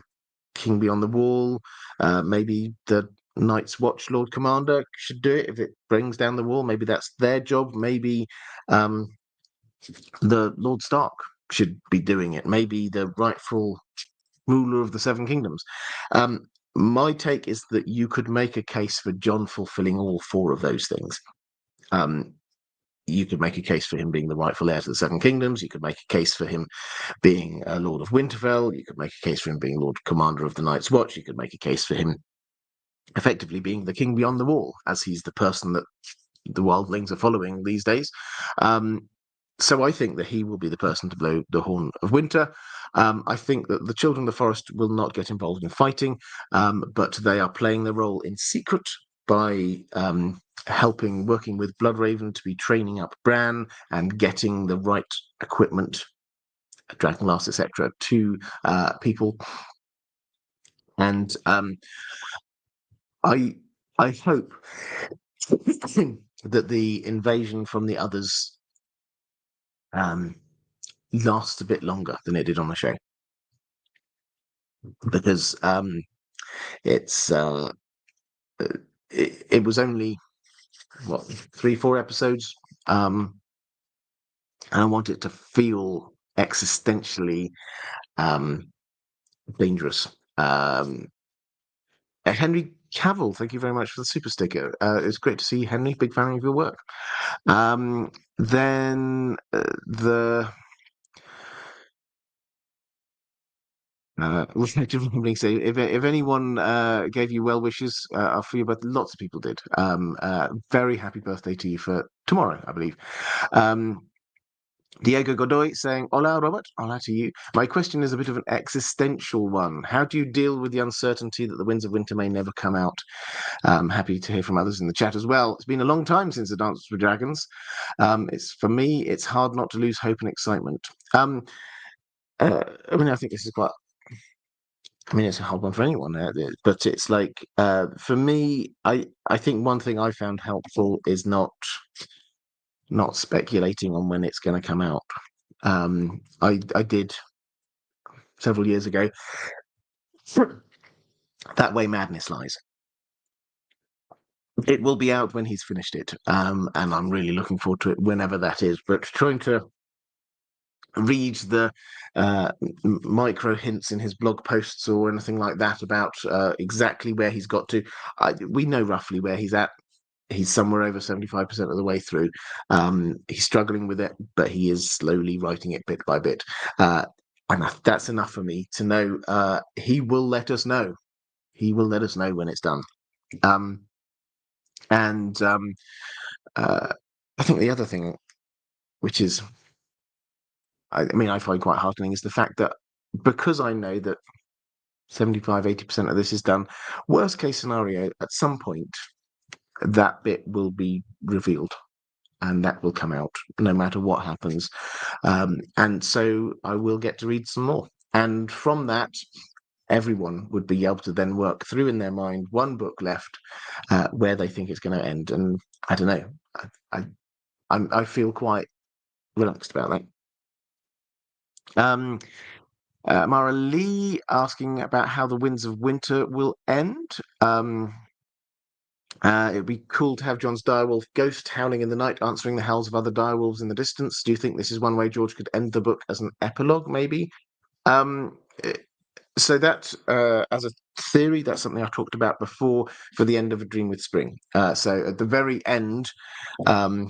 Speaker 1: King Beyond the Wall? Maybe the Night's Watch Lord Commander should do it if it brings down the wall. Maybe that's their job. Maybe the Lord Stark should be doing it. Maybe the rightful ruler of the Seven Kingdoms. My take is that you could make a case for Jon fulfilling all four of those things. You could make a case for him being the rightful heir to the Seven Kingdoms. You could make a case for him being a Lord of Winterfell. You could make a case for him being Lord Commander of the Night's Watch. You could make a case for him effectively being the King Beyond the Wall, as he's the person that the wildlings are following these days. So I think that he will be the person to blow the horn of winter. I think that the children of the forest will not get involved in fighting, but they are playing their role in secret by working with Bloodraven to be training up Bran and getting the right equipment, Dragonglass, etc., to people. And I hope that the invasion from the others lasts a bit longer than it did on the show, because it's it was only what 3-4 episodes, and I want it to feel existentially dangerous. Henry Cavill, thank you very much for the super sticker. It's great to see Henry. Big fan of your work. Then the reflective rumbling say if anyone gave you well wishes for you, but lots of people did. Very happy birthday to you for tomorrow, I believe. Diego Godoy saying, Hola, Robert. Hola to you. My question is a bit of an existential one. How do you deal with the uncertainty that the Winds of Winter may never come out? Happy to hear from others in the chat as well. It's been a long time since the Dance with Dragons. For me, it's hard not to lose hope and excitement. I mean, I think this is quite. I mean, it's a hard one for anyone, but it's like for me, I think one thing I found helpful is not speculating on when it's going to come out. I did several years ago. That Way Madness Lies. It will be out when he's finished it, and I'm really looking forward to it whenever that is. But trying to read the micro hints in his blog posts or anything like that about exactly where he's got to, we know roughly where he's at. He's somewhere over 75% of the way through. He's struggling with it, but he is slowly writing it bit by bit. And that's enough for me to know he will let us know. He will let us know when it's done. And I think the other thing, which is, I mean, I find quite heartening, is the fact that because I know that 75-80% of this is done, worst case scenario, at some point, that bit will be revealed and that will come out no matter what happens. And so I will get to read some more. And from that, everyone would be able to then work through in their mind one book left where they think it's going to end. And I don't know, I feel quite relaxed about that. Maura Lee asking about how the Winds of Winter will end. It would be cool to have Jon's direwolf ghost howling in the night, answering the howls of other direwolves in the distance. Do you think this is one way George could end the book as an epilogue, maybe? So that, as a theory, that's something I talked about before for the end of A Dream with Spring. So at the very end, and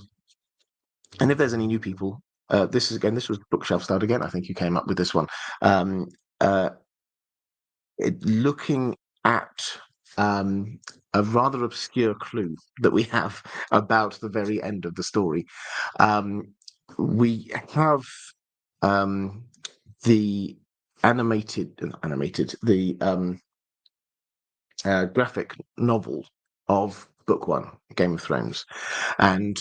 Speaker 1: if there's any new people, this was Bookshelf Start Again, I think you came up with this one. Looking at a rather obscure clue that we have about the very end of the story. We have the graphic novel of Book One, Game of Thrones, and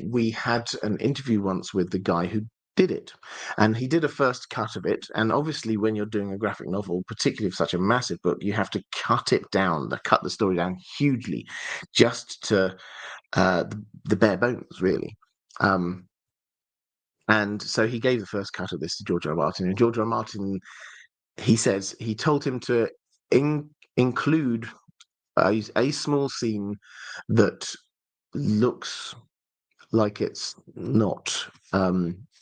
Speaker 1: we had an interview once with the guy who did it, and he did a first cut of it. And obviously, when you're doing a graphic novel, particularly for such a massive book, you have to cut the story down hugely, just to the bare bones, really. And so he gave the first cut of this to George R. R. Martin, and George R. R. Martin, he says he told him to include a small scene that looks like it's not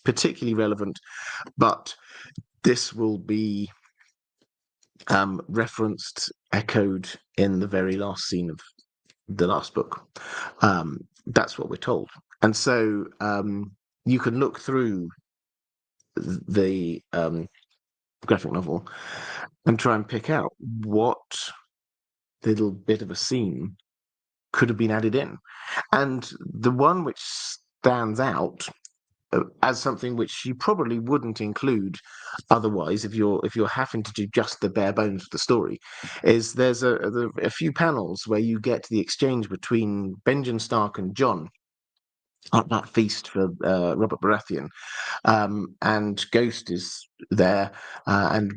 Speaker 1: particularly relevant, but this will be referenced, echoed in the very last scene of the last book. That's what we're told. And so you can look through the graphic novel and try and pick out what little bit of a scene could have been added in. And the one which stands out as something which you probably wouldn't include otherwise if you're having to do just the bare bones of the story, is there's a few panels where you get the exchange between Benjen Stark and Jon at that feast for Robert Baratheon, and Ghost is there, and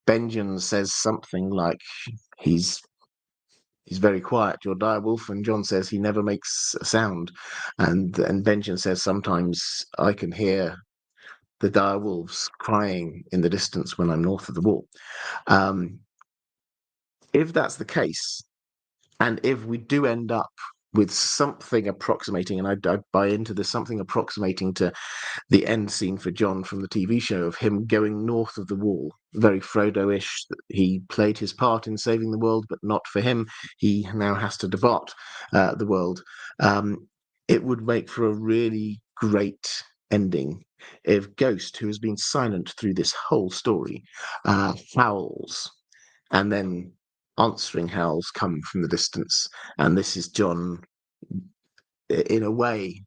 Speaker 1: Benjen says something like he's very quiet, your dire wolf, and Jon says he never makes a sound, and Benjen says sometimes I can hear the dire wolves crying in the distance when I'm north of the wall. Um, if that's the case, and if we do end up with something approximating, and I buy into this, something approximating to the end scene for Jon from the TV show of him going north of the wall, very Frodo-ish. He played his part in saving the world, but not for him. He now has to depart the world. It would make for a really great ending if Ghost, who has been silent through this whole story, howls, and then answering howls come from the distance, and this is Jon, in a way,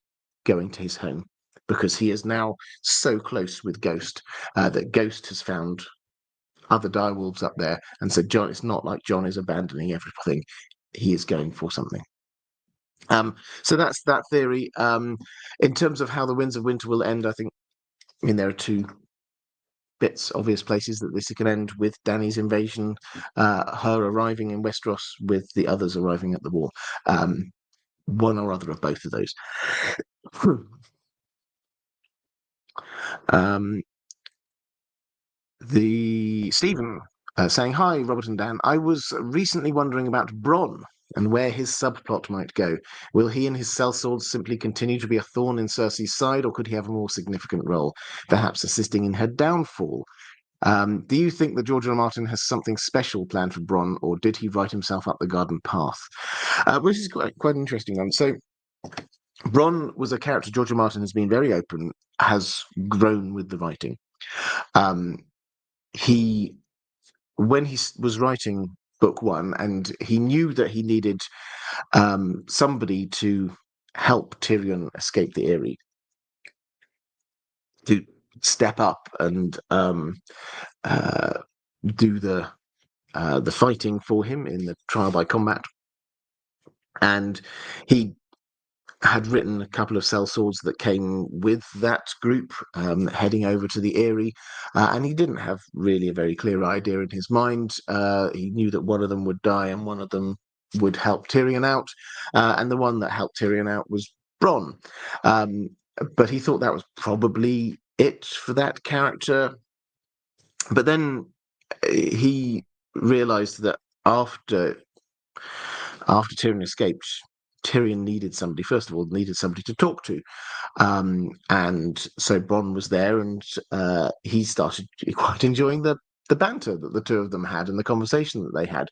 Speaker 1: going to his home, because he is now so close with Ghost that Ghost has found other direwolves up there, and so Jon, it's not like Jon is abandoning everything; he is going for something. So that's that theory. In terms of how the Winds of Winter will end, I mean, there are two obvious places that this can end, with Dany's invasion, her arriving in Westeros, with the others arriving at the wall. One or other of both of those. The Stephen saying, hi, Robert and Dan. I was recently wondering about Bronn and where his subplot might go. Will he and his sellswords simply continue to be a thorn in Cersei's side, or could he have a more significant role, perhaps assisting in her downfall? Do you think that George R. R. Martin has something special planned for Bronn, or did he write himself up the garden path? Which is quite an interesting one. So Bronn was a character George R. R. Martin has been very open, has grown with the writing. He, when he was writing book one, and he knew that he needed somebody to help Tyrion escape the Eyrie, to step up and do the fighting for him in the trial by combat, and he had written a couple of sellswords that came with that group, heading over to the Eyrie, and he didn't have really a very clear idea in his mind. He knew that one of them would die and one of them would help Tyrion out, and the one that helped Tyrion out was Bronn. But he thought that was probably it for that character. But then he realized that after Tyrion escaped, Tyrion needed somebody, first of all, needed somebody to talk to. And so Bronn was there, and he started quite enjoying the banter that the two of them had and the conversation that they had.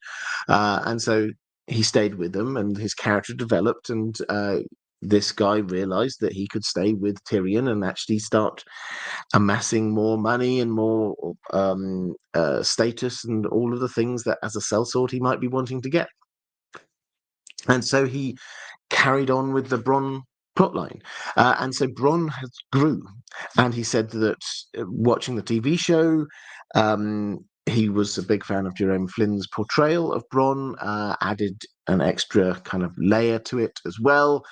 Speaker 1: And so he stayed with them, and his character developed, and this guy realized that he could stay with Tyrion and actually start amassing more money and more status and all of the things that as a sellsword he might be wanting to get. And so he carried on with the Bronn plotline. And so Bronn has grew. And he said that watching the TV show, he was a big fan of Jerome Flynn's portrayal of Bronn, added an extra kind of layer to it as well.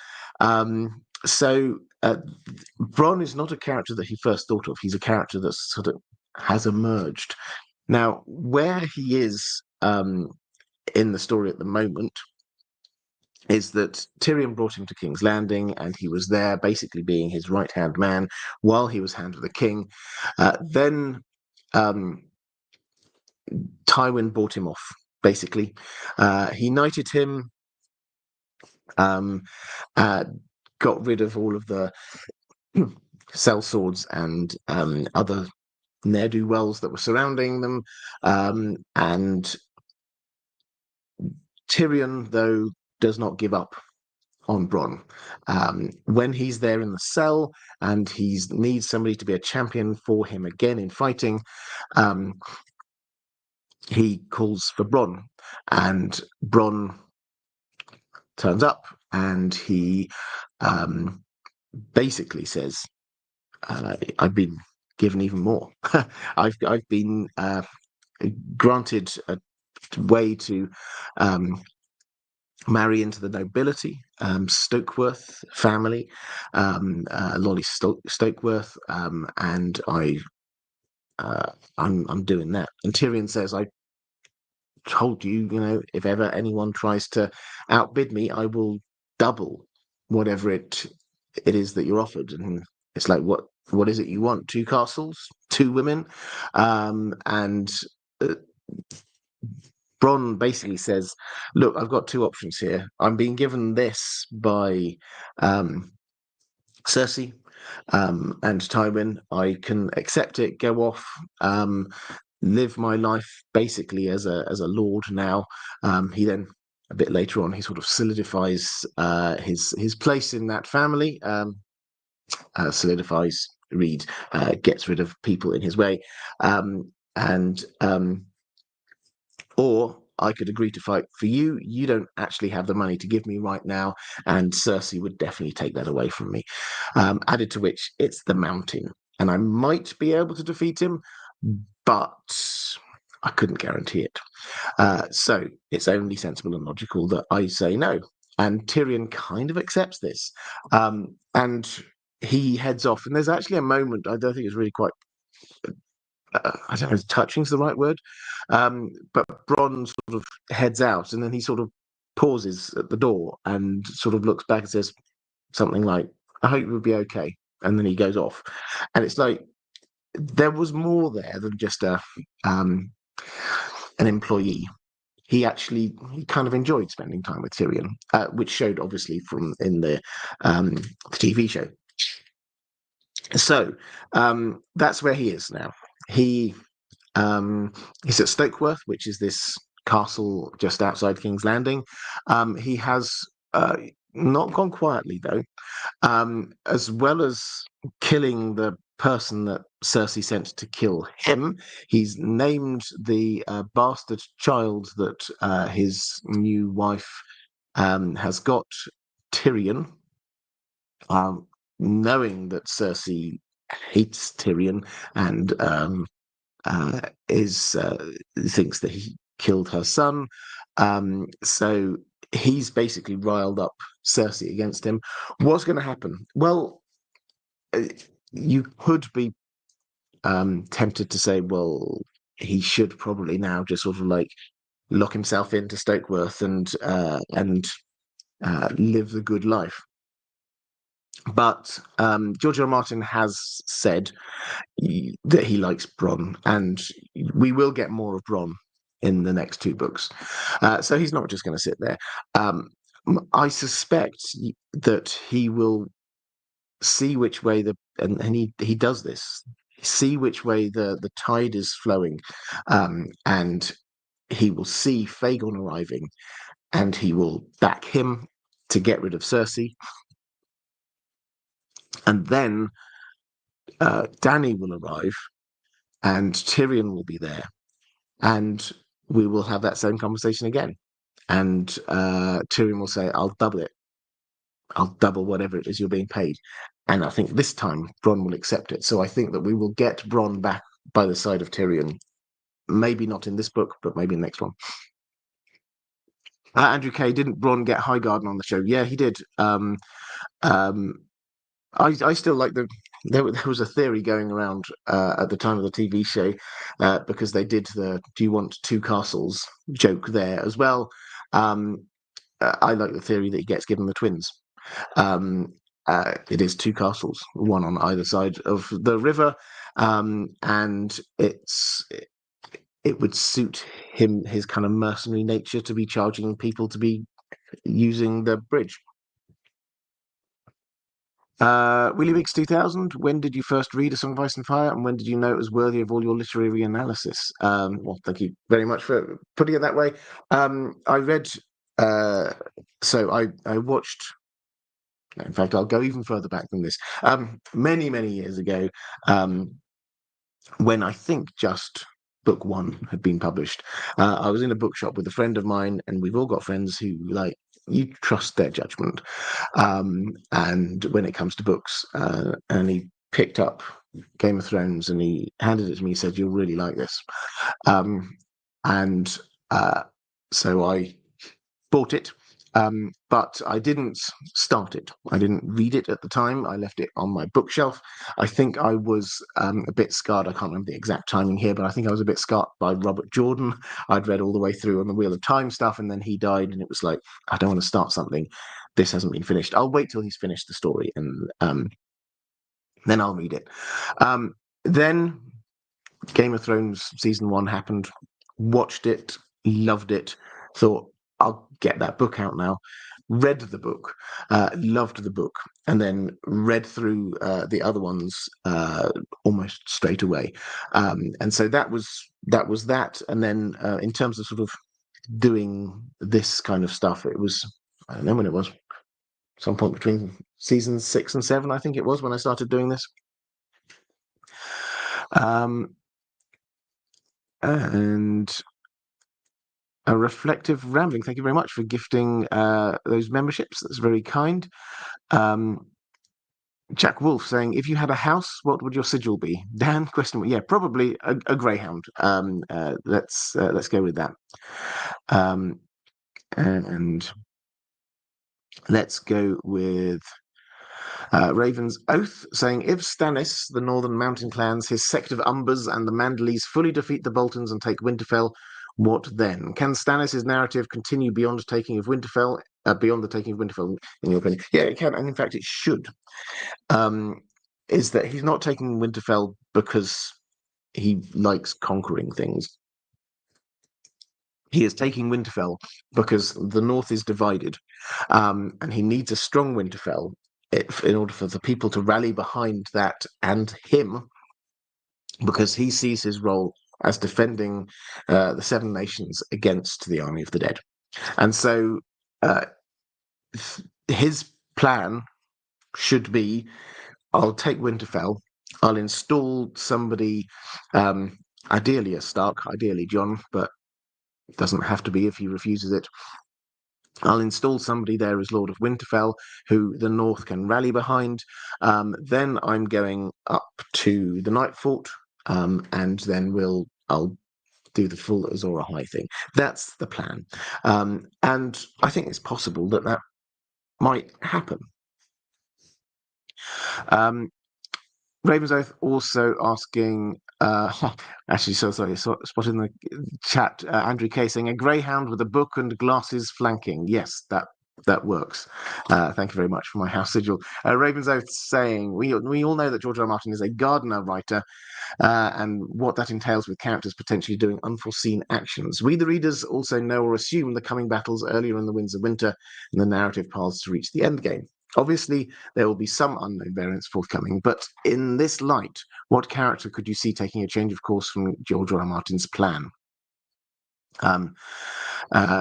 Speaker 1: So Bronn is not a character that he first thought of. He's a character that sort of has emerged. Now, where he is in the story at the moment is that Tyrion brought him to King's Landing, and he was there basically being his right-hand man while he was Hand of the King. Then Tywin bought him off, basically. He knighted him, got rid of all of the sellswords and other ne'er-do-wells that were surrounding them. And Tyrion, though, does not give up on Bronn. When he's there in the cell and he needs somebody to be a champion for him again in fighting, he calls for Bronn, and Bronn turns up, and he basically says, I've been given even more. I've been granted a way to marry into the nobility, Stokeworth family, Lolly Stokeworth, and I'm doing that. And Tyrion says, "I told you, if ever anyone tries to outbid me, I will double whatever it is that you're offered." And it's like, what is it you want? 2 castles, 2 women, and uh, Bronn basically says, "Look, I've got 2 options here. I'm being given this by um, Cersei and Tywin. I can accept it, go off, live my life basically as a lord now." He then, a bit later on, he sort of solidifies his place in that family. Solidifies, Reed gets rid of people in his way, and or I could agree to fight for you. You don't actually have the money to give me right now, and Cersei would definitely take that away from me. Added to which, it's the Mountain, and I might be able to defeat him, but I couldn't guarantee it. So it's only sensible and logical that I say no. And Tyrion kind of accepts this. And he heads off. And there's actually a moment, I don't think it's really quite, I don't know if touching is the right word, but Bronn sort of heads out, and then he sort of pauses at the door and sort of looks back and says something like, "I hope you'll be okay." And then he goes off. And it's like, there was more there than just an employee. He kind of enjoyed spending time with Tyrion, which showed obviously from in the TV show. So that's where he is now. He he's at Stokeworth, which is this castle just outside King's Landing. He has not gone quietly though. As well as killing the person that Cersei sent to kill him, he's named the bastard child that his new wife has got, Tyrion, knowing that Cersei hates Tyrion and is thinks that he killed her son. So he's basically riled up Cersei against him. What's going to happen? Well, you could be tempted to say, well, he should probably now just sort of like lock himself into Stokeworth and live the good life. But George R. R. Martin has said that he likes Bronn, and we will get more of Bronn in the next 2 books. So he's not just going to sit there. I suspect that he will see which way and he does this, see which way the tide is flowing, and he will see Fagon arriving, and he will back him to get rid of Cersei, and then Dany will arrive, and Tyrion will be there, and we will have that same conversation again. And Tyrion will say, "I'll double it. I'll double whatever it is you're being paid." And I think this time Bronn will accept it. So I think that we will get Bronn back by the side of Tyrion. Maybe not in this book, but maybe in the next one. Andrew K, didn't Bronn get Highgarden on the show? Yeah, he did. I still like there was a theory going around at the time of the TV show, because they did the "Do you want 2 castles" joke there as well. I like the theory that he gets given the twins. It is 2 castles, one on either side of the river, and it would suit him, his kind of mercenary nature, to be charging people to be using the bridge. Willie Weeks 2000, when did you first read A Song of Ice and Fire, and when did you know it was worthy of all your literary analysis? Well, thank you very much for putting it that way. I read, so I watched, in fact, I'll go even further back than this. Many, many years ago, when I think just book 1 had been published, I was in a bookshop with a friend of mine, and we've all got friends who, like, you trust their judgment, and when it comes to books, and he picked up Game of Thrones and he handed it to me. He said, "You'll really like this," and so I bought it. But I didn't start it. I didn't read it at the time. I left it on my bookshelf. I think I was a bit scarred. I can't remember the exact timing here, but I think I was a bit scarred by Robert Jordan. I'd read all the way through on the Wheel of Time stuff, and then he died, and it was like, I don't want to start something. This hasn't been finished. I'll wait till he's finished the story, and then I'll read it. Then Game of Thrones season 1 happened. Watched it, loved it. Thought, I'll get that book out now. Read the book, loved the book, and then read through the other ones almost straight away. And so that was that. And then in terms of sort of doing this kind of stuff, it was, I don't know when it was, some point between seasons 6 and 7, I think it was, when I started doing this. And a reflective rambling. Thank you very much for gifting those memberships. That's very kind. Jack Wolf saying, "If you had a house, what would your sigil be?" Dan, question. Yeah, probably a greyhound. Let's go with that. And let's go with Raven's Oath saying, "If Stannis, the Northern Mountain clans, his sect of Umbers, and the Manderleys fully defeat the Boltons and take Winterfell, what then? Can Stannis' narrative continue beyond the taking of Winterfell? In your opinion?" Yeah, it can, and in fact, it should. Is that he's not taking Winterfell because he likes conquering things. He is taking Winterfell because the North is divided, and he needs a strong Winterfell in order for the people to rally behind that and him, because he sees his role as defending the Seven Nations against the army of the dead. And so his plan should be, I'll take Winterfell, I'll install somebody, ideally a Stark, ideally Jon, but it doesn't have to be if he refuses it. I'll install somebody there as Lord of Winterfell who the North can rally behind. Then I'm going up to the Nightfort, and then I'll do the full Azor Ahai thing. That's the plan. And I think it's possible that might happen. Raven's Oath also asking, actually, so sorry, spotted in the chat, Andrew K saying, "A greyhound with a book and glasses flanking." Yes, that works. Thank you very much for my house sigil. Raven's Oath saying, we all know that George R. R. Martin is a Gardner writer, and what that entails with characters potentially doing unforeseen actions. We, the readers, also know or assume the coming battles earlier in the Winds of Winter and the narrative paths to reach the endgame. Obviously, there will be some unknown variants forthcoming, but in this light, what character could you see taking a change of course from George R. R. Martin's plan?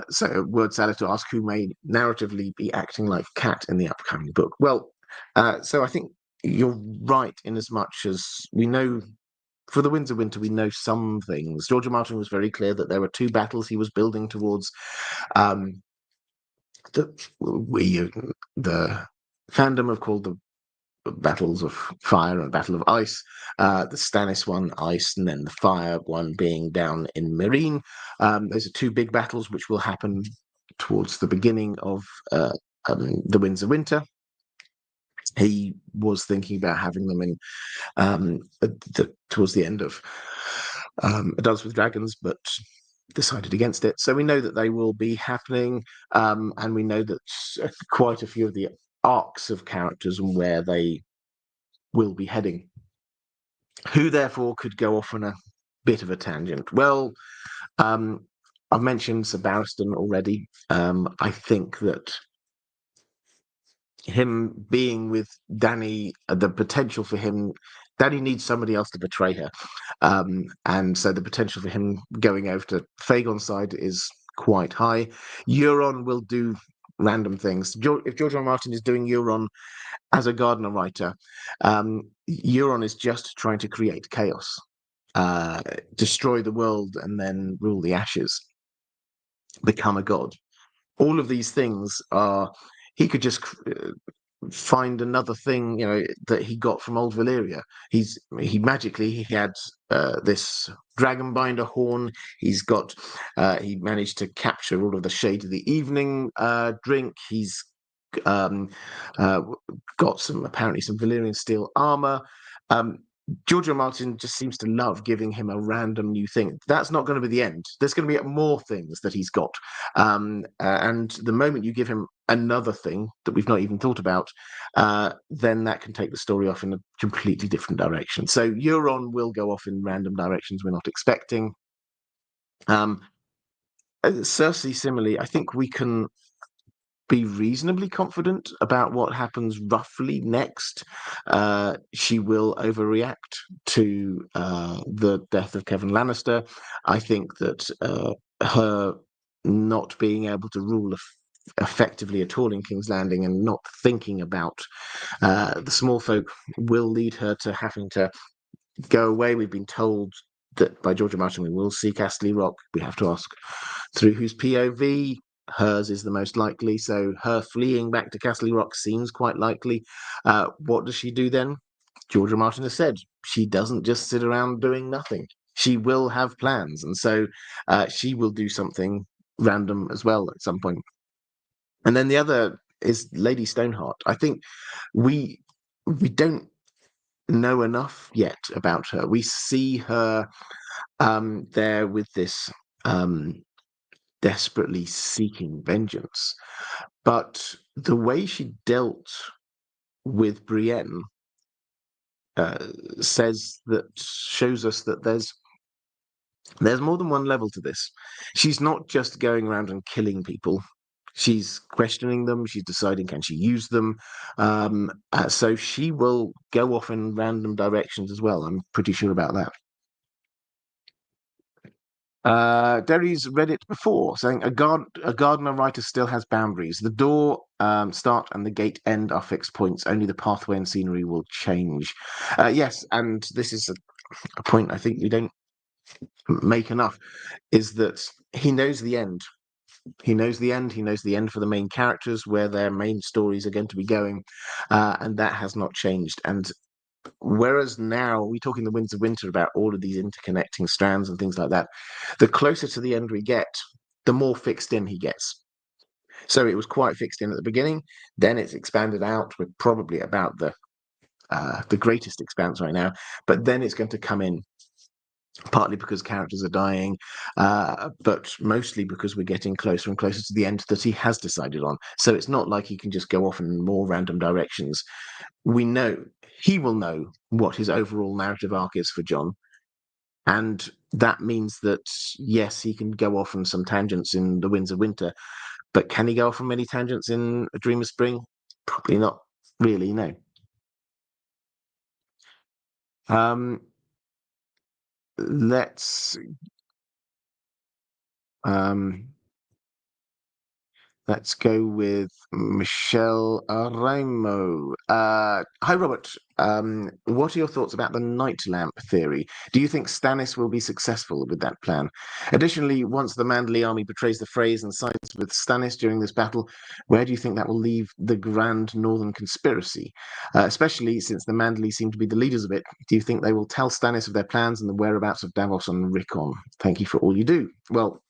Speaker 1: So, Word Salad to ask who may narratively be acting like Cat in the upcoming book. Well, so I think you're right in as much as we know. For the Winds of Winter, we know some things. George R. R. Martin was very clear that there were 2 battles he was building towards. The fandom have called the battles of fire and battle of ice. The Stannis one, ice, and then the fire one being down in Meereen. Those are 2 big battles which will happen towards the beginning of the Winds of Winter. He was thinking about having them in towards the end of A Dance with Dragons, but decided against it. So we know that they will be happening, and we know that quite a few of the arcs of characters and where they will be heading. Who therefore could go off on a bit of a tangent? Well, I've mentioned Sir Barristan already. I think that him being with Dany, the potential for him, Dany needs somebody else to betray her, and so the potential for him going over to Fagon's side is quite high. Euron will do random things. If George R. R. Martin is doing Euron as a Gardner writer, Euron is just trying to create chaos, destroy the world, and then rule the ashes, become a god. All of these things are, he could just find another thing, that he got from old Valyria. He had this dragonbinder horn. He managed to capture all of the shade of the evening drink. He's um, uh, got apparently some Valyrian steel armor. Um, George R. R. Martin just seems to love giving him a random new thing. That's not going to be the end. There's going to be more things that he's got. And the moment you give him another thing that we've not even thought about, then that can take the story off in a completely different direction. So Euron will go off in random directions we're not expecting. Cersei, similarly, I think we can be reasonably confident about what happens roughly next. She will overreact to the death of Kevin Lannister. I think that her not being able to rule effectively at all in King's Landing and not thinking about the small folk will lead her to having to go away. We've been told that by George R. R. Martin we will see Casterly Rock. We have to ask through whose POV. Hers is the most likely, so her fleeing back to Casterly Rock seems quite likely. What does she do then? George R. R. Martin has said she doesn't just sit around doing nothing. She will have plans, and so she will do something random as well at some point. And then the other is Lady Stoneheart. I think we don't know enough yet about her. We see her there with this desperately seeking vengeance, but the way she dealt with Brienne shows us that there's more than one level to this. She's not just going around and killing people. She's questioning them. She's deciding, can she use them? So she will go off in random directions as well. I'm pretty sure about that. Derry's read it before, saying a gardener writer still has boundaries. The door start and the gate end are fixed points. Only the pathway and scenery will change. Yes, and this is a point I think we don't make enough, is that he knows the end. He knows the end. He knows the end for the main characters, where their main stories are going to be going, and that has not changed. And whereas now we're talking the Winds of Winter about all of these interconnecting strands and things like that, the closer to the end we get, the more fixed in he gets. So it was quite fixed in at the beginning, then it's expanded out. We're probably about the greatest expanse right now, but then it's going to come in partly because characters are dying, but mostly because we're getting closer and closer to the end that he has decided on. So it's not like he can just go off in more random directions. We know he will know what his overall narrative arc is for Jon. And that means that, yes, he can go off on some tangents in The Winds of Winter, but can he go off on many tangents in A Dream of Spring? Probably not really, no. Let's Let's go with Michelle Araimo. Hi, Robert. What are your thoughts about the night lamp theory? Do you think Stannis will be successful with that plan? Additionally, once the Manderley army betrays the Freys and sides with Stannis during this battle, where do you think that will leave the Grand Northern Conspiracy? Especially since the Manderley seem to be the leaders of it, do you think they will tell Stannis of their plans and the whereabouts of Davos and Rickon? Thank you for all you do. Well,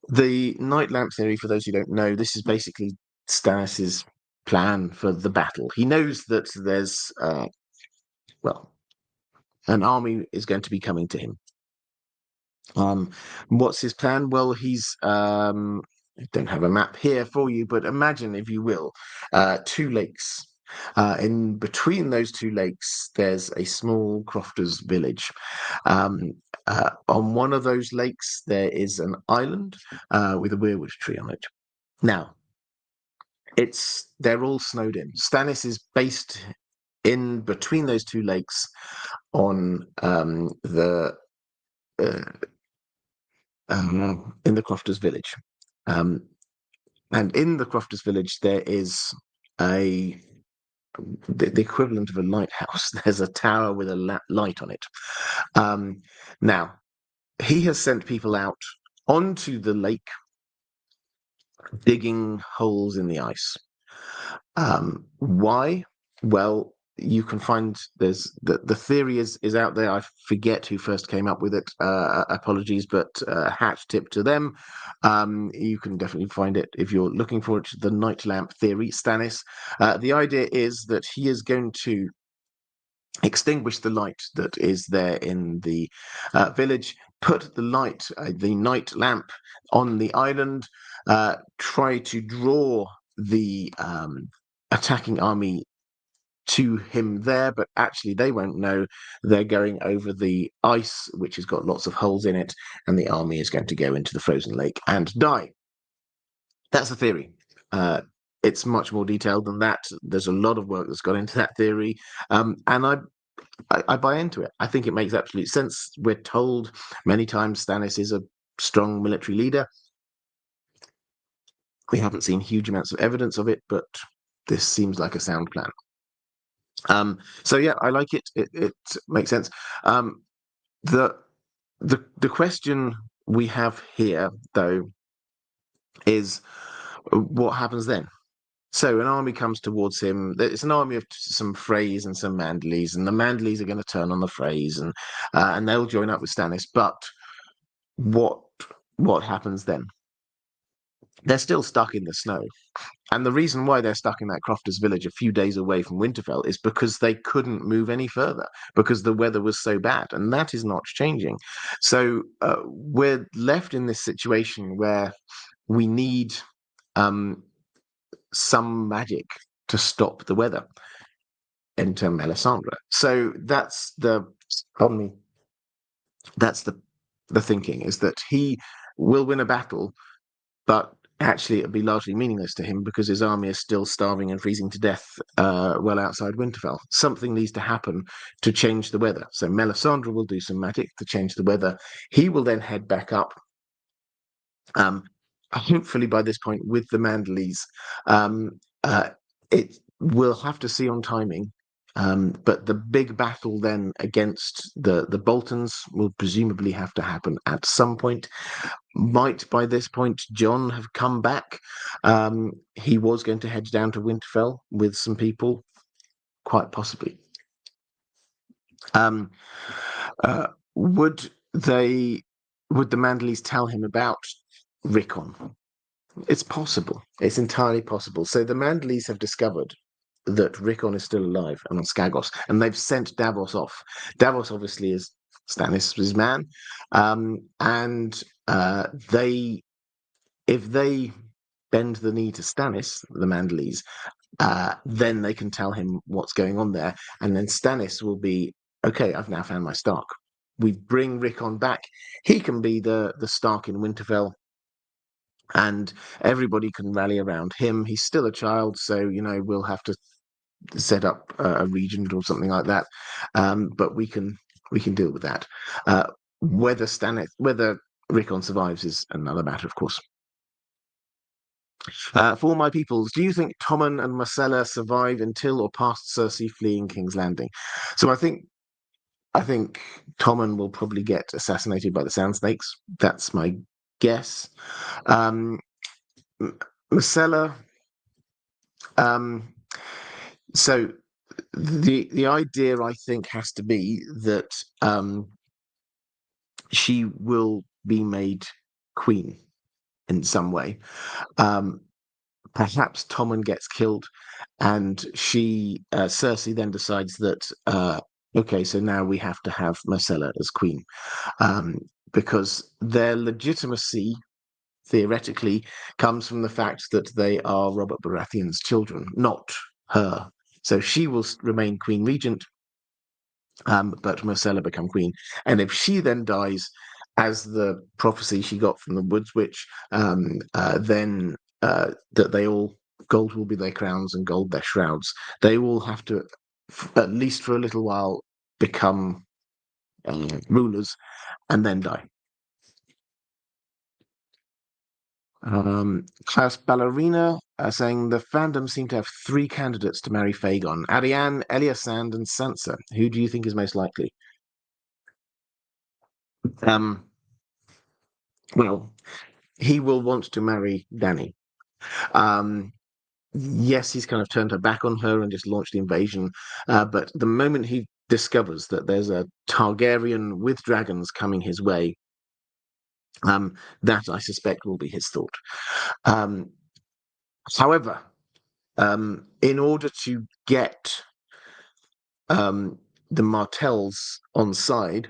Speaker 1: the night lamp theory, for those who don't know, this is basically Stannis's plan for the battle. He knows that there's, an army is going to be coming to him. What's his plan? Well, I don't have a map here for you, but imagine, if you will, two lakes. In between those two lakes, there's a small crofters' village. On one of those lakes, there is an island with a weirwood tree on it. Now, they're all snowed in. Stannis is based in between those two lakes on in the crofters' village. And in the crofters' village, there is the equivalent of a lighthouse. There's a tower with a light on it. Now, he has sent people out onto the lake, digging holes in the ice. Why? Well, you can find there's the theory is out there. I forget who first came up with it. Apologies, but hat tip to them. You can definitely find it if you're looking for it. The night lamp theory, Stannis. The idea is that he is going to extinguish the light that is there in the village, put the night lamp on the island, try to draw the attacking army to him there, but actually they won't know. They're going over the ice, which has got lots of holes in it, and the army is going to go into the frozen lake and die. That's the theory. It's much more detailed than that. There's a lot of work that's gone into that theory, and I buy into it. I think it makes absolute sense. We're told many times Stannis is a strong military leader. We haven't seen huge amounts of evidence of it, but this seems like a sound plan. So yeah, I like it. It makes sense. The the question we have here, though, is what happens then? So an army comes towards him. It's an army of some Freys and some Manderleys, and the Manderleys are going to turn on the Freys, and they'll join up with Stannis. But what what happens then? They're still stuck in the snow. And the reason why they're stuck in that Crofters village a few days away from Winterfell is because they couldn't move any further because the weather was so bad, and that is not changing. So we're left in this situation where we need some magic to stop the weather. Enter Melisandre. So that's pardon me, that's the thinking, is that he will win a battle, but actually it'll be largely meaningless to him because his army is still starving and freezing to death well outside Winterfell. Something needs to happen to change the weather. So Melisandre will do some magic to change the weather. He will then head back up, hopefully by this point with the Manderleys. It will have to see on timing. But the big battle then against the Boltons will presumably have to happen at some point. Might by this point Jon have come back? He was going to head down to Winterfell with some people, quite possibly. Would the Manderleys tell him about Rickon? It's possible. It's entirely possible. So the Manderleys have discovered that Rickon is still alive and on Skagos, and they've sent Davos off. Davos obviously is Stannis' man, and if they bend the knee to Stannis, the Manderleys, then they can tell him what's going on there, and then Stannis will be, okay, I've now found my Stark. We bring Rickon back. He can be the Stark in Winterfell, and everybody can rally around him. He's still a child, so we'll have to set up a region or something like that. But we can deal with that. Whether Rickon survives is another matter, of course. For my peoples, do you think Tommen and Myrcella survive until or past Cersei fleeing King's Landing? So I think Tommen will probably get assassinated by the Sand Snakes. That's my guess. Myrcella. So the idea, I think, has to be that she will be made queen in some way. Perhaps Tommen gets killed, and Cersei then decides that okay, so now we have to have Myrcella as queen, because their legitimacy theoretically comes from the fact that they are Robert Baratheon's children, not her. So she will remain queen regent, but Myrcella become queen. And if she then dies, as the prophecy she got from the Woods Witch, then that they all, gold will be their crowns and gold their shrouds. They all have to, at least for a little while, become rulers and then die. Klaus Ballerina saying the fandom seem to have 3 candidates to marry Fagon: Arianne, Eliasand, and Sansa. Who do you think is most likely? Well, he will want to marry Dany. Um, yes, he's kind of turned her back on her and just launched the invasion. But the moment he discovers that there's a Targaryen with dragons coming his way, that I suspect will be his thought. Um, however, in order to get the Martells on side,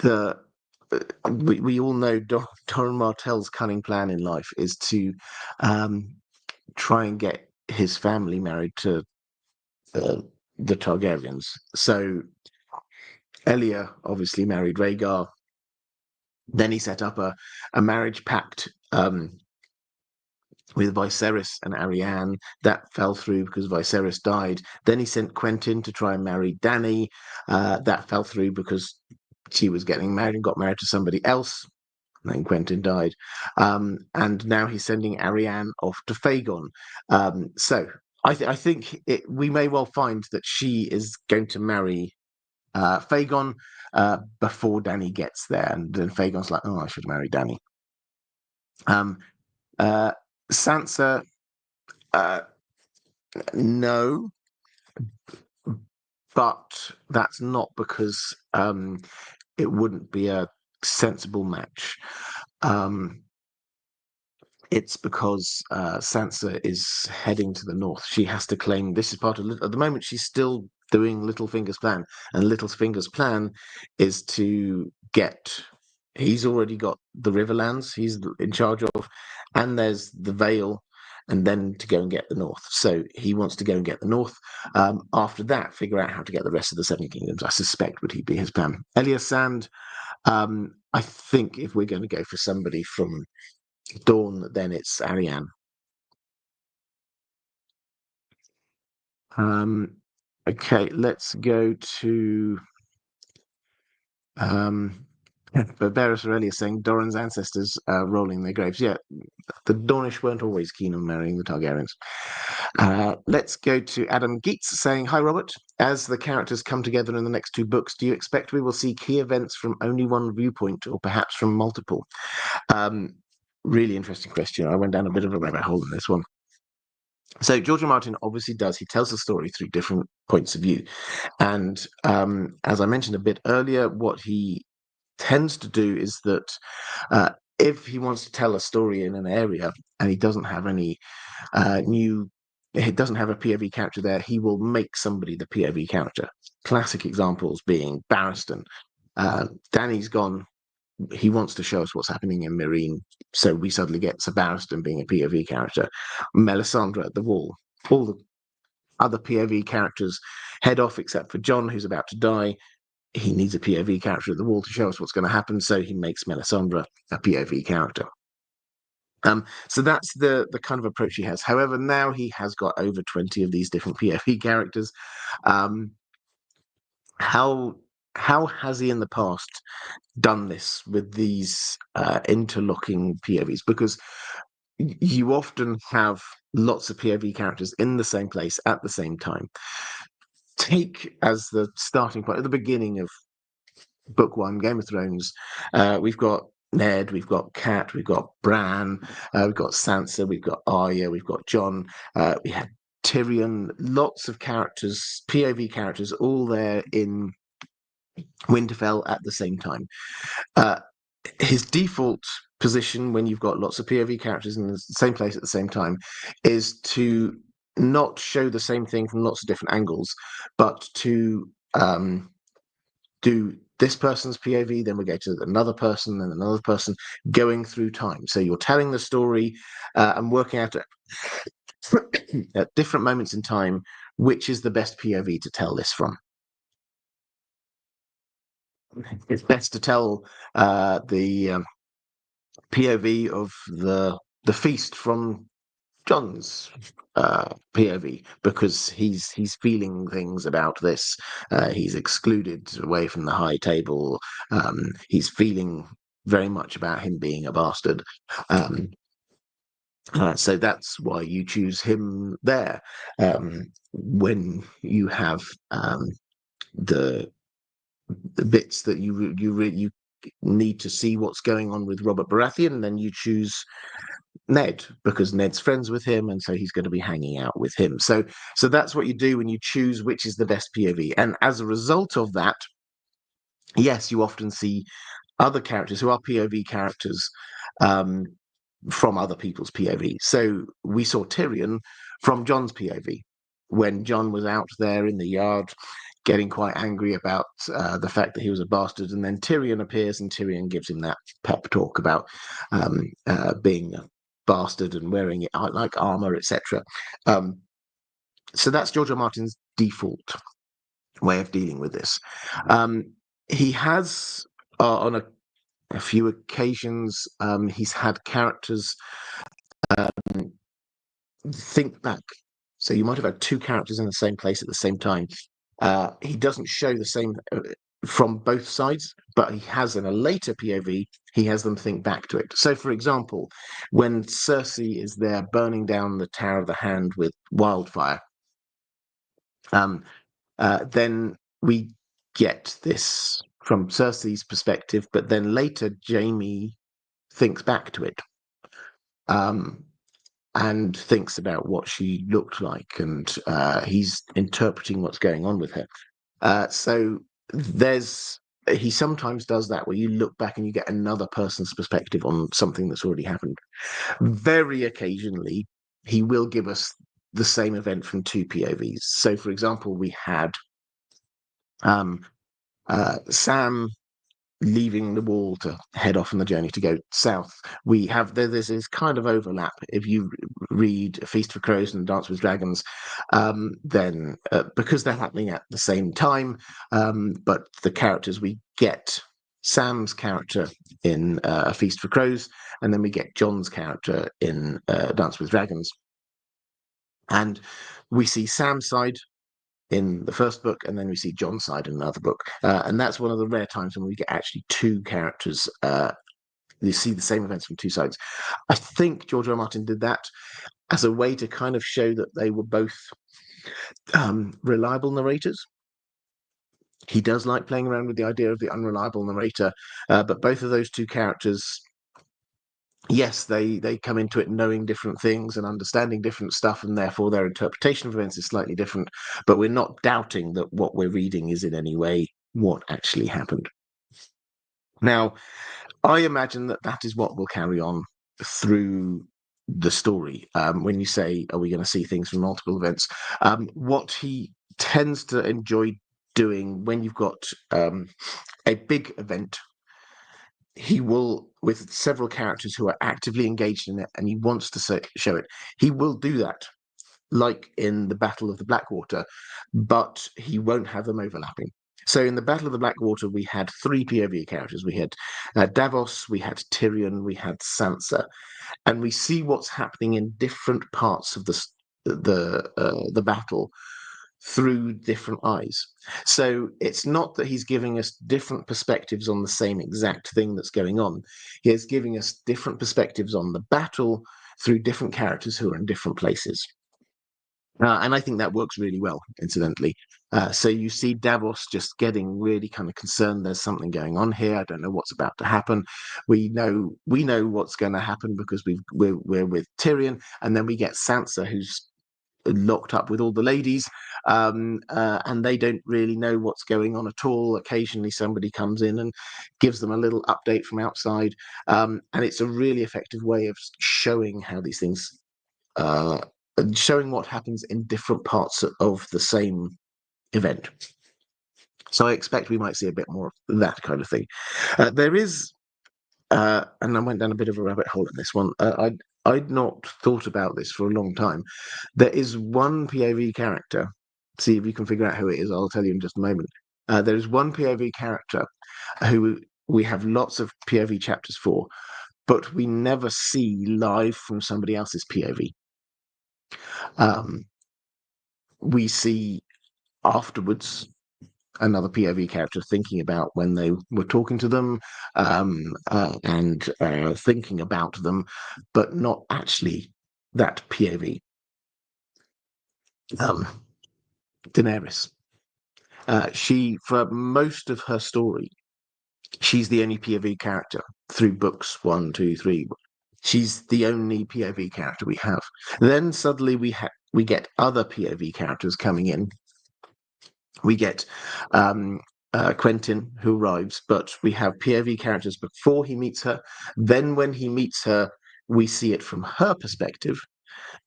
Speaker 1: the we all know Doran Martell's cunning plan in life is to try and get his family married to uh, the Targaryens. So Elia obviously married Rhaegar. Then he set up a marriage pact with Viserys and Arianne. That fell through because Viserys died. Then he sent Quentyn to try and marry Dany. That fell through because she was getting married and got married to somebody else. And then Quentyn died. And now he's sending Arianne off to Fagon. So I think we may well find that she is going to marry Fagon before Dany gets there. And then Fagon's like, oh, I should marry Dany. Um, Sansa, no, but that's not because it wouldn't be a sensible match. It's because Sansa is heading to the north. She has to claim this is part of. At the moment, she's still doing Littlefinger's plan, and Littlefinger's plan is to get. He's already got the Riverlands. He's in charge of, and there's the Vale, and then to go and get the north. So he wants to go and get the north. After that, figure out how to get the rest of the Seven Kingdoms. I suspect would he be his plan. Elias Sand. I think if we're going to go for somebody from Dawn, then it's Arianne. Okay, let's go to Barbarous Aurelia saying Doran's ancestors rolling their graves. Yeah, the Dornish weren't always keen on marrying the Targaryens. Let's go to Adam Geets saying, hi, Robert. As the characters come together in the next two books, do you expect we will see key events from only one viewpoint or perhaps from multiple? Really interesting question. I went down a bit of a rabbit hole in this one. So George R. Martin obviously does. He tells the story through different points of view. And as I mentioned a bit earlier, what he tends to do is that if he wants to tell a story in an area and he doesn't have any he doesn't have a POV character there, he will make somebody the POV character. Classic examples being Barristan. Danny's gone. He wants to show us what's happening in Meereen, so we suddenly get Sir Barristan being a POV character. Melisandre at the Wall. All the other POV characters head off except for Jon, who's about to die. He needs a POV character at the Wall to show us what's going to happen, so he makes Melisandre a POV character. So that's the kind of approach he has. However, now he has got over 20 of these different POV characters. How has he in the past done this with these interlocking POVs? Because you often have lots of POV characters in the same place at the same time. Take as the starting point at the beginning of Book One, Game of Thrones, we've got Ned, we've got Cat, we've got Bran, we've got Sansa, we've got Arya, we've got Jon, we had Tyrion, lots of characters, POV characters, all there in Winterfell at the same time. His default position when you've got lots of POV characters in the same place at the same time is to not show the same thing from lots of different angles, but to do this person's POV, then we go to another person and another person going through time. So you're telling the story and working out at different moments in time which is the best POV to tell this from. It's best to tell the POV of the feast from Jon's POV because he's feeling things about this. He's excluded away from the high table. He's feeling very much about him being a bastard. So that's why you choose him there. When you have the bits that you need to see what's going on with Robert Baratheon, then you choose Ned, because Ned's friends with him, and so he's going to be hanging out with him. So that's what you do when you choose which is the best POV. And as a result of that, yes, you often see other characters who are POV characters um, from other people's POV. So we saw Tyrion from Jon's POV when Jon was out there in the yard getting quite angry about the fact that he was a bastard, and then Tyrion appears and Tyrion gives him that pep talk about being a bastard and wearing it like armor, etc. So that's George R. Martin's default way of dealing with this. He has on a few occasions, he's had characters think back. So you might have had two characters in the same place at the same time. He doesn't show the same from both sides, but he has in a later POV, he has them think back to it. So, for example, when Cersei is there burning down the Tower of the Hand with wildfire, then we get this from Cersei's perspective, but then later Jaime thinks back to it. And thinks about what she looked like, and he's interpreting what's going on with her. So he sometimes does that where you look back and you get another person's perspective on something that's already happened. Very occasionally, he will give us the same event from two POVs. So, for example, we had Sam leaving the wall to head off on the journey to go south. We have there's this kind of overlap. If you read A Feast for Crows and Dance with Dragons, then because they're happening at the same time, but the characters we get Sam's character in A Feast for Crows, and then we get Jon's character in Dance with Dragons, and we see Sam's side in the first book, and then we see Jon's side in another book. And that's one of the rare times when we get actually two characters. You see the same events from two sides. I think George R. R. Martin did that as a way to kind of show that they were both reliable narrators. He does like playing around with the idea of the unreliable narrator, but both of those two characters, yes, they come into it knowing different things and understanding different stuff, and therefore their interpretation of events is slightly different. But we're not doubting that what we're reading is in any way what actually happened. Now, I imagine that is what will carry on through the story. When you say, are we going to see things from multiple events? What he tends to enjoy doing when you've got a big event, he will, with several characters who are actively engaged in it, and he wants to show it, he will do that, like in the Battle of the Blackwater, but he won't have them overlapping. So in the Battle of the Blackwater, we had three POV characters. We had Davos, we had Tyrion, we had Sansa, and we see what's happening in different parts of the battle through different eyes. So it's not that he's giving us different perspectives on the same exact thing that's going on. He is giving us different perspectives on the battle through different characters who are in different places. And I think that works really well, incidentally. So you see Davos just getting really kind of concerned. There's something going on here. I don't know what's about to happen. We know what's going to happen because we're with Tyrion, and then we get Sansa, who's locked up with all the ladies, and they don't really know what's going on at all. Occasionally, somebody comes in and gives them a little update from outside, and it's a really effective way of showing how these things. Showing what happens in different parts of the same event. So I expect we might see a bit more of that kind of thing. There is, and I went down a bit of a rabbit hole in this one. I'd not thought about this for a long time. There is one POV character. See if you can figure out who it is. I'll tell you in just a moment. There is one POV character who we have lots of POV chapters for, but we never see live from somebody else's POV. We see afterwards another POV character thinking about when they were talking to them and thinking about them, but not actually that POV. Daenerys. She, for most of her story, she's the only POV character through books 1, 2, 3. She's the only POV character we have. Then suddenly we get other POV characters coming in. We get Quentin, who arrives, but we have POV characters before he meets her. Then when he meets her, we see it from her perspective,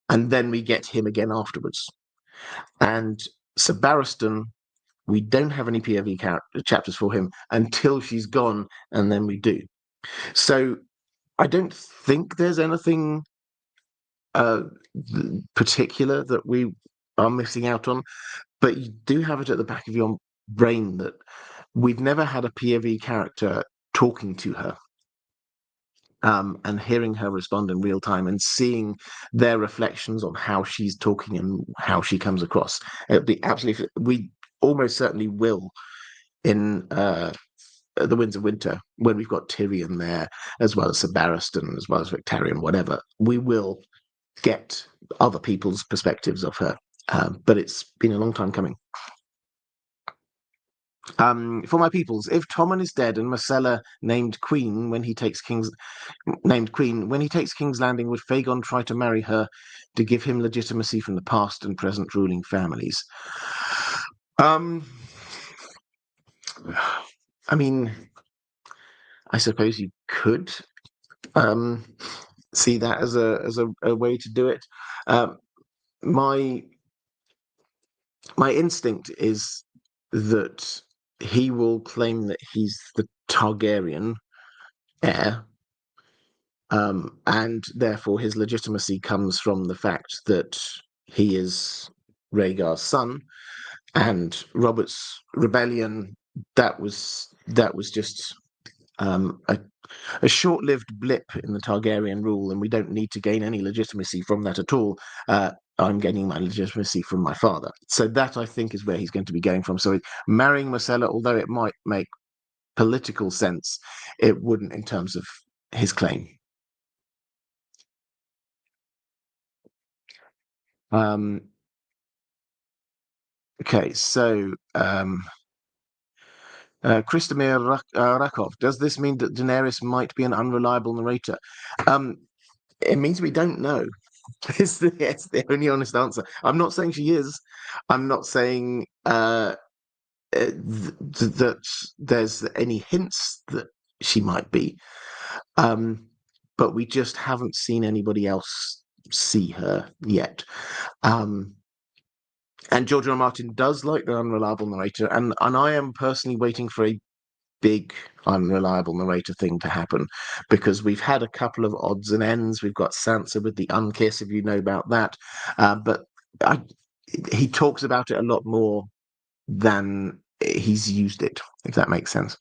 Speaker 1: and then we get him again afterwards. And Sir Barristan, we don't have any POV chapters for him until she's gone, and then we do. So I don't think there's anything particular that we are missing out on, but you do have it at the back of your brain that we've never had a POV character talking to her. And hearing her respond in real time and seeing their reflections on how she's talking and how she comes across. It'll be absolutely, we almost certainly will in the Winds of Winter, when we've got Tyrion there, as well as Sir Barristan, as well as Victarion, whatever, we will get other people's perspectives of her. But it's been a long time coming. For my peoples, if Tommen is dead and Myrcella named queen when he takes King's Landing, would Fagon try to marry her to give him legitimacy from the past and present ruling families? I mean, I suppose you could see that as a way to do it. My instinct is that he will claim that he's the Targaryen heir, and therefore his legitimacy comes from the fact that he is Rhaegar's son, and Robert's rebellion, that was just a short-lived blip in the Targaryen rule, and we don't need to gain any legitimacy from that at all. I'm gaining my legitimacy from my father. So that, I think, is where he's going to be going from. So marrying Myrcella, although it might make political sense, it wouldn't in terms of his claim. Okay, so Kristamir Rakov, does this mean that Daenerys might be an unreliable narrator? It means we don't know. It's the only honest answer. I'm not saying she is. I'm not saying that there's any hints that she might be. But we just haven't seen anybody else see her yet. And George R. R. Martin does like the unreliable narrator, and I am personally waiting for a big unreliable narrator thing to happen, because we've had a couple of odds and ends. We've got Sansa with the unkiss, if you know about that, but he talks about it a lot more than he's used it, if that makes sense.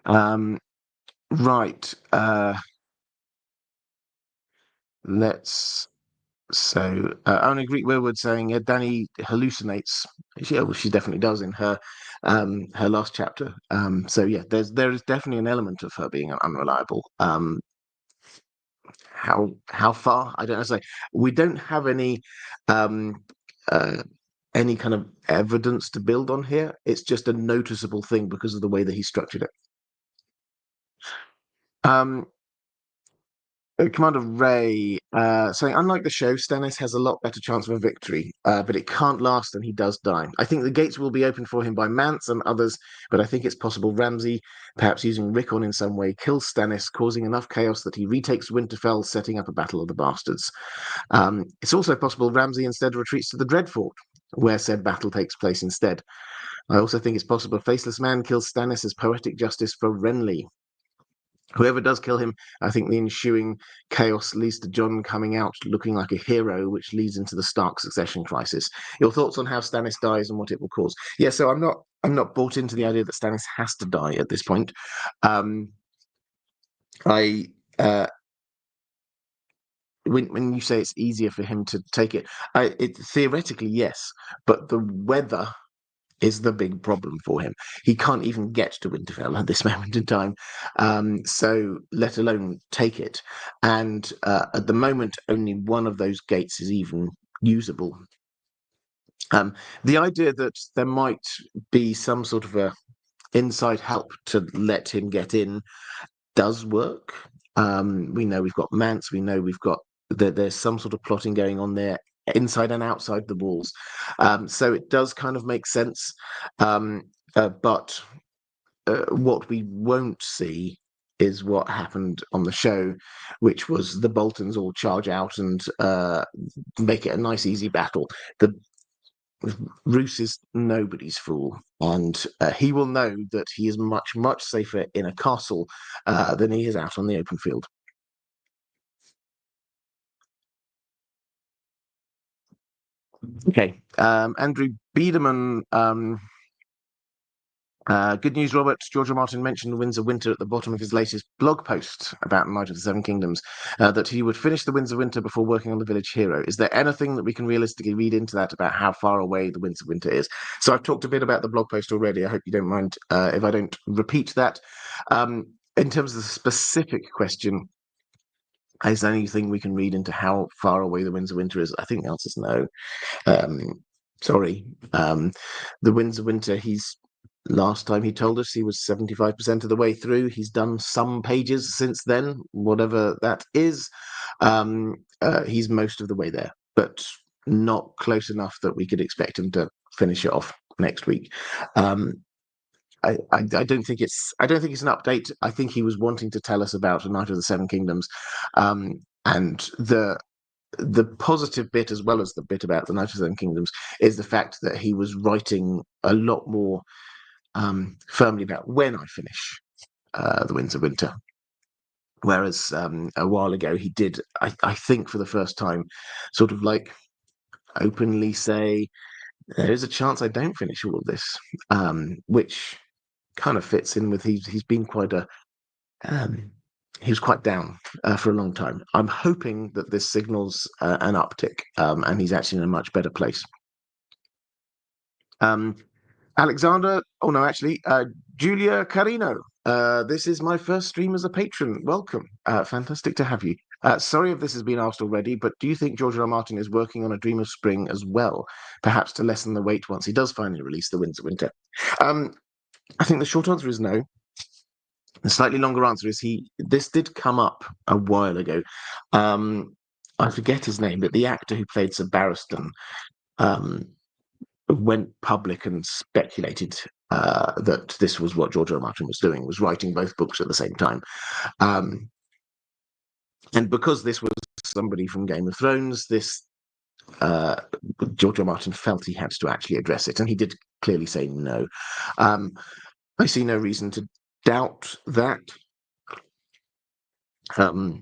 Speaker 1: Right. Let's. So, only Greek word saying Dany hallucinates. She definitely does in her last chapter. So yeah, there is definitely an element of her being unreliable. How far? I don't know. Say we don't have any kind of evidence to build on here. It's just a noticeable thing because of the way that he structured it. Commander Ray saying, unlike the show, Stannis has a lot better chance of a victory, but it can't last and he does die. I think the gates will be opened for him by Mance and others, but I think it's possible Ramsay, perhaps using Rickon in some way, kills Stannis, causing enough chaos that he retakes Winterfell, setting up a battle of the bastards. It's also possible Ramsay instead retreats to the Dreadfort, where said battle takes place instead. I also think it's possible Faceless Man kills Stannis as poetic justice for Renly. Whoever does kill him, I think the ensuing chaos leads to Jon coming out looking like a hero, which leads into the Stark succession crisis. Your thoughts on how Stannis dies and what it will cause? Yeah, so I'm not bought into the idea that Stannis has to die at this point. When you say it's easier for him to take it, theoretically yes, but the weather is the big problem for him. He can't even get to Winterfell at this moment in time, so let alone take it. And at the moment, only one of those gates is even usable. The idea that there might be some sort of a inside help to let him get in, does work. We know we've got Mance. We know we've got there's some sort of plotting going on there inside and outside the walls. So it does kind of make sense. But what we won't see is what happened on the show, which was the Boltons all charge out and make it a nice, easy battle. The Roose is nobody's fool, and he will know that he is much, much safer in a castle than he is out on the open field. Okay, Andrew Biederman. Good news, Robert. George R. Martin mentioned the Winds of Winter at the bottom of his latest blog post about Knight of the Seven Kingdoms, that he would finish the Winds of Winter before working on the Village Hero. Is there anything that we can realistically read into that about how far away the Winds of Winter is? So I've talked a bit about the blog post already. I hope you don't mind if I don't repeat that. In terms of the specific question, is there anything we can read into how far away the Winds of Winter is? I think the answer is no. Sorry. The Winds of Winter, last time he told us he was 75% of the way through. He's done some pages since then, whatever that is. He's most of the way there, but not close enough that we could expect him to finish it off next week. I don't think it's an update. I think he was wanting to tell us about Knight of the Seven Kingdoms, and the positive bit, as well as the bit about the Knight of the Seven Kingdoms, is the fact that he was writing a lot more firmly about when I finish the Winds of Winter. Whereas a while ago he did, I think for the first time, sort of like openly say, there is a chance I don't finish all of this, which kind of fits in with he's been quite he was quite down for a long time. I'm hoping that this signals an uptick, and he's actually in a much better place. Alexander, Julia Carino. This is my first stream as a patron. Welcome. Fantastic to have you. Sorry if this has been asked already, but do you think George R. R. Martin is working on A Dream of Spring as well, perhaps to lessen the wait once he does finally release The Winds of Winter? I think the short answer is no. The slightly longer answer is this did come up a while ago. I forget his name, but the actor who played Sir Barristan went public and speculated that this was what George R. R. Martin was doing, was writing both books at the same time. And because this was somebody from Game of Thrones, George R. R. Martin felt he had to actually address it, and he did clearly say no. I see no reason to doubt that. I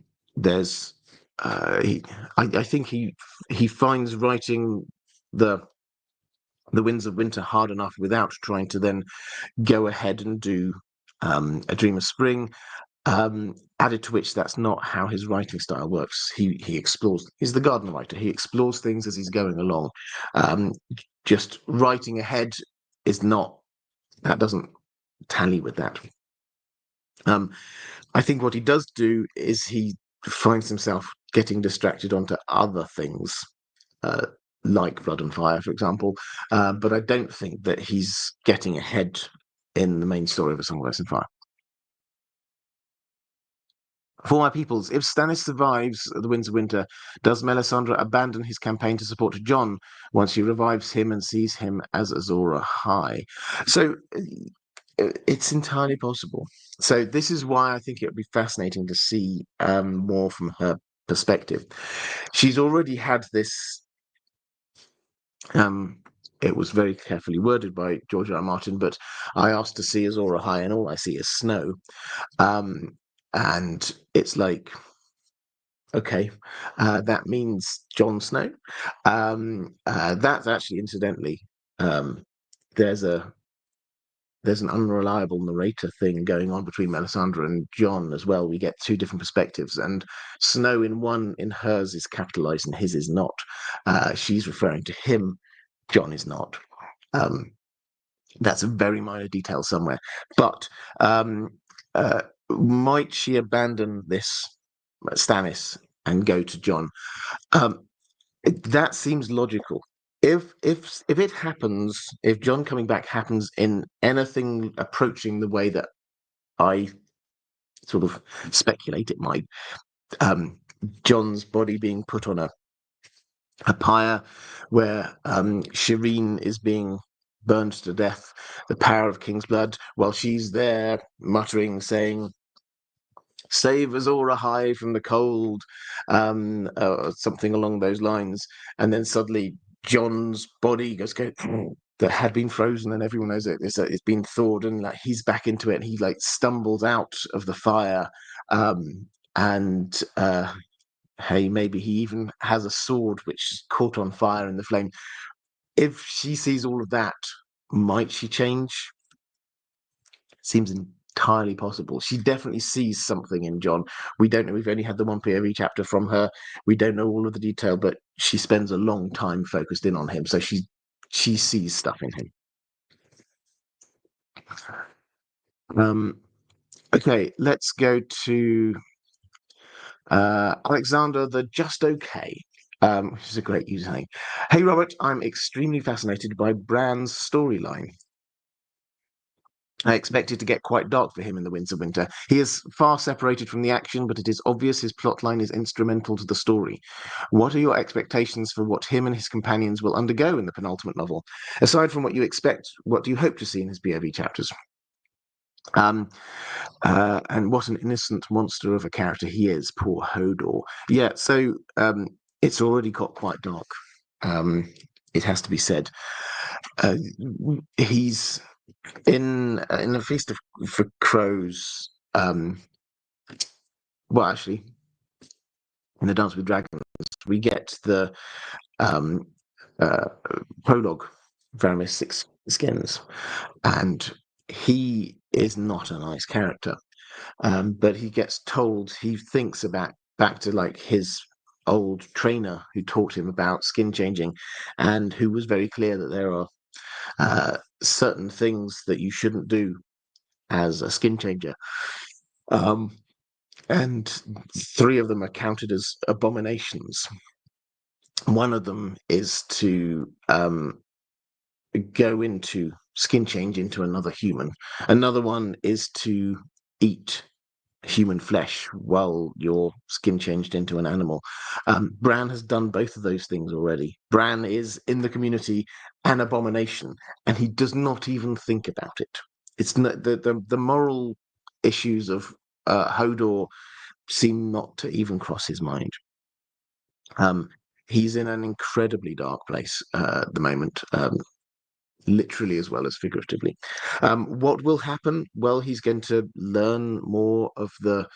Speaker 1: think he finds writing the Winds of Winter hard enough without trying to then go ahead and do A Dream of Spring. Added to which, that's not how his writing style works. He explores. He's the garden writer. He explores things as he's going along. Just writing ahead is not. That doesn't tally with that. I think what he does do is he finds himself getting distracted onto other things, like Blood and Fire, for example. But I don't think that he's getting ahead in the main story of A Song of Ice and Fire. For my peoples, if Stannis survives the Winds of Winter, does Melisandre abandon his campaign to support Jon once she revives him and sees him as Azor Ahai? So it's entirely possible. So this is why I think it would be fascinating to see more from her perspective. She's already had this. It was very carefully worded by George R. R. Martin, but I asked to see Azor Ahai, and all I see is snow. And it's like, okay, that means Jon Snow. That's actually, incidentally, there's an unreliable narrator thing going on between Melisandre and Jon as well. We get two different perspectives, and Snow in hers is capitalized and his is not. She's referring to him. Jon is not. That's a very minor detail somewhere. But might she abandon this Stannis and go to Jon? That seems logical. If it happens, if Jon coming back happens in anything approaching the way that I sort of speculate it might. Jon's body being put on a pyre where Shireen is being burned to death, the power of King's blood, while she's there muttering, saying, "Save Azora High from the cold," something along those lines. And then suddenly Jon's body goes that had been frozen, and everyone knows it's been thawed, and like he's back into it, and he like stumbles out of the fire, and hey, maybe he even has a sword which caught on fire in the flame. If she sees all of that, might she change? Seems entirely possible. She definitely sees something in Jon. We don't know. We've only had the one POV chapter from her. We don't know all of the detail, but she spends a long time focused in on him. So she sees stuff in him. Okay, let's go to Alexander the Just Okay, which is a great username. Hey, Robert, I'm extremely fascinated by Bran's storyline. I expect it to get quite dark for him in the Winds of Winter. He is far separated from the action, but it is obvious his plotline is instrumental to the story. What are your expectations for what him and his companions will undergo in the penultimate novel? Aside from what you expect, what do you hope to see in his POV chapters? And what an innocent monster of a character he is, poor Hodor. Yeah, so it's already got quite dark. It has to be said. He's in the Feast for Crows. Well, actually, in the Dance with Dragons, we get the prologue, Varamis Six Skins, and he is not a nice character. But he gets told, he thinks back to like his old trainer who taught him about skin changing, and who was very clear that there are certain things that you shouldn't do as a skin changer. And 3 of them are counted as abominations. One of them is to go into skin change into another human. Another one is to eat human flesh while you're skin changed into an animal. Bran has done both of those things already. Bran is in the community an abomination, and he does not even think about it. It's not, the moral issues of Hodor seem not to even cross his mind. He's in an incredibly dark place at the moment, literally as well as figuratively. What will happen? Well, he's going to learn more of the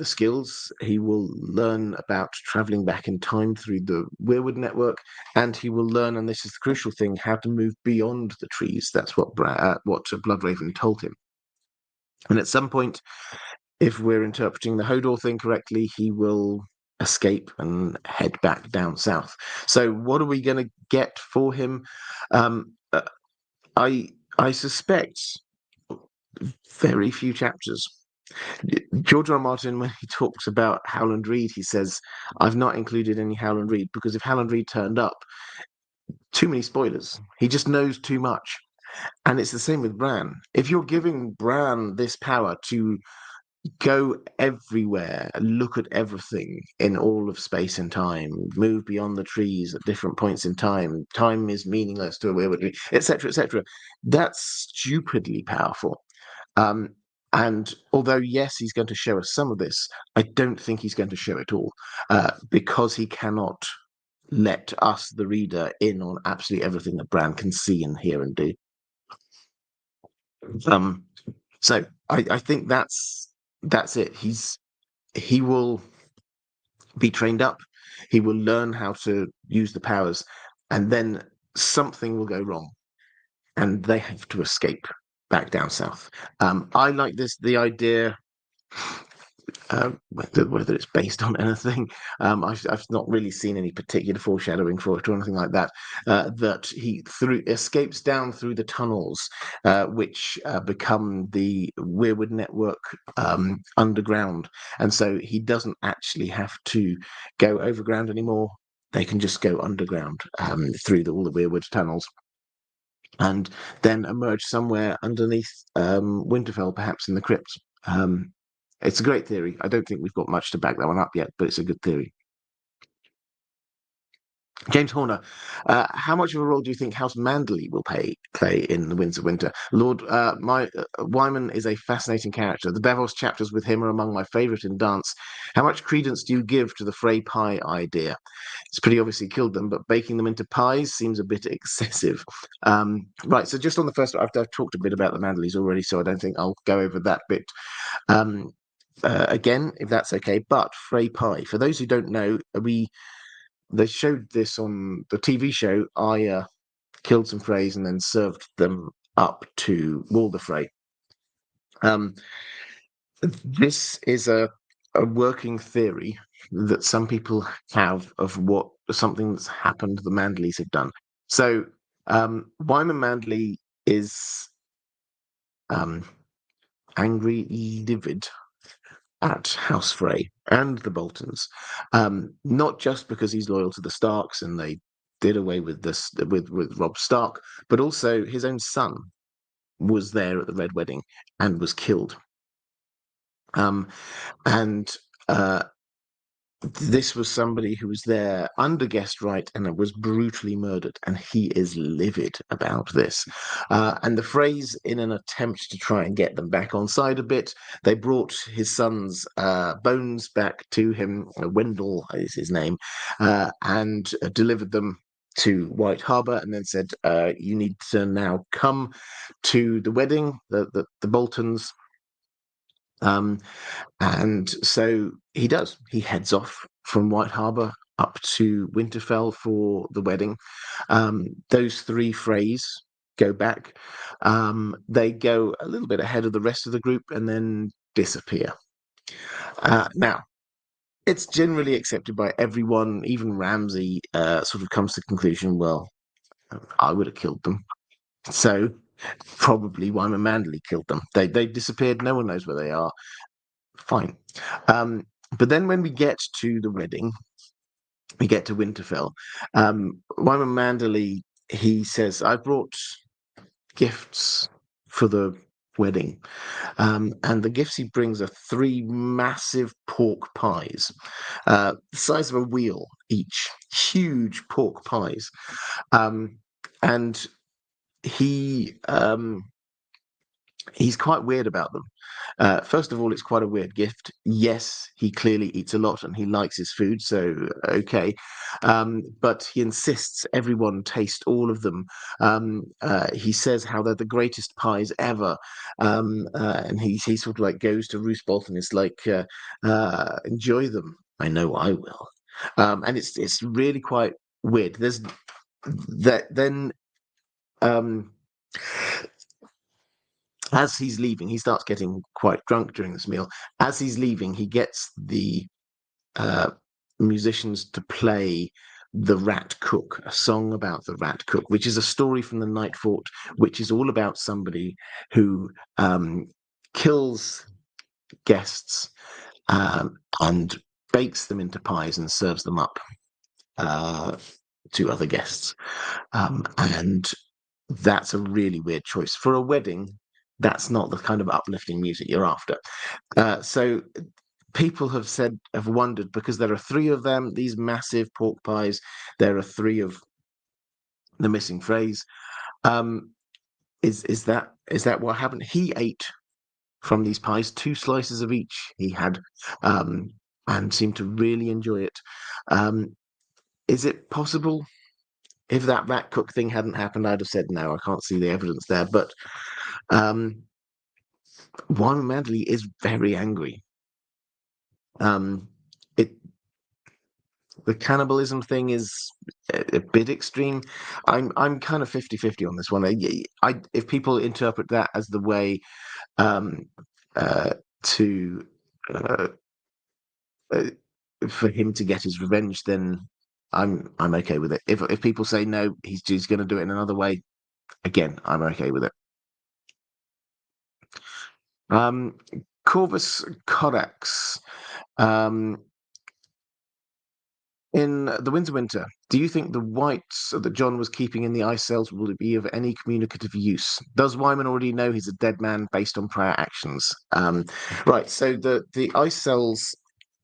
Speaker 1: skills. He will learn about traveling back in time through the Weirwood network, and he will learn, and this is the crucial thing, how to move beyond the trees. That's what Bloodraven told him. And at some point, if we're interpreting the Hodor thing correctly, he will escape and head back down south. So what are we going to get for him? I suspect very few chapters. George R. R. Martin, when he talks about Howland Reed, he says, "I've not included any Howland Reed because if Howland Reed turned up, too many spoilers. He just knows too much." And it's the same with Bran. If you're giving Bran this power to go everywhere, look at everything in all of space and time, move beyond the trees at different points in time, time is meaningless to a weirwood, etc., etc. That's stupidly powerful. And although, yes, he's going to show us some of this, I don't think he's going to show it all, because he cannot let us, the reader, in on absolutely everything that Bran can see and hear and do. So I think that's it. He will be trained up. He will learn how to use the powers, and then something will go wrong, and they have to escape back down south. I like the idea. Whether it's based on anything, I've not really seen any particular foreshadowing for it or anything like that. That he escapes down through the tunnels, which become the Weirwood network underground, and so he doesn't actually have to go overground anymore. They can just go underground through all the Weirwood tunnels, and then emerge somewhere underneath Winterfell, perhaps in the crypt. It's a great theory. I don't think we've got much to back that one up yet, but it's a good theory. James Horner, how much of a role do you think House Manderley will play in The Winds of Winter? Lord Wyman is a fascinating character. The Davos chapters with him are among my favourite in Dance. How much credence do you give to the Frey pie idea? It's pretty obvious he killed them, but baking them into pies seems a bit excessive. Right, so just on the first, I've talked a bit about the Manderleys already, so I don't think I'll go over that bit. Again, if that's okay, but Frey pie. For those who don't know, they showed this on the TV show. I killed some Freys and then served them up to Walder Frey. This is a working theory that some people have of what something that's happened the Manderleys have done. So Wyman Manderley is angry, livid at House Frey and the Boltons, not just because he's loyal to the Starks and they did away with this with Robb Stark, but also his own son was there at the Red Wedding and was killed. And this was somebody who was there under guest right and was brutally murdered, and he is livid about this. And the Freys, in an attempt to try and get them back on side a bit, they brought his son's bones back to him. Wendell is his name, and delivered them to White Harbour, and then said, "You need to now come to the wedding, the Boltons." And so he does. He heads off from White Harbour up to Winterfell for the wedding. Those three Freys go back. They go a little bit ahead of the rest of the group and then disappear. Now, it's generally accepted by everyone. Even Ramsay sort of comes to the conclusion, well, I would have killed them. So probably Wyman Manderley killed them. They disappeared. No one knows where they are. Fine. But then when we get to the wedding, we get to Winterfell. Wyman Manderley, he says, I brought gifts for the wedding. And the gifts he brings are three massive pork pies, the size of a wheel each, huge pork pies. And he he's quite weird about them. First of all, it's quite a weird gift. Yes, he clearly eats a lot and he likes his food, so okay. But he insists everyone taste all of them. He says how they're the greatest pies ever, and he sort of like goes to Roose Bolton. It's like, enjoy them. I know I will. And it's really quite weird. There's that then. As he's leaving, he starts getting quite drunk during this meal. As he's leaving, he gets the uh, musicians to play The Rat Cook, a song about the Rat Cook, which is a story from the Night Fort, which is all about somebody who kills guests and bakes them into pies and serves them up to other guests. And that's a really weird choice. For a wedding, that's not the kind of uplifting music you're after. So people have wondered, because there are three of them, these massive pork pies, there are three of the missing Freys. Is that what happened? He ate from these pies, two slices of each he had, and seemed to really enjoy it. Is it possible? If that rat cook thing hadn't happened, I'd have said no. I can't see the evidence there. But Wyman Manderley is very angry. It The cannibalism thing is a bit extreme. I'm kind of 50-50 on this one. If people interpret that as the way um, to uh, uh, for him to get his revenge, then I'm okay with it. If people say no, he's going to do it in another way, again, I'm okay with it. Um, Corvus Corax. Um, In The Winds of Winter, do you think the whites that Jon was keeping in the ice cells will be of any communicative use? Does Wyman already know he's a dead man based on prior actions? Right, so the ice cells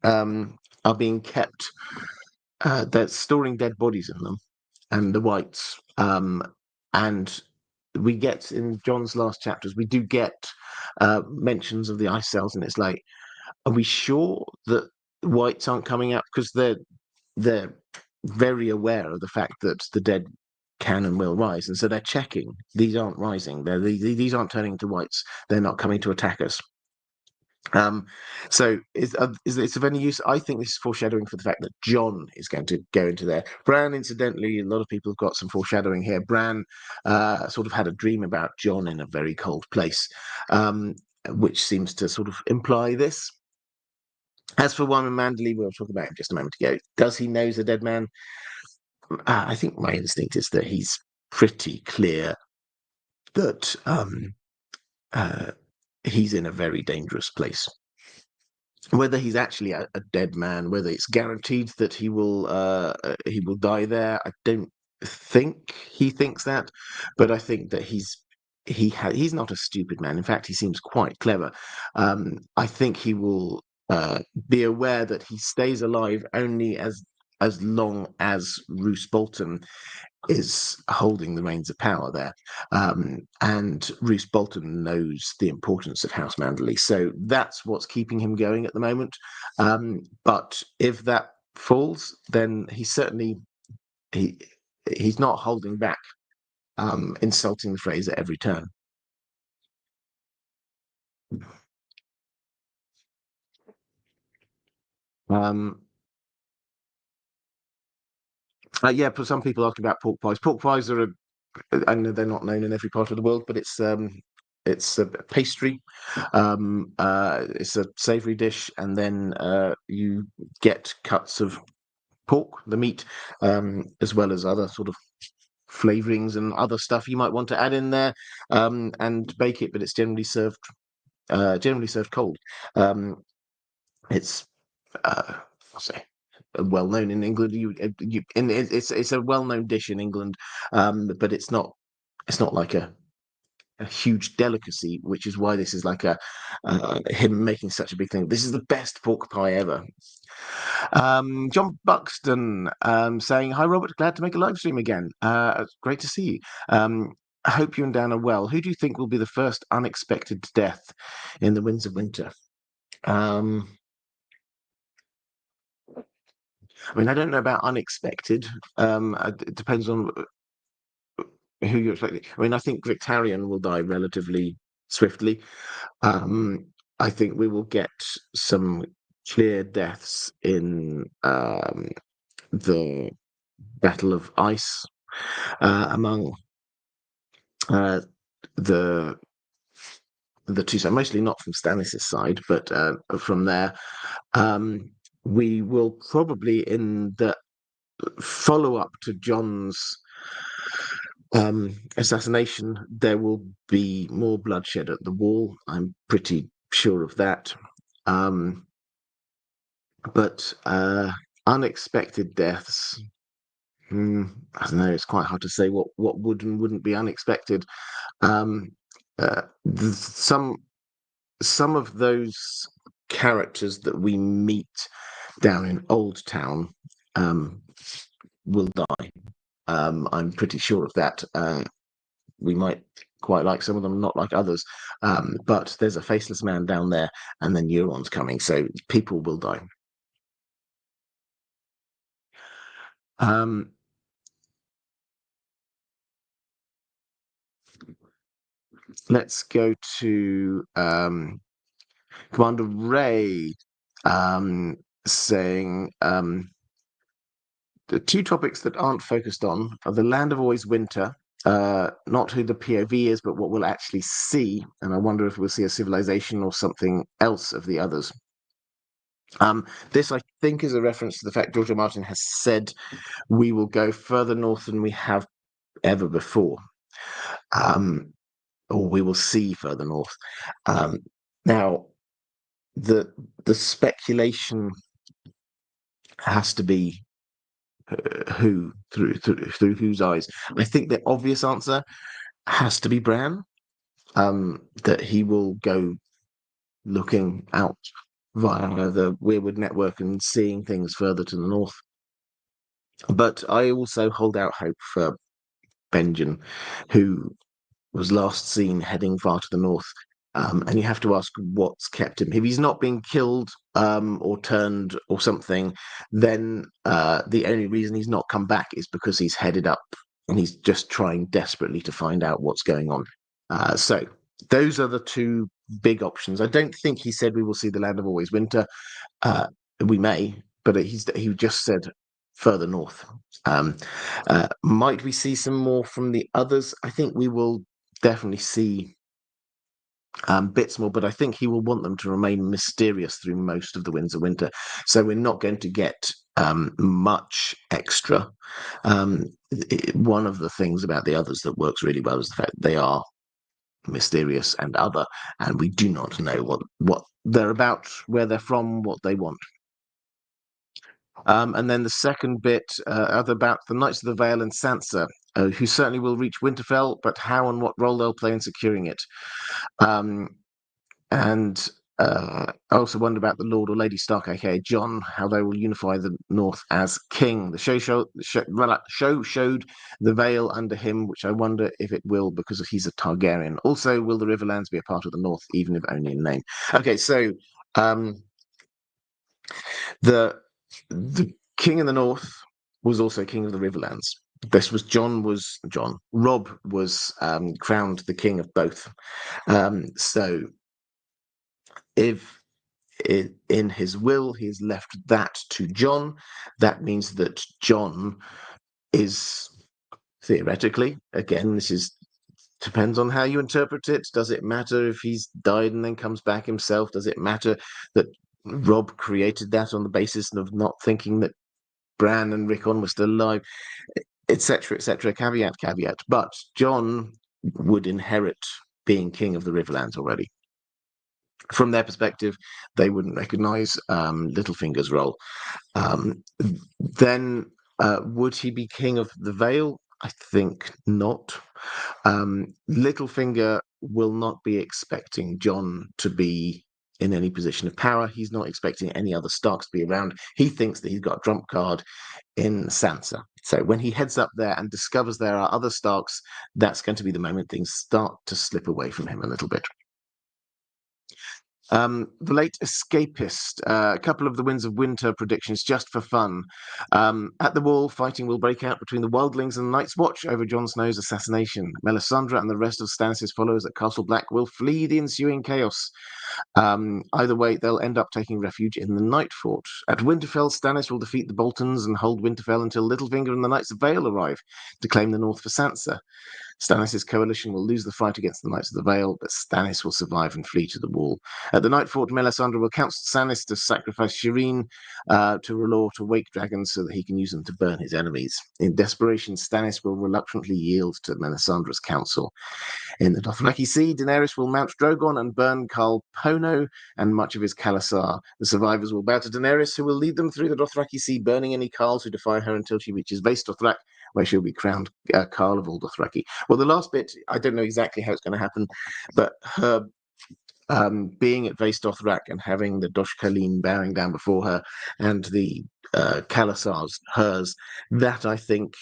Speaker 1: are being kept, they're storing dead bodies in them, and the whites. And we get in Jon's last chapters, we do get mentions of the ice cells, and it's like, are we sure that whites aren't coming out? Because they're very aware of the fact that the dead can and will rise, and so they're checking. These aren't rising. These aren't turning into whites. They're not coming to attack us. So is this of any use? I think this is foreshadowing for the fact that Jon is going to go into there. Bran, incidentally, a lot of people have got some foreshadowing here. Bran sort of had a dream about Jon in a very cold place, which seems to sort of imply this. As for Wyman Manderley, we'll talk about him just a moment ago. Does he know he's a dead man? I think my instinct is that he's pretty clear that uh, he's in a very dangerous place. Whether he's actually a dead man, whether it's guaranteed that he will die there, I don't think he thinks that, but I think that he's not a stupid man. In fact, he seems quite clever. I think he will be aware that he stays alive only as long as Roose Bolton is holding the reins of power there. And Roose Bolton knows the importance of House Manderley. So that's what's keeping him going at the moment. But if that falls, then he's not holding back, insulting the Freys at every turn. Um, yeah, but some people ask about pork pies. Pork pies are I know they're not known in every part of the world, but it's a pastry. It's a savoury dish, and then you get cuts of pork, the meat, as well as other sort of flavorings and other stuff you might want to add in there, and bake it. But it's generally served cold. It's I'll say well known in England. It's a well known dish in England, but it's not like a huge delicacy, which is why this is like him making such a big thing. This is the best pork pie ever. John Buxton saying, "Hi Robert, glad to make a live stream again. Great to see you. I hope you and Dan are well. Who do you think will be the first unexpected death in the Winds of Winter?" I mean, I don't know about unexpected. It depends on who you're expecting. I mean, I think Victarion will die relatively swiftly. I think we will get some clear deaths in the Battle of Ice among the two sides, mostly not from Stannis' side, but from there. We will probably, in the follow-up to Jon's assassination, there will be more bloodshed at the wall. I'm pretty sure of that. But unexpected deaths. I don't know. It's quite hard to say what would and wouldn't be unexpected. Um, some of those characters that we meet down in Old Town will die. I'm pretty sure of that. We might quite like some of them, not like others. But there's a faceless man down there, and then Euron's coming, so people will die. Let's go to Commander Ray saying the two topics that aren't focused on are the Land of Always Winter, not who the POV is, but what we'll actually see. And I wonder if we'll see a civilization or something else of the others. This, I think, is a reference to the fact George R. Martin has said we will go further north than we have ever before. Or we will see further north. Now, the speculation has to be who through whose eyes. I think the obvious answer has to be Bran. That he will go looking out via the Weirwood network and seeing things further to the north. But I also hold out hope for Benjen, who was last seen heading far to the north. And you have to ask what's kept him. If he's not being killed or turned or something, then the only reason he's not come back is because he's headed up and he's just trying desperately to find out what's going on. So those are the two big options. I don't think he said we will see the Land of Always Winter. We may, but he just said further north. Might we see some more from the others? I think we will definitely see bits more, but I think he will want them to remain mysterious through most of the Winds of Winter. So we're not going to get much extra. One of the things about the others that works really well is the fact they are mysterious and other, and we do not know what they're about, where they're from, what they want. And then the second bit about the Knights of the Vale and Sansa, who certainly will reach Winterfell, but how and what role they'll play in securing it. And I also wonder about the Lord or Lady Stark, aka Jon, how they will unify the North as king. The show showed the Vale under him, which I wonder if it will, because he's a Targaryen. Also, will the Riverlands be a part of the North, even if only in name? Okay, so the king in the North was also king of the Riverlands. This was Robb was crowned the king of both. So if in his will he has left that to Jon, that means that Jon is theoretically, again, depends on how you interpret it. Does it matter if he's died and then comes back himself? Does it matter that Robb created that on the basis of not thinking that Bran and Rickon were still alive, etc., etc.? Caveat. But Jon would inherit being king of the Riverlands already. From their perspective, they wouldn't recognize Littlefinger's role. Then, would he be king of the Vale? I think not. Littlefinger will not be expecting Jon to be in any position of power. He's not expecting any other Starks to be around. He thinks that he's got a trump card in Sansa. So when he heads up there and discovers there are other Starks, that's going to be the moment things start to slip away from him a little bit. The Late Escapist, a couple of the Winds of Winter predictions just for fun. At the Wall, fighting will break out between the Wildlings and the Night's Watch over Jon Snow's assassination. Melisandre and the rest of Stannis' followers at Castle Black will flee the ensuing chaos. Either way, they'll end up taking refuge in the Night Fort. At Winterfell, Stannis will defeat the Boltons and hold Winterfell until Littlefinger and the Knights of Vale arrive to claim the North for Sansa. Stannis' coalition will lose the fight against the Knights of the Vale, but Stannis will survive and flee to the Wall. At the Night Fort, Melisandre will counsel Stannis to sacrifice Shireen to R'hllor to wake dragons so that he can use them to burn his enemies. In desperation, Stannis will reluctantly yield to Melisandre's counsel. In the Dothraki Sea, Daenerys will mount Drogon and burn Khal Pono and much of his Khalasar. The survivors will bow to Daenerys, who will lead them through the Dothraki Sea, burning any Khals who defy her until she reaches Vaes Dothrak, where she'll be crowned Khal of all Dothraki. Well, the last bit, I don't know exactly how it's going to happen, but her being at Vaes Dothrak and having the Dosh Coleen bowing down before her and the Khalasars hers, that I think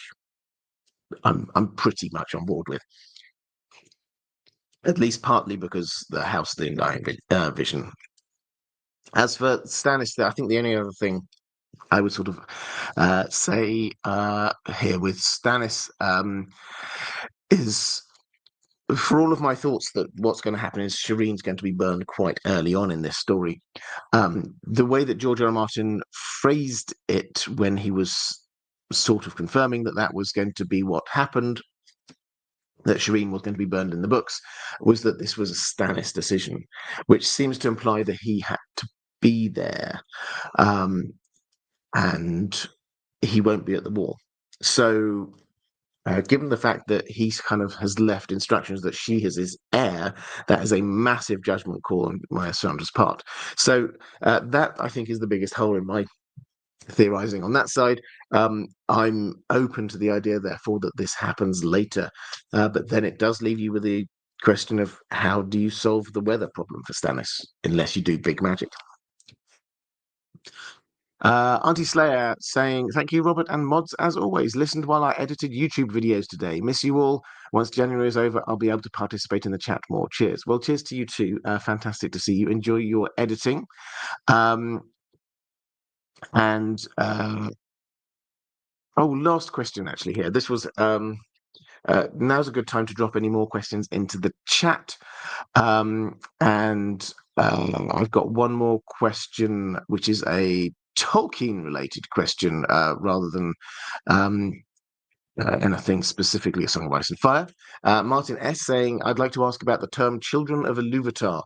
Speaker 1: I'm pretty much on board with. At least partly because the House of the Undying Vision. As for Stannis, I think the only other thing I would sort of say here with Stannis is, for all of my thoughts that what's going to happen is Shireen's going to be burned quite early on in this story. The way that George R.R. Martin phrased it when he was sort of confirming that was going to be what happened, that Shireen was going to be burned in the books, was that this was a Stannis decision, which seems to imply that he had to be there, and he won't be at the Wall. So, given the fact that he kind of has left instructions that she is his heir, that is a massive judgment call on Melisandre's part. So that, I think, is the biggest hole in my theorizing on that side. I'm open to the idea, therefore, that this happens later. But then it does leave you with the question of how do you solve the weather problem for Stannis, unless you do big magic. Auntie Slayer saying, thank you, Robert and mods, as always. Listened while I edited YouTube videos today. Miss you all. Once January is over, I'll be able to participate in the chat more. Cheers. Well, cheers to you too. Fantastic to see you. Enjoy your editing. Last question actually here. This was now's a good time to drop any more questions into the chat. I've got one more question, which is a Tolkien-related question rather than anything specifically a Song of Ice and Fire. Martin S. saying, I'd like to ask about the term children of Iluvatar.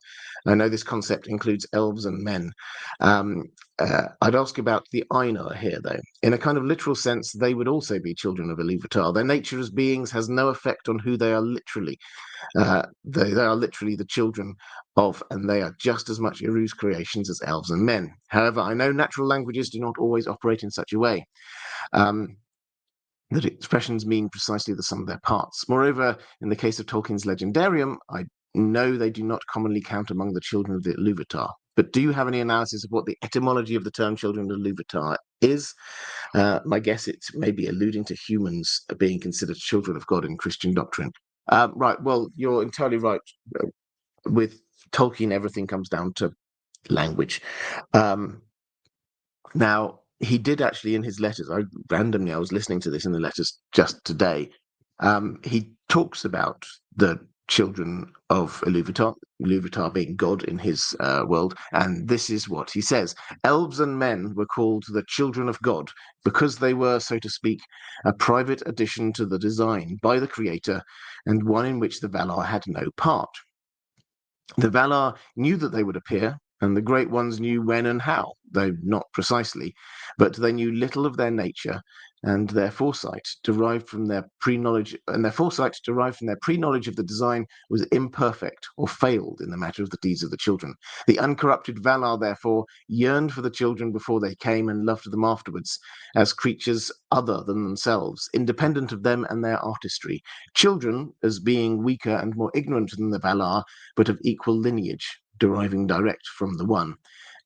Speaker 1: I know this concept includes elves and men. I'd ask about the Ainur here, though. In a kind of literal sense, they would also be children of Iluvatar. Their nature as beings has no effect on who they are literally. They are literally the children of, and they are just as much Iru's creations as elves and men. However, I know natural languages do not always operate in such a way. That expressions mean precisely the sum of their parts. Moreover, in the case of Tolkien's Legendarium, I know they do not commonly count among the children of the Iluvatar. But do you have any analysis of what the etymology of the term children of Iluvatar is? My guess it's maybe alluding to humans being considered children of God in Christian doctrine. Right, well, you're entirely right. With Tolkien, everything comes down to language. Now, he did actually in his letters, I was listening to this in the letters just today. He talks about the children of Iluvatar being God in his world, and this is what he says. Elves and men were called the children of God because they were, so to speak, a private addition to the design by the Creator, and one in which the Valar had no part. The Valar knew that they would appear, and the Great Ones knew when and how, though not precisely, but they knew little of their nature, and their foresight derived from their pre-knowledge, of the design was imperfect or failed in the matter of the deeds of the children. The uncorrupted Valar, therefore, yearned for the children before they came and loved them afterwards, as creatures other than themselves, independent of them and their artistry. Children, as being weaker and more ignorant than the Valar, but of equal lineage, deriving direct from the one,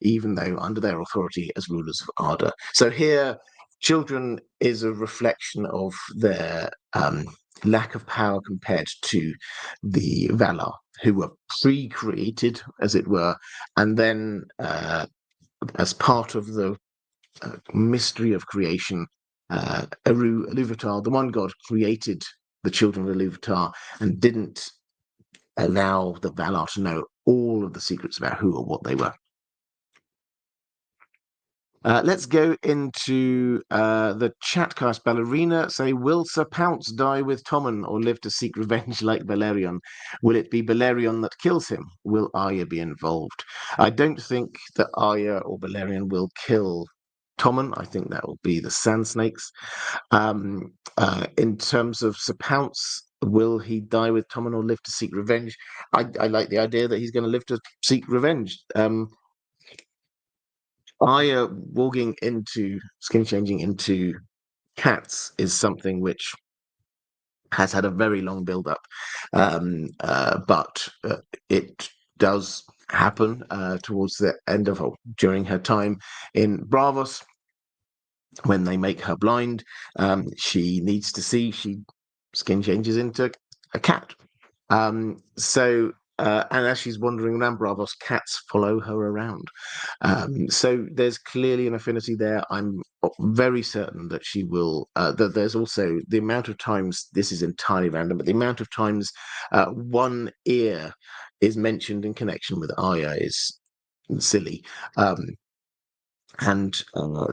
Speaker 1: even though under their authority as rulers of Arda. So here, children is a reflection of their lack of power compared to the Valar, who were pre-created, as it were, and then as part of the mystery of creation, Iluvatar, the one god, created the children of Iluvatar and didn't allow the Valar to know all of the secrets about who or what they were. Let's go into the chat cast. Ballerina say, will Sir Pounce die with Tommen or live to seek revenge like Balerion? Will it be Balerion that kills him? Will Arya be involved? I don't think that Arya or Balerion will kill Tommen. I think that will be the Sand Snakes. In terms of Sir Pounce, will he die with Tommen or live to seek revenge? I like the idea that he's going to live to seek revenge. Arya walking into skin changing into cats is something which has had a very long build up, but it does happen towards the end of her, during her time in Braavos. When they make her blind, she needs to see. She skin changes into a cat. And as she's wandering around Braavos, cats follow her around. So there's clearly an affinity there. I'm very certain that she will. That there's also the amount of times, this is entirely random, but the amount of times one ear is mentioned in connection with Arya is silly. And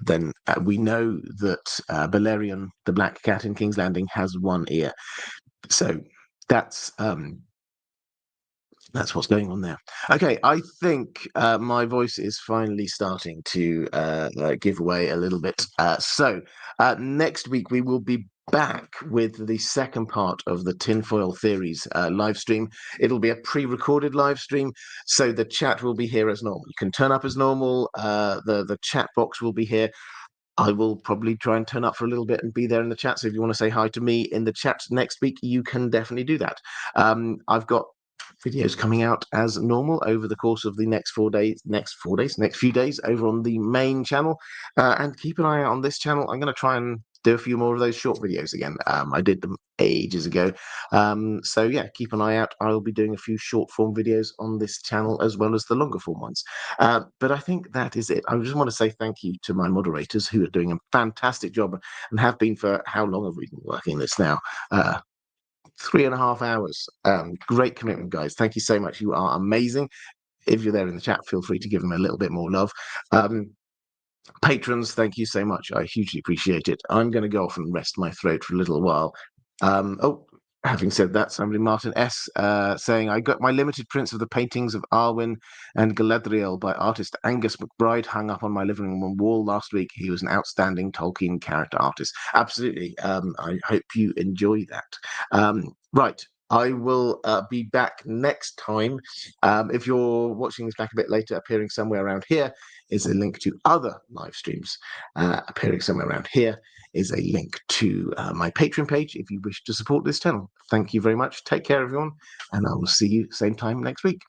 Speaker 1: then we know that Balerion, the Black Cat in King's Landing, has one ear. So that's what's going on there. Okay, I think my voice is finally starting to give away a little bit. So next week we will be back with the second part of the Tinfoil Theories live stream. It'll be a pre-recorded live stream, so the chat will be here as normal. You can turn up as normal. The chat box will be here. I will probably try and turn up for a little bit and be there in the chat. So if you want to say hi to me in the chat next week, you can definitely do that. I've got videos coming out as normal over the course of the next few days over on the main channel. And keep an eye out on this channel. I'm going to try and do a few more of those short videos again. I did them ages ago. So yeah, keep an eye out. I'll be doing a few short form videos on this channel as well as the longer form ones. But I think that is it. I just want to say thank you to my moderators who are doing a fantastic job and have been for how long have we been working this now? 3.5 hours. Great commitment, guys. Thank you so much. You are amazing. If you're there in the chat, feel free to give them a little bit more love. Patrons, thank you so much. I hugely appreciate it. I'm going to go off and rest my throat for a little while. Having said that, somebody, Martin S., saying, I got my limited prints of the paintings of Arwen and Galadriel by artist Angus McBride hung up on my living room wall last week. He was an outstanding Tolkien character artist. Absolutely. I hope you enjoy that. Right. I will be back next time. If you're watching this back a bit later, appearing somewhere around here is a link to other live streams. Appearing somewhere around here is a link to my Patreon page if you wish to support this channel. Thank you very much. Take care, everyone, and I will see you same time next week.